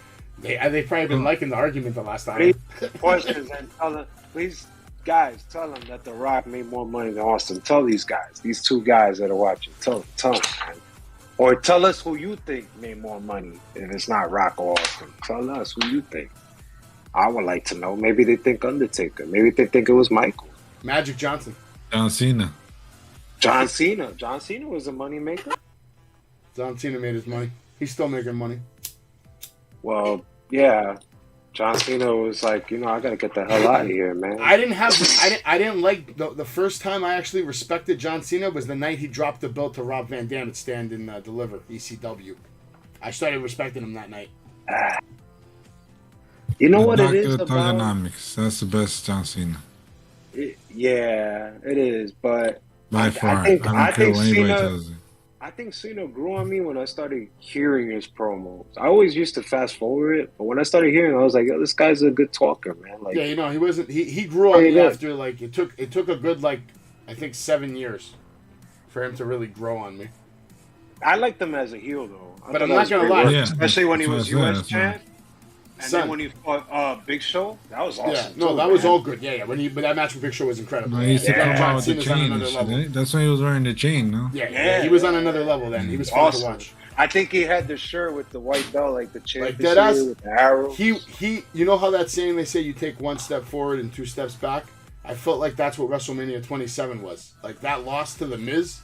they've probably been liking the argument the last time. Questions and tell them, please, guys, tell them that The Rock made more money than Austin. Tell these guys, these 2 guys that are watching, tell them, man. Or tell us who you think made more money if it's not Rock or Austin. Tell us who you think. I would like to know. Maybe they think Undertaker. Maybe they think it was Michael. Magic Johnson. John Cena. John Cena. John Cena was a moneymaker. John Cena made his money. He's still making money. Well, yeah. John Cena was like, I gotta get the hell out of here, man. I didn't like the first time I actually respected John Cena was the night he dropped the belt to Rob Van Dam at Stand and Deliver, ECW. I started respecting him that night. You know what it Doctor is about? Thugonomics. That's the best John Cena. Yeah, it is. But By far. I don't care what anybody tells you. I think Cena grew on me when I started hearing his promos. I always used to fast forward it, but when I started hearing it, I was like, yo, this guy's a good talker, man. Like, Yeah, he wasn't. He grew on me after like it took a good I think 7 years for him to really grow on me. I liked him as a heel though. But I'm not gonna lie, Yeah, especially when he was that's what I US said, champ, and Son. then when he fought Big Show, that was awesome. Yeah, no, too, that was man. all good. Yeah. But that match with Big Show was incredible. No, he used to come Yeah. out with the Cena's on chain and another shit. level. Eh? That's why he was wearing the chain, no? Yeah, he was on another level then. He was fun Awesome. to watch. I think he had the shirt with the white belt, like the championship dead ass. with the arrows. He you know how that saying they say you take 1 step forward and 2 steps back? I felt like that's what WrestleMania 27 was. Like that loss to the Miz.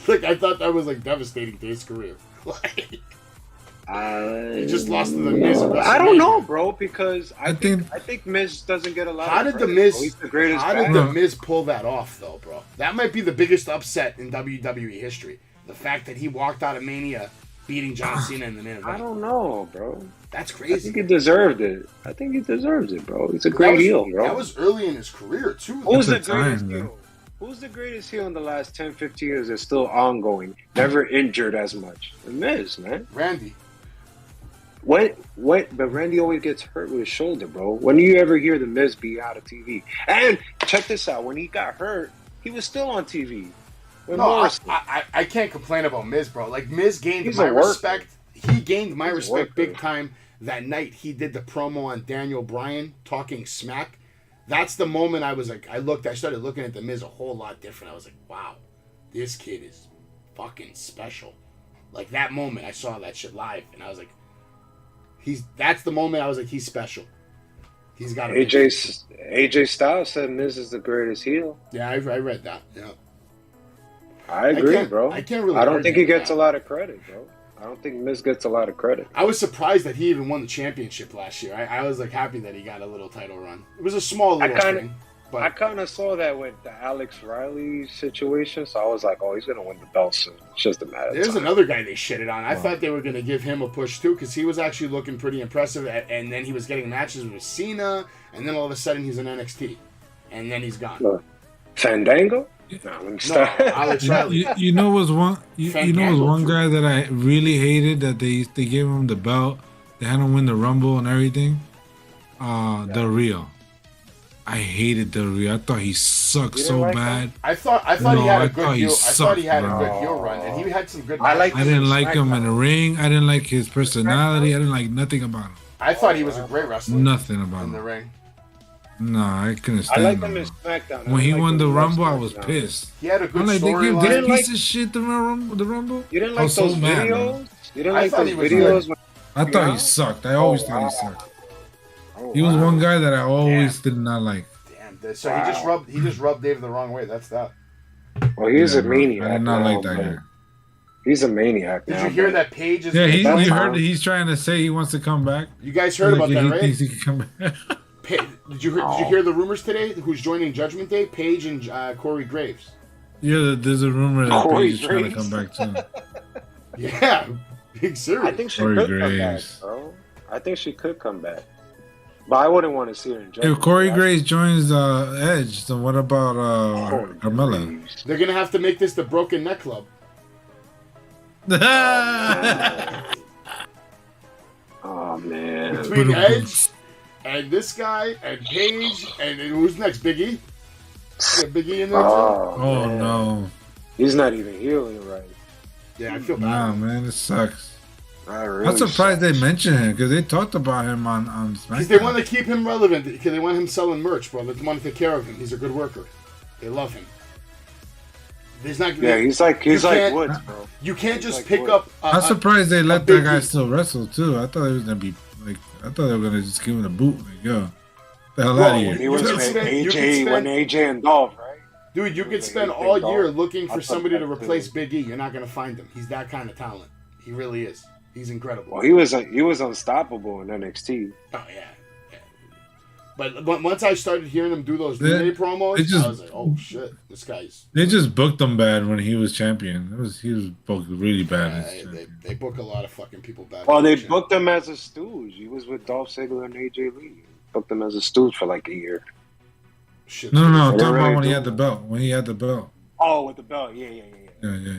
Like I thought that was like devastating to his career. Like he just lost to the Miz. at I don't WrestleMania. know, bro, because I I think think- Miz doesn't get a lot. How of did the credit, Miz? bro. He's the greatest. How did batter. the Miz pull that off, though, bro? That might be the biggest upset in WWE history. The fact that he walked out of Mania beating John Cena in the main I event. don't know, bro. That's I crazy. think he deserved it. I think he deserves it, bro. He's a That great was- heel, bro. That was early in his career too. Who's the At the time, greatest man. heel? Who's the greatest heel in the last 10, 15 years that's still ongoing, never injured as much? The Miz, man. Randy. But Randy always gets hurt with his shoulder, bro. When do you ever hear the Miz be out of TV? And check this out: when he got hurt, he was still on TV. With No, Morrison. I can't complain about Miz, bro. Like Miz gained He's my a worker. respect. He gained my He's a respect worker. big time that night. He did the promo on Daniel Bryan talking smack. That's the moment I was like, I started looking at the Miz a whole lot different. I was like, wow, this kid is fucking special. Like that moment, I saw that shit live, and I was like, that's the moment I was like, he's special. He's got AJ Styles said Miz is the greatest heel. Yeah, I read that. Yeah. I agree, can't- bro. I can't really I don't argue think he with gets that. a lot of credit, bro. I don't think Miz gets a lot of credit. I was surprised that he even won the championship last year. I was like happy that he got a little title run. It was a small little thing, but I kind of saw that with the Alex Riley situation, so I was like, oh, he's going to win the belt soon. It's just a matter of there's time. another guy they shitted on. I thought they were going to give him a push too because he was actually looking pretty impressive, and then he was getting matches with Cena, and then all of a sudden he's in NXT, and then he's gone. Look, Fandango? No, let me No, start. Alex Riley. You know was one you know was Fandango, one too. guy that I really hated that they gave him the belt. They had him win the Rumble and everything. Del Rio. I hated Del Rio. I thought he sucked You so didn't like bad. him? I thought he No, had I a good thought he heel. I thought he had a sucked, good bro. heel run, and he had some good. I like I didn't like him in the SmackDown. ring. I didn't like his personality. I didn't like nothing about him. I thought he was a great wrestler. Nothing about in the him. ring. No, I couldn't I stand like him. him in bro. SmackDown. When he I won like the him in Rumble, I was SmackDown. pissed. He had a good I'm like, they give storyline. this didn't piece like- of shit the Rumble. You didn't I like was so those mad, videos? man. You didn't I like thought those he was videos? When, I thought Yeah? he sucked. I always Oh, thought he wow. sucked. Oh, He was wow. one guy that I always did not like. Damn. So he just rubbed Dave the wrong way. That's that. Well, he's a No, maniac. I did not now, like that but- guy. He's a maniac. Did now, you hear but- that Paige is? Yeah, That's you heard fine. that he's trying to say he wants to come back. You guys heard about that, he right? thinks he can come back. Did you hear the rumors today? Who's joining Judgment Day? Paige and Corey Graves. Yeah, there's a rumor that Corey Paige is trying to Graves. come back too. Yeah, being serious. I think she Corey could come back, Graves. bro. I think she could come back. But I wouldn't want to see her in If Corey Day. Graves joins Edge, then what about Corey Carmella? Graves. They're gonna have to make this the Broken Neck Club. Oh man. Between Edge and this guy and Paige and who's next? Big E. Yeah, Big E in there too. Oh man. no. He's not even healing right. Yeah, I feel bad. Nah, man, it sucks. Not really I'm surprised sucks. they mentioned him because they talked about him on SmackDown. Because they want to keep him relevant. Because they want him selling merch, bro. They want to take care of him. He's a good worker. They love him. There's not. Yeah, he's like can't- Woods, bro. You can't just like pick Woods. up. I'm surprised they let big that guy E. still wrestle too. I thought he was gonna be like, I thought they were gonna just give him the boot. Like, yo, the hell Bro, out of When here. he was You with could spend- you could AJ, spend- when AJ and Dolph, right? Dude, you He could was spend like, all big year dog. looking I for thought somebody to that replace too. Big E. You're not gonna find him. He's that kind of talent. He really is. He's incredible. Well, he was unstoppable in NXT. Oh yeah. But once I started hearing him do those They- Renee promos, they just- I was like, "Oh shit, this guy's." They just booked him bad when he was champion. He was booked really bad. as They, champion. they book a lot of fucking people bad. Well, they booked him as a stooge. He was with Dolph Ziggler and AJ Lee. Booked him as a stooge for like a year. Shit. No, I'm They talking really about when he do. had the belt. When he had the belt. Oh, with the belt. Yeah. Yeah.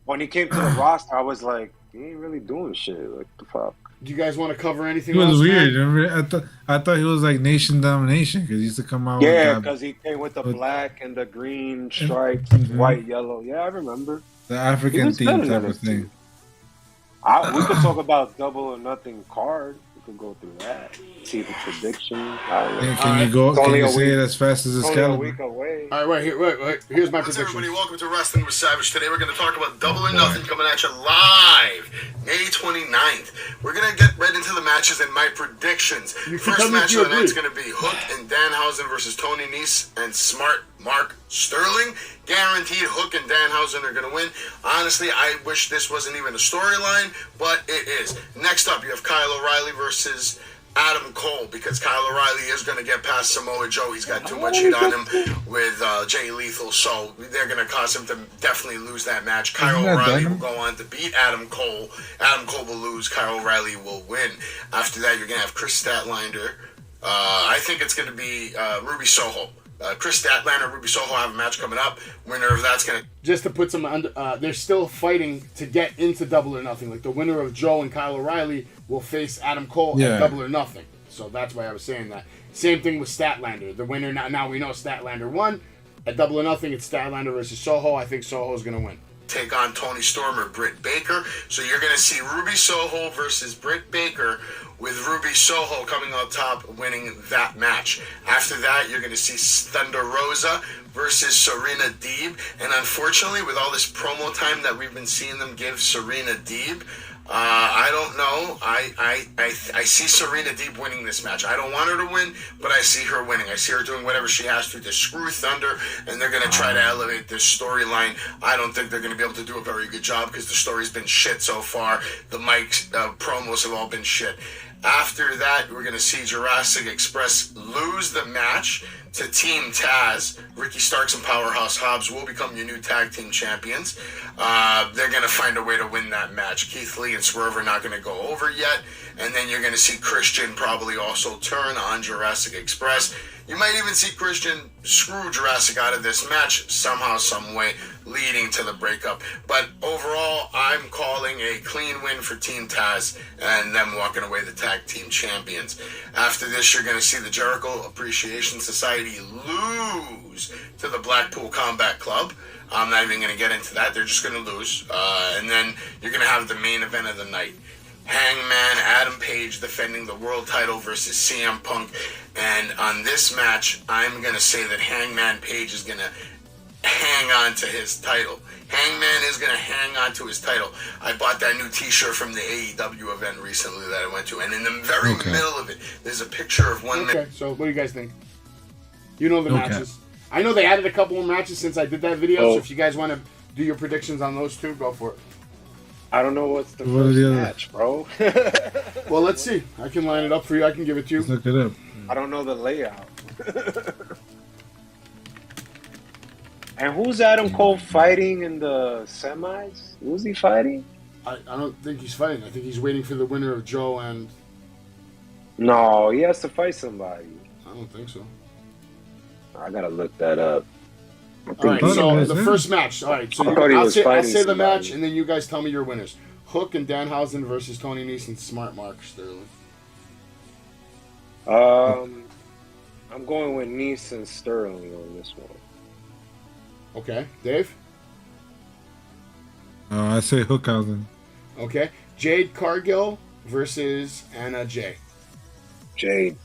When he came to the roster, I was like, he ain't really doing shit. Like, the fuck? Do you guys want to cover anything He was else? weird. man? I thought he was like Nation Domination because he used to come out. Yeah, with because he came with the with- black and the green stripes, Mhm. white, yellow. Yeah, I remember. the He African was theme better type than of us, thing. too. We could talk about Double or Nothing card. We could go through that. See the prediction. I don't know. Hey, can you go? It's Can only you a say week. it as fast as It's only a Excalibur? week away. All right, here's my What's prediction. everybody? Welcome to Wrestling with Savage. Today we're going to talk about Double or Nothing coming at you live May 29th. We're going to get right into the matches and my predictions. You can tell First me if match you of the night's agree. going to be Hook and Danhausen versus Tony Nese and Smart Mark Sterling. Guaranteed Hook and Danhausen are going to win. Honestly, I wish this wasn't even a storyline, but it is. Next up, you have Kyle O'Reilly versus Adam Cole, because Kyle O'Reilly is going to get past Samoa Joe. He's got too much heat on him with Jay Lethal, so they're going to cause him to definitely lose that match. Kyle Isn't that O'Reilly will Dynamite? go on to beat Adam Cole. Adam Cole will lose. Kyle O'Reilly will win. After that, you're going to have Chris Statlander. I think it's going to be Ruby Soho. Chris Statlander, Ruby Soho have a match coming up. Winner of that's going to... Just to put some under, they're still fighting to get into Double or Nothing. Like the winner of Joe and Kyle O'Reilly will face Adam Cole Yeah. at Double or Nothing. So that's why I was saying that. Same thing with Statlander. The winner now we know Statlander won. At Double or Nothing, it's Statlander versus Soho. I think Soho's gonna win. take on Tony Storm or Britt Baker. So you're going to see Ruby Soho versus Britt Baker, with Ruby Soho coming on top, winning that match. After that, you're going to see Thunder Rosa versus Serena Deeb. And unfortunately, with all this promo time that we've been seeing them give Serena Deeb, I don't know. I see Serena Deeb winning this match. I don't want her to win, but I see her winning. I see her doing whatever she has to screw Thunder, and they're going to try to elevate this storyline. I don't think they're going to be able to do a very good job because the story's been shit so far. The mics, promos have all been shit. After that, we're going to see Jurassic Express lose the match to Team Taz. Ricky Starks and Powerhouse Hobbs will become your new tag team champions. They're going to find a way to win that match. Keith Lee and Swerve are not going to go over yet. And then you're going to see Christian probably also turn on Jurassic Express. You might even see Christian screw Jurassic out of this match somehow, some way, leading to the breakup. But overall, I'm calling a clean win for Team Taz and them walking away the tag team champions. After this, you're going to see the Jericho Appreciation Society lose to the Blackpool Combat Club. I'm not even going to get into that. They're just going to lose. And then you're going to have the main event of the night. Hangman Adam Page defending the world title versus CM Punk. And on this match, I'm going to say that Hangman Page is going to hang on to his title. Hangman is going to hang on to his title. I bought that new T-shirt from the AEW event recently that I went to, and in the very middle of it, there's a picture of one man. Okay, so what do you guys think? You know the matches. I know they added a couple more matches since I did that video, so if you guys want to do your predictions on those two, go for it. I don't know what's the first match, bro. Well, let's see. I can line it up for you. I can give it to you. Let's look it up. I don't know the layout. And who's Adam Cole fighting in the semis? Who's he fighting? I don't think he's fighting. I think he's waiting for the winner of Joe and... No, he has to fight somebody. I don't think so. I gotta look that up. All right, so the first match. All right, so I'll say the match, and then you guys tell me your winners. Hook and Danhausen versus Tony Nese and Smart Mark Sterling. I'm going with Nese and Sterling on this one. Okay, Dave? I say Hookhausen. Okay, Jade Cargill versus Anna Jay. Jade,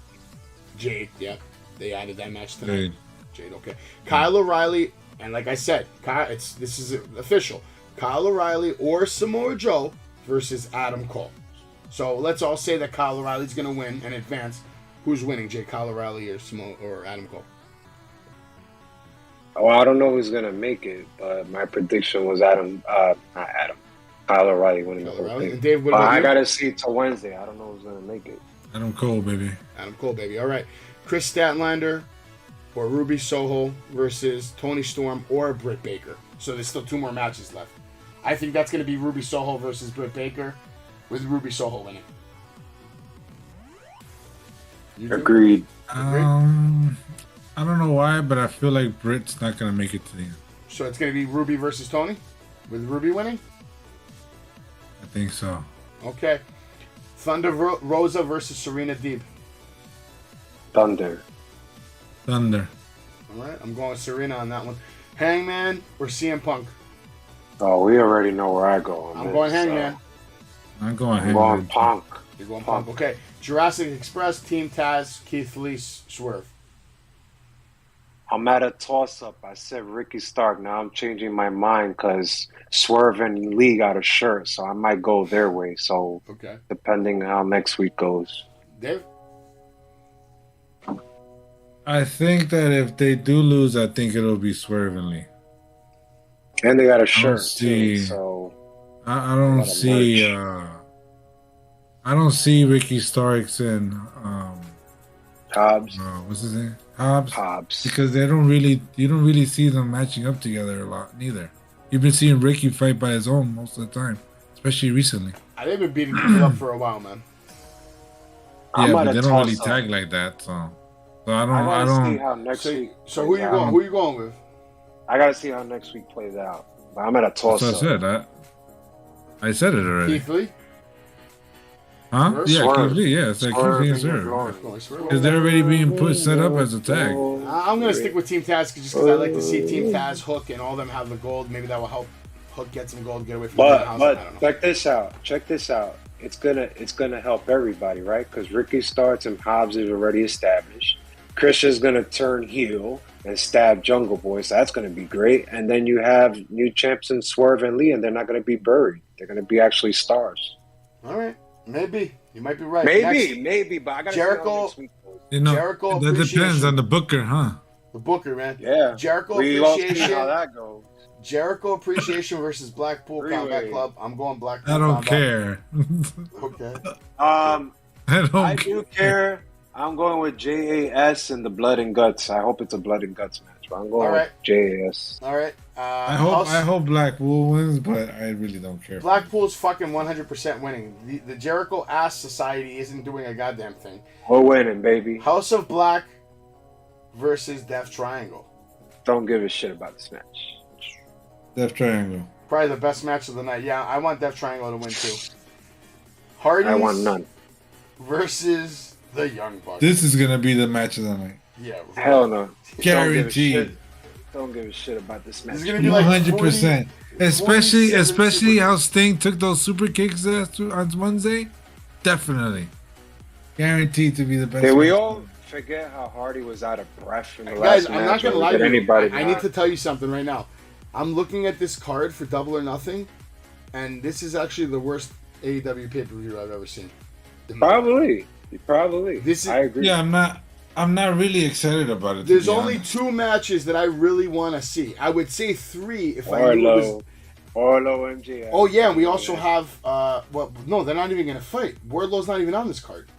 yeah. They added that match tonight. Jade, okay. Kyle O'Reilly, and like I said, this is official. Kyle O'Reilly or Samoa Joe versus Adam Cole. So let's all say that Kyle O'Reilly's going to win and advance. Who's winning, Jay? Kyle O'Reilly or Adam Cole? Oh, I don't know who's gonna make it, but my prediction was Kyle O'Reilly winning the whole thing. And Dave, what about I you? gotta see till Wednesday. I don't know who's gonna make it. Adam Cole, baby. Adam Cole, baby. All right. Chris Statlander or Ruby Soho versus Tony Storm or Britt Baker. So there's still 2 more matches left. I think that's going to be Ruby Soho versus Britt Baker, with Ruby Soho winning. Agreed. I don't know why, but I feel like Britt's not going to make it to the end. So it's going to be Ruby versus Tony, with Ruby winning? I think so. Okay. Thunder Rosa versus Serena Deeb. Thunder. All right, I'm going with Serena on that one. Hangman or CM Punk? Oh, we already know where I go. I'm going Hangman. I'm going I'm going Punk. You're going Punk. Okay. Jurassic Express, Team Taz, Keith Lee, Swerve. I'm at a toss-up. I said Ricky Stark. Now I'm changing my mind because Swerve and Lee got a shirt, so I might go their way. So, depending on how next week goes. Dave? I think that if they do lose, I think it'll be Swerve and Lee. And they got a shirt, too, so... I don't see... I don't see Ricky Starks and... Hobbs. What's his name? Hobbs. Hobbs. Because you don't really see them matching up together a lot, neither. You've been seeing Ricky fight by his own most of the time, especially recently. They've been beating people up for a while, man. Yeah, but they don't really tag like that, so I don't. See how next week. So who you going? Who you going with? I gotta see how next week plays out. But I'm at a toss up. I said. I said it already. Keith Lee? Huh? Yeah, Keith Lee. Yeah, it's like Keith Lee and Swerve. Because they're already being set up as a tag. I'm gonna stick with Team Taz just because I like to see Team Taz, Hook, and all them have the gold. Maybe that will help Hook get some gold, get away from the house. But check this out. It's gonna help everybody, right? Because Ricky Starks and Hobbs is already established. Christian's gonna turn heel and stab Jungle Boy, so that's gonna be great. And then you have new champs in Swerve and Lee, and they're not gonna be buried. They're gonna be actually stars. All right, maybe you might be right. Maybe, but I gotta Jericho. see how next week goes. Jericho that depends on the booker, huh? The booker, man. Yeah. Jericho we all see appreciation. how that goes. Jericho appreciation versus Blackpool Combat Club. I'm going Blackpool. I don't Combat. care. Okay. I do care. I'm going with JAS and the Blood and Guts. I hope it's a Blood and Guts match. But I'm going with JAS. All right. I hope Blackpool wins, but I really don't care. Blackpool's fucking 100% winning. The Jericho Ass Society isn't doing a goddamn thing. We're winning, baby. House of Black versus Death Triangle. Don't give a shit about this match. Death Triangle. Probably the best match of the night. Yeah, I want Death Triangle to win too. Hardys I want none. Versus the Young Bucks. This is gonna be the match of the night. Yeah. Hell no. Guaranteed. Don't give a shit about this match. It's gonna be like 100%. Especially how Sting took those super kicks on Wednesday. Definitely. Guaranteed to be the best. Did we all forget how hard he was out of breath from the Guys, last I'm match. not gonna lie to you. Anybody I need to tell you something right now. I'm looking at this card for Double or Nothing, and this is actually the worst AEW pay-per-view I've ever seen. Probably. This is, I agree. Yeah, I'm not really excited about it. There's only 2 matches that I really want to see. I would say 3 if I knew it was. Orlo, MJF. Oh yeah, and we also have. No, they're not even gonna fight. Wardlow's not even on this card.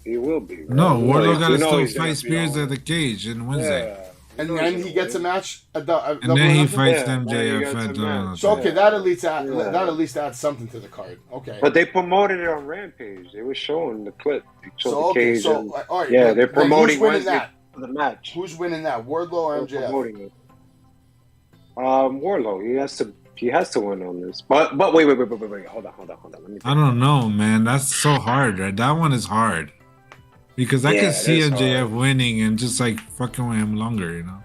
He will be. Right? No, Wardlow got to he's still gonna fight be Spears on. at the cage in Wednesday. And then he gets a match. And then he fights MJF at So okay, that at least adds something to the card. Okay. But they promoted it on Rampage. They were showing the clip. They showed So the okay, cage. so and, all right. yeah, they're promoting who's winning Wednesday that? for the match. Who's winning that? Wardlow or They're MJF? promoting it. Wardlow. He has to win on this. But wait. Hold on. Let me I don't know, man. That's so hard, right? That one is hard. Because I can see MJF winning and just like fucking with him longer, you know.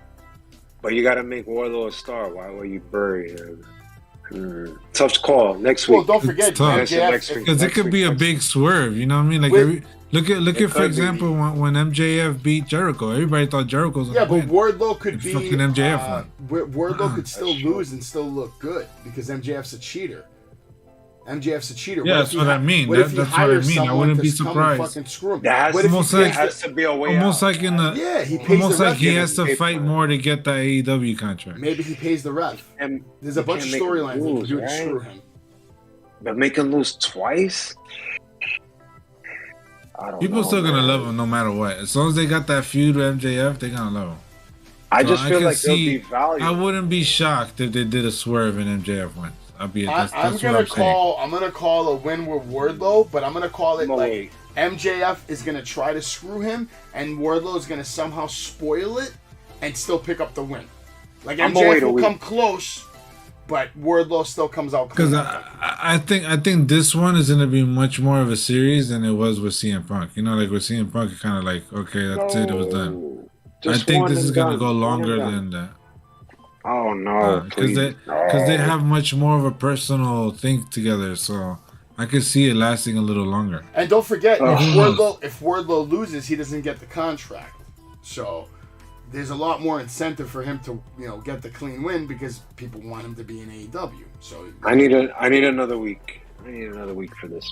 But you got to make Wardlow a star. Why will you bury him? Tough call. Next week. Well, don't forget It's tough. MJF. Because it could be a big swerve, you know what I mean? Like look at for example when MJF beat Jericho, everybody thought Jericho was Yeah, gonna but win. Wardlow could be fucking MJF Wardlow could still lose and still look good because MJF's a cheater. MJF's a cheater. Yeah, that's what I mean. What if he That's what I hires mean. I someone wouldn't to be come and surprised. fucking screw him? That What if he almost pays like- has to be a way Almost out. like in the he pays almost the like ref. he has to pay fight for it. more to get that AEW contract. Maybe he pays the ref. And There's a you bunch of can't make him storylines they can lose, do to right? screw him. But make him lose twice? I don't People know, still gonna man. love him no matter what. As long as they got that feud with MJF, they gonna love him. I So just feel can like they'll see- be valuable. I wouldn't be shocked if they did a swerve and MJF wins. I'm That's gonna what I'm saying. call a win with Wardlow, but I'm gonna call it No like way. MJF is gonna try to screw him, and Wardlow is gonna somehow spoil it and still pick up the win. Like I'm gonna MJF wait a will week. come close, but Wardlow still comes out Because clean. I think this one is gonna be much more of a series than it was with CM Punk. You know, like with CM Punk, it kind of like okay, that's it was done. No. I Just think one this and is gonna done. go One and longer done. than that. Oh no! Because they have much more of a personal thing together, so I could see it lasting a little longer. And don't forget, Oh. if Wardlow loses, he doesn't get the contract. So there's a lot more incentive for him to get the clean win because people want him to be in AEW. So I need another week. I need another week for this.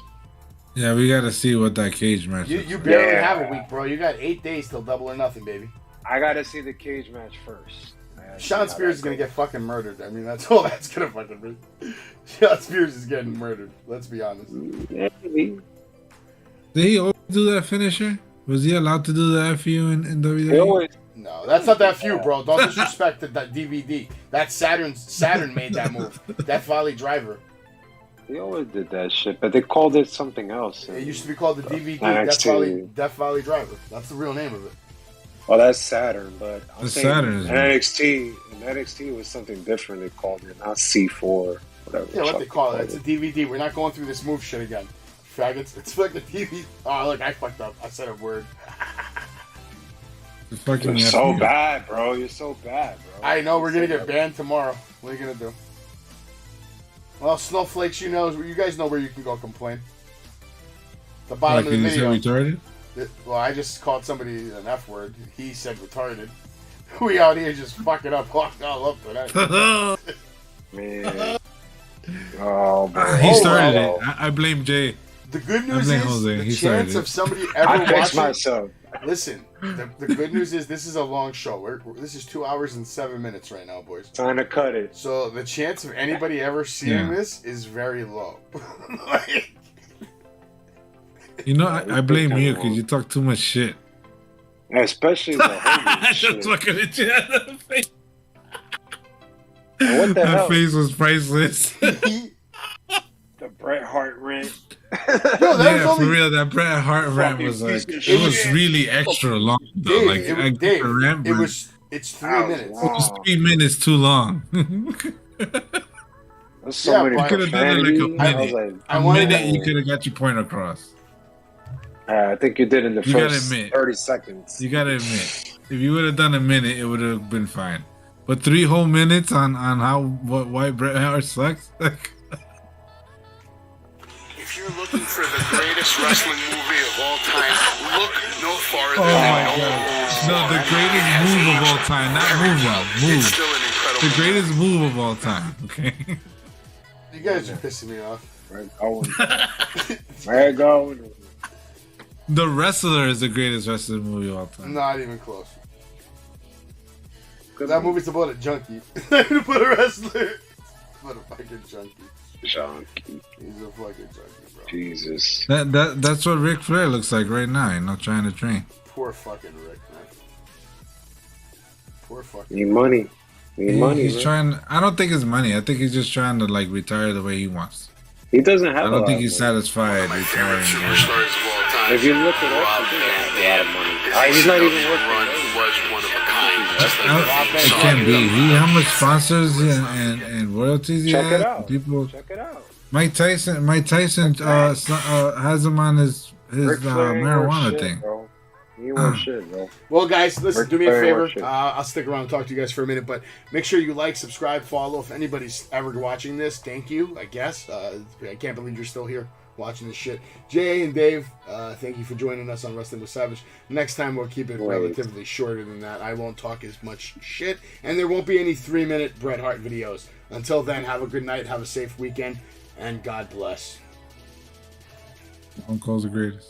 Yeah, we got to see what that cage match is. you barely Yeah. have a week, bro. You got 8 days till Double or Nothing, baby. I gotta see the cage match first. Sean Spears is gonna get fucking murdered. I mean, that's all that's gonna fucking be. Sean Spears is getting murdered. Let's be honest. Maybe. Did he always do that finisher? Was he allowed to do the FU in WWE? They always No, that's not that few, bro. Don't disrespect that DVD. That's Saturn made that move. Death Valley Driver. They always did that shit, but they called it something else. It used to be called the DVD NXT. Death Valley Driver. That's the real name of it. Oh, that's Saturn, but I'm The saying Saturn is- NXT. In NXT was something different. They called it not C4, whatever. Yeah, what they call it. It's a it. DVD. We're not going through this move shit again. Faggots. It's like the DVD. Oh, look, I fucked up. I said a word. The fucking You're so FU. bad, bro. You're so bad, bro. I know we're gonna get banned tomorrow. What are you gonna do? Well, Snowflakes, you guys know where you can go complain. The bottom Like of the he said video. retarded? Well, I just called somebody an F word. He said retarded. We out here just fucking up, walking all up to that. Man. Oh, boy. He Oh, started wow. it. I blame Jay. The good I news blame is Jose. the He started chance it. of somebody I ever fixed watching. myself. Listen, the good news is this is a long show. This is 2 hours and 7 minutes right now, boys. Trying to cut it. So the chance of anybody ever seeing Yeah. this is very low. Like, You know, I blame you because you talk too much shit. Especially the holy shit. Just looking at you. That face, And what the hell? was priceless. The Bret Hart rant. Yo, that was Yeah, for only real. That Bret Hart rant Fucking was like, piece of it was shit. really extra long. Though. Dave. Like, I get Dave, the rant, but it's 3 That was minutes. long. it was 3 minutes too long. There's so Yeah, many but- Could've done it like a profanities. I was minute. like, I A wanted minute, to- you could have got your point across. I think you did in the You gotta first admit. 30 seconds. You gotta admit, if you would have done a minute, it would have been fine. But 3 whole minutes on why Bret Hart sucks. Like, If you're looking for the greatest wrestling movie of all time, look no farther Oh than my god. No, the greatest move of all time. Not move now. Move. It's still an incredible The greatest move of all time. Okay. You guys are pissing me off. Where going? The Wrestler is the greatest wrestling movie of all time. Not even close. Because that movie's about a junkie. But a wrestler. What a fucking junkie. Junkie. He's a fucking junkie, bro. Jesus. That's what Ric Flair looks like right now. Not trying to train. Poor fucking Rick, man. Poor fucking Need money. Need money. He's man. trying. I don't think it's money. I think he's just trying to like retire the way he wants. He doesn't have. I a don't lot think of he's money. satisfied my favorite retiring. superstars of all time. If you look it up, he doesn't have a lot of money. He's not even Run working. was one of a kind. Just like It can't be. How much sponsors and royalties he Check has? it out. People. Check it out. Mike Tyson has him on his Ric Flair ain't marijuana worth shit, thing. bro. He ain't worth shit, bro. Well, guys, listen, Ric do me a Flair favor. worship. I'll stick around and talk to you guys for a minute, but make sure you like, subscribe, follow. If anybody's ever watching this, thank you, I guess. I can't believe you're still here watching this shit. Jay and Dave, thank you for joining us on Wrestling with Savage. Next time, we'll keep it relatively shorter than that. I won't talk as much shit, and there won't be any 3-minute Bret Hart videos. Until then, have a good night, have a safe weekend, and God bless. Uncle's the greatest.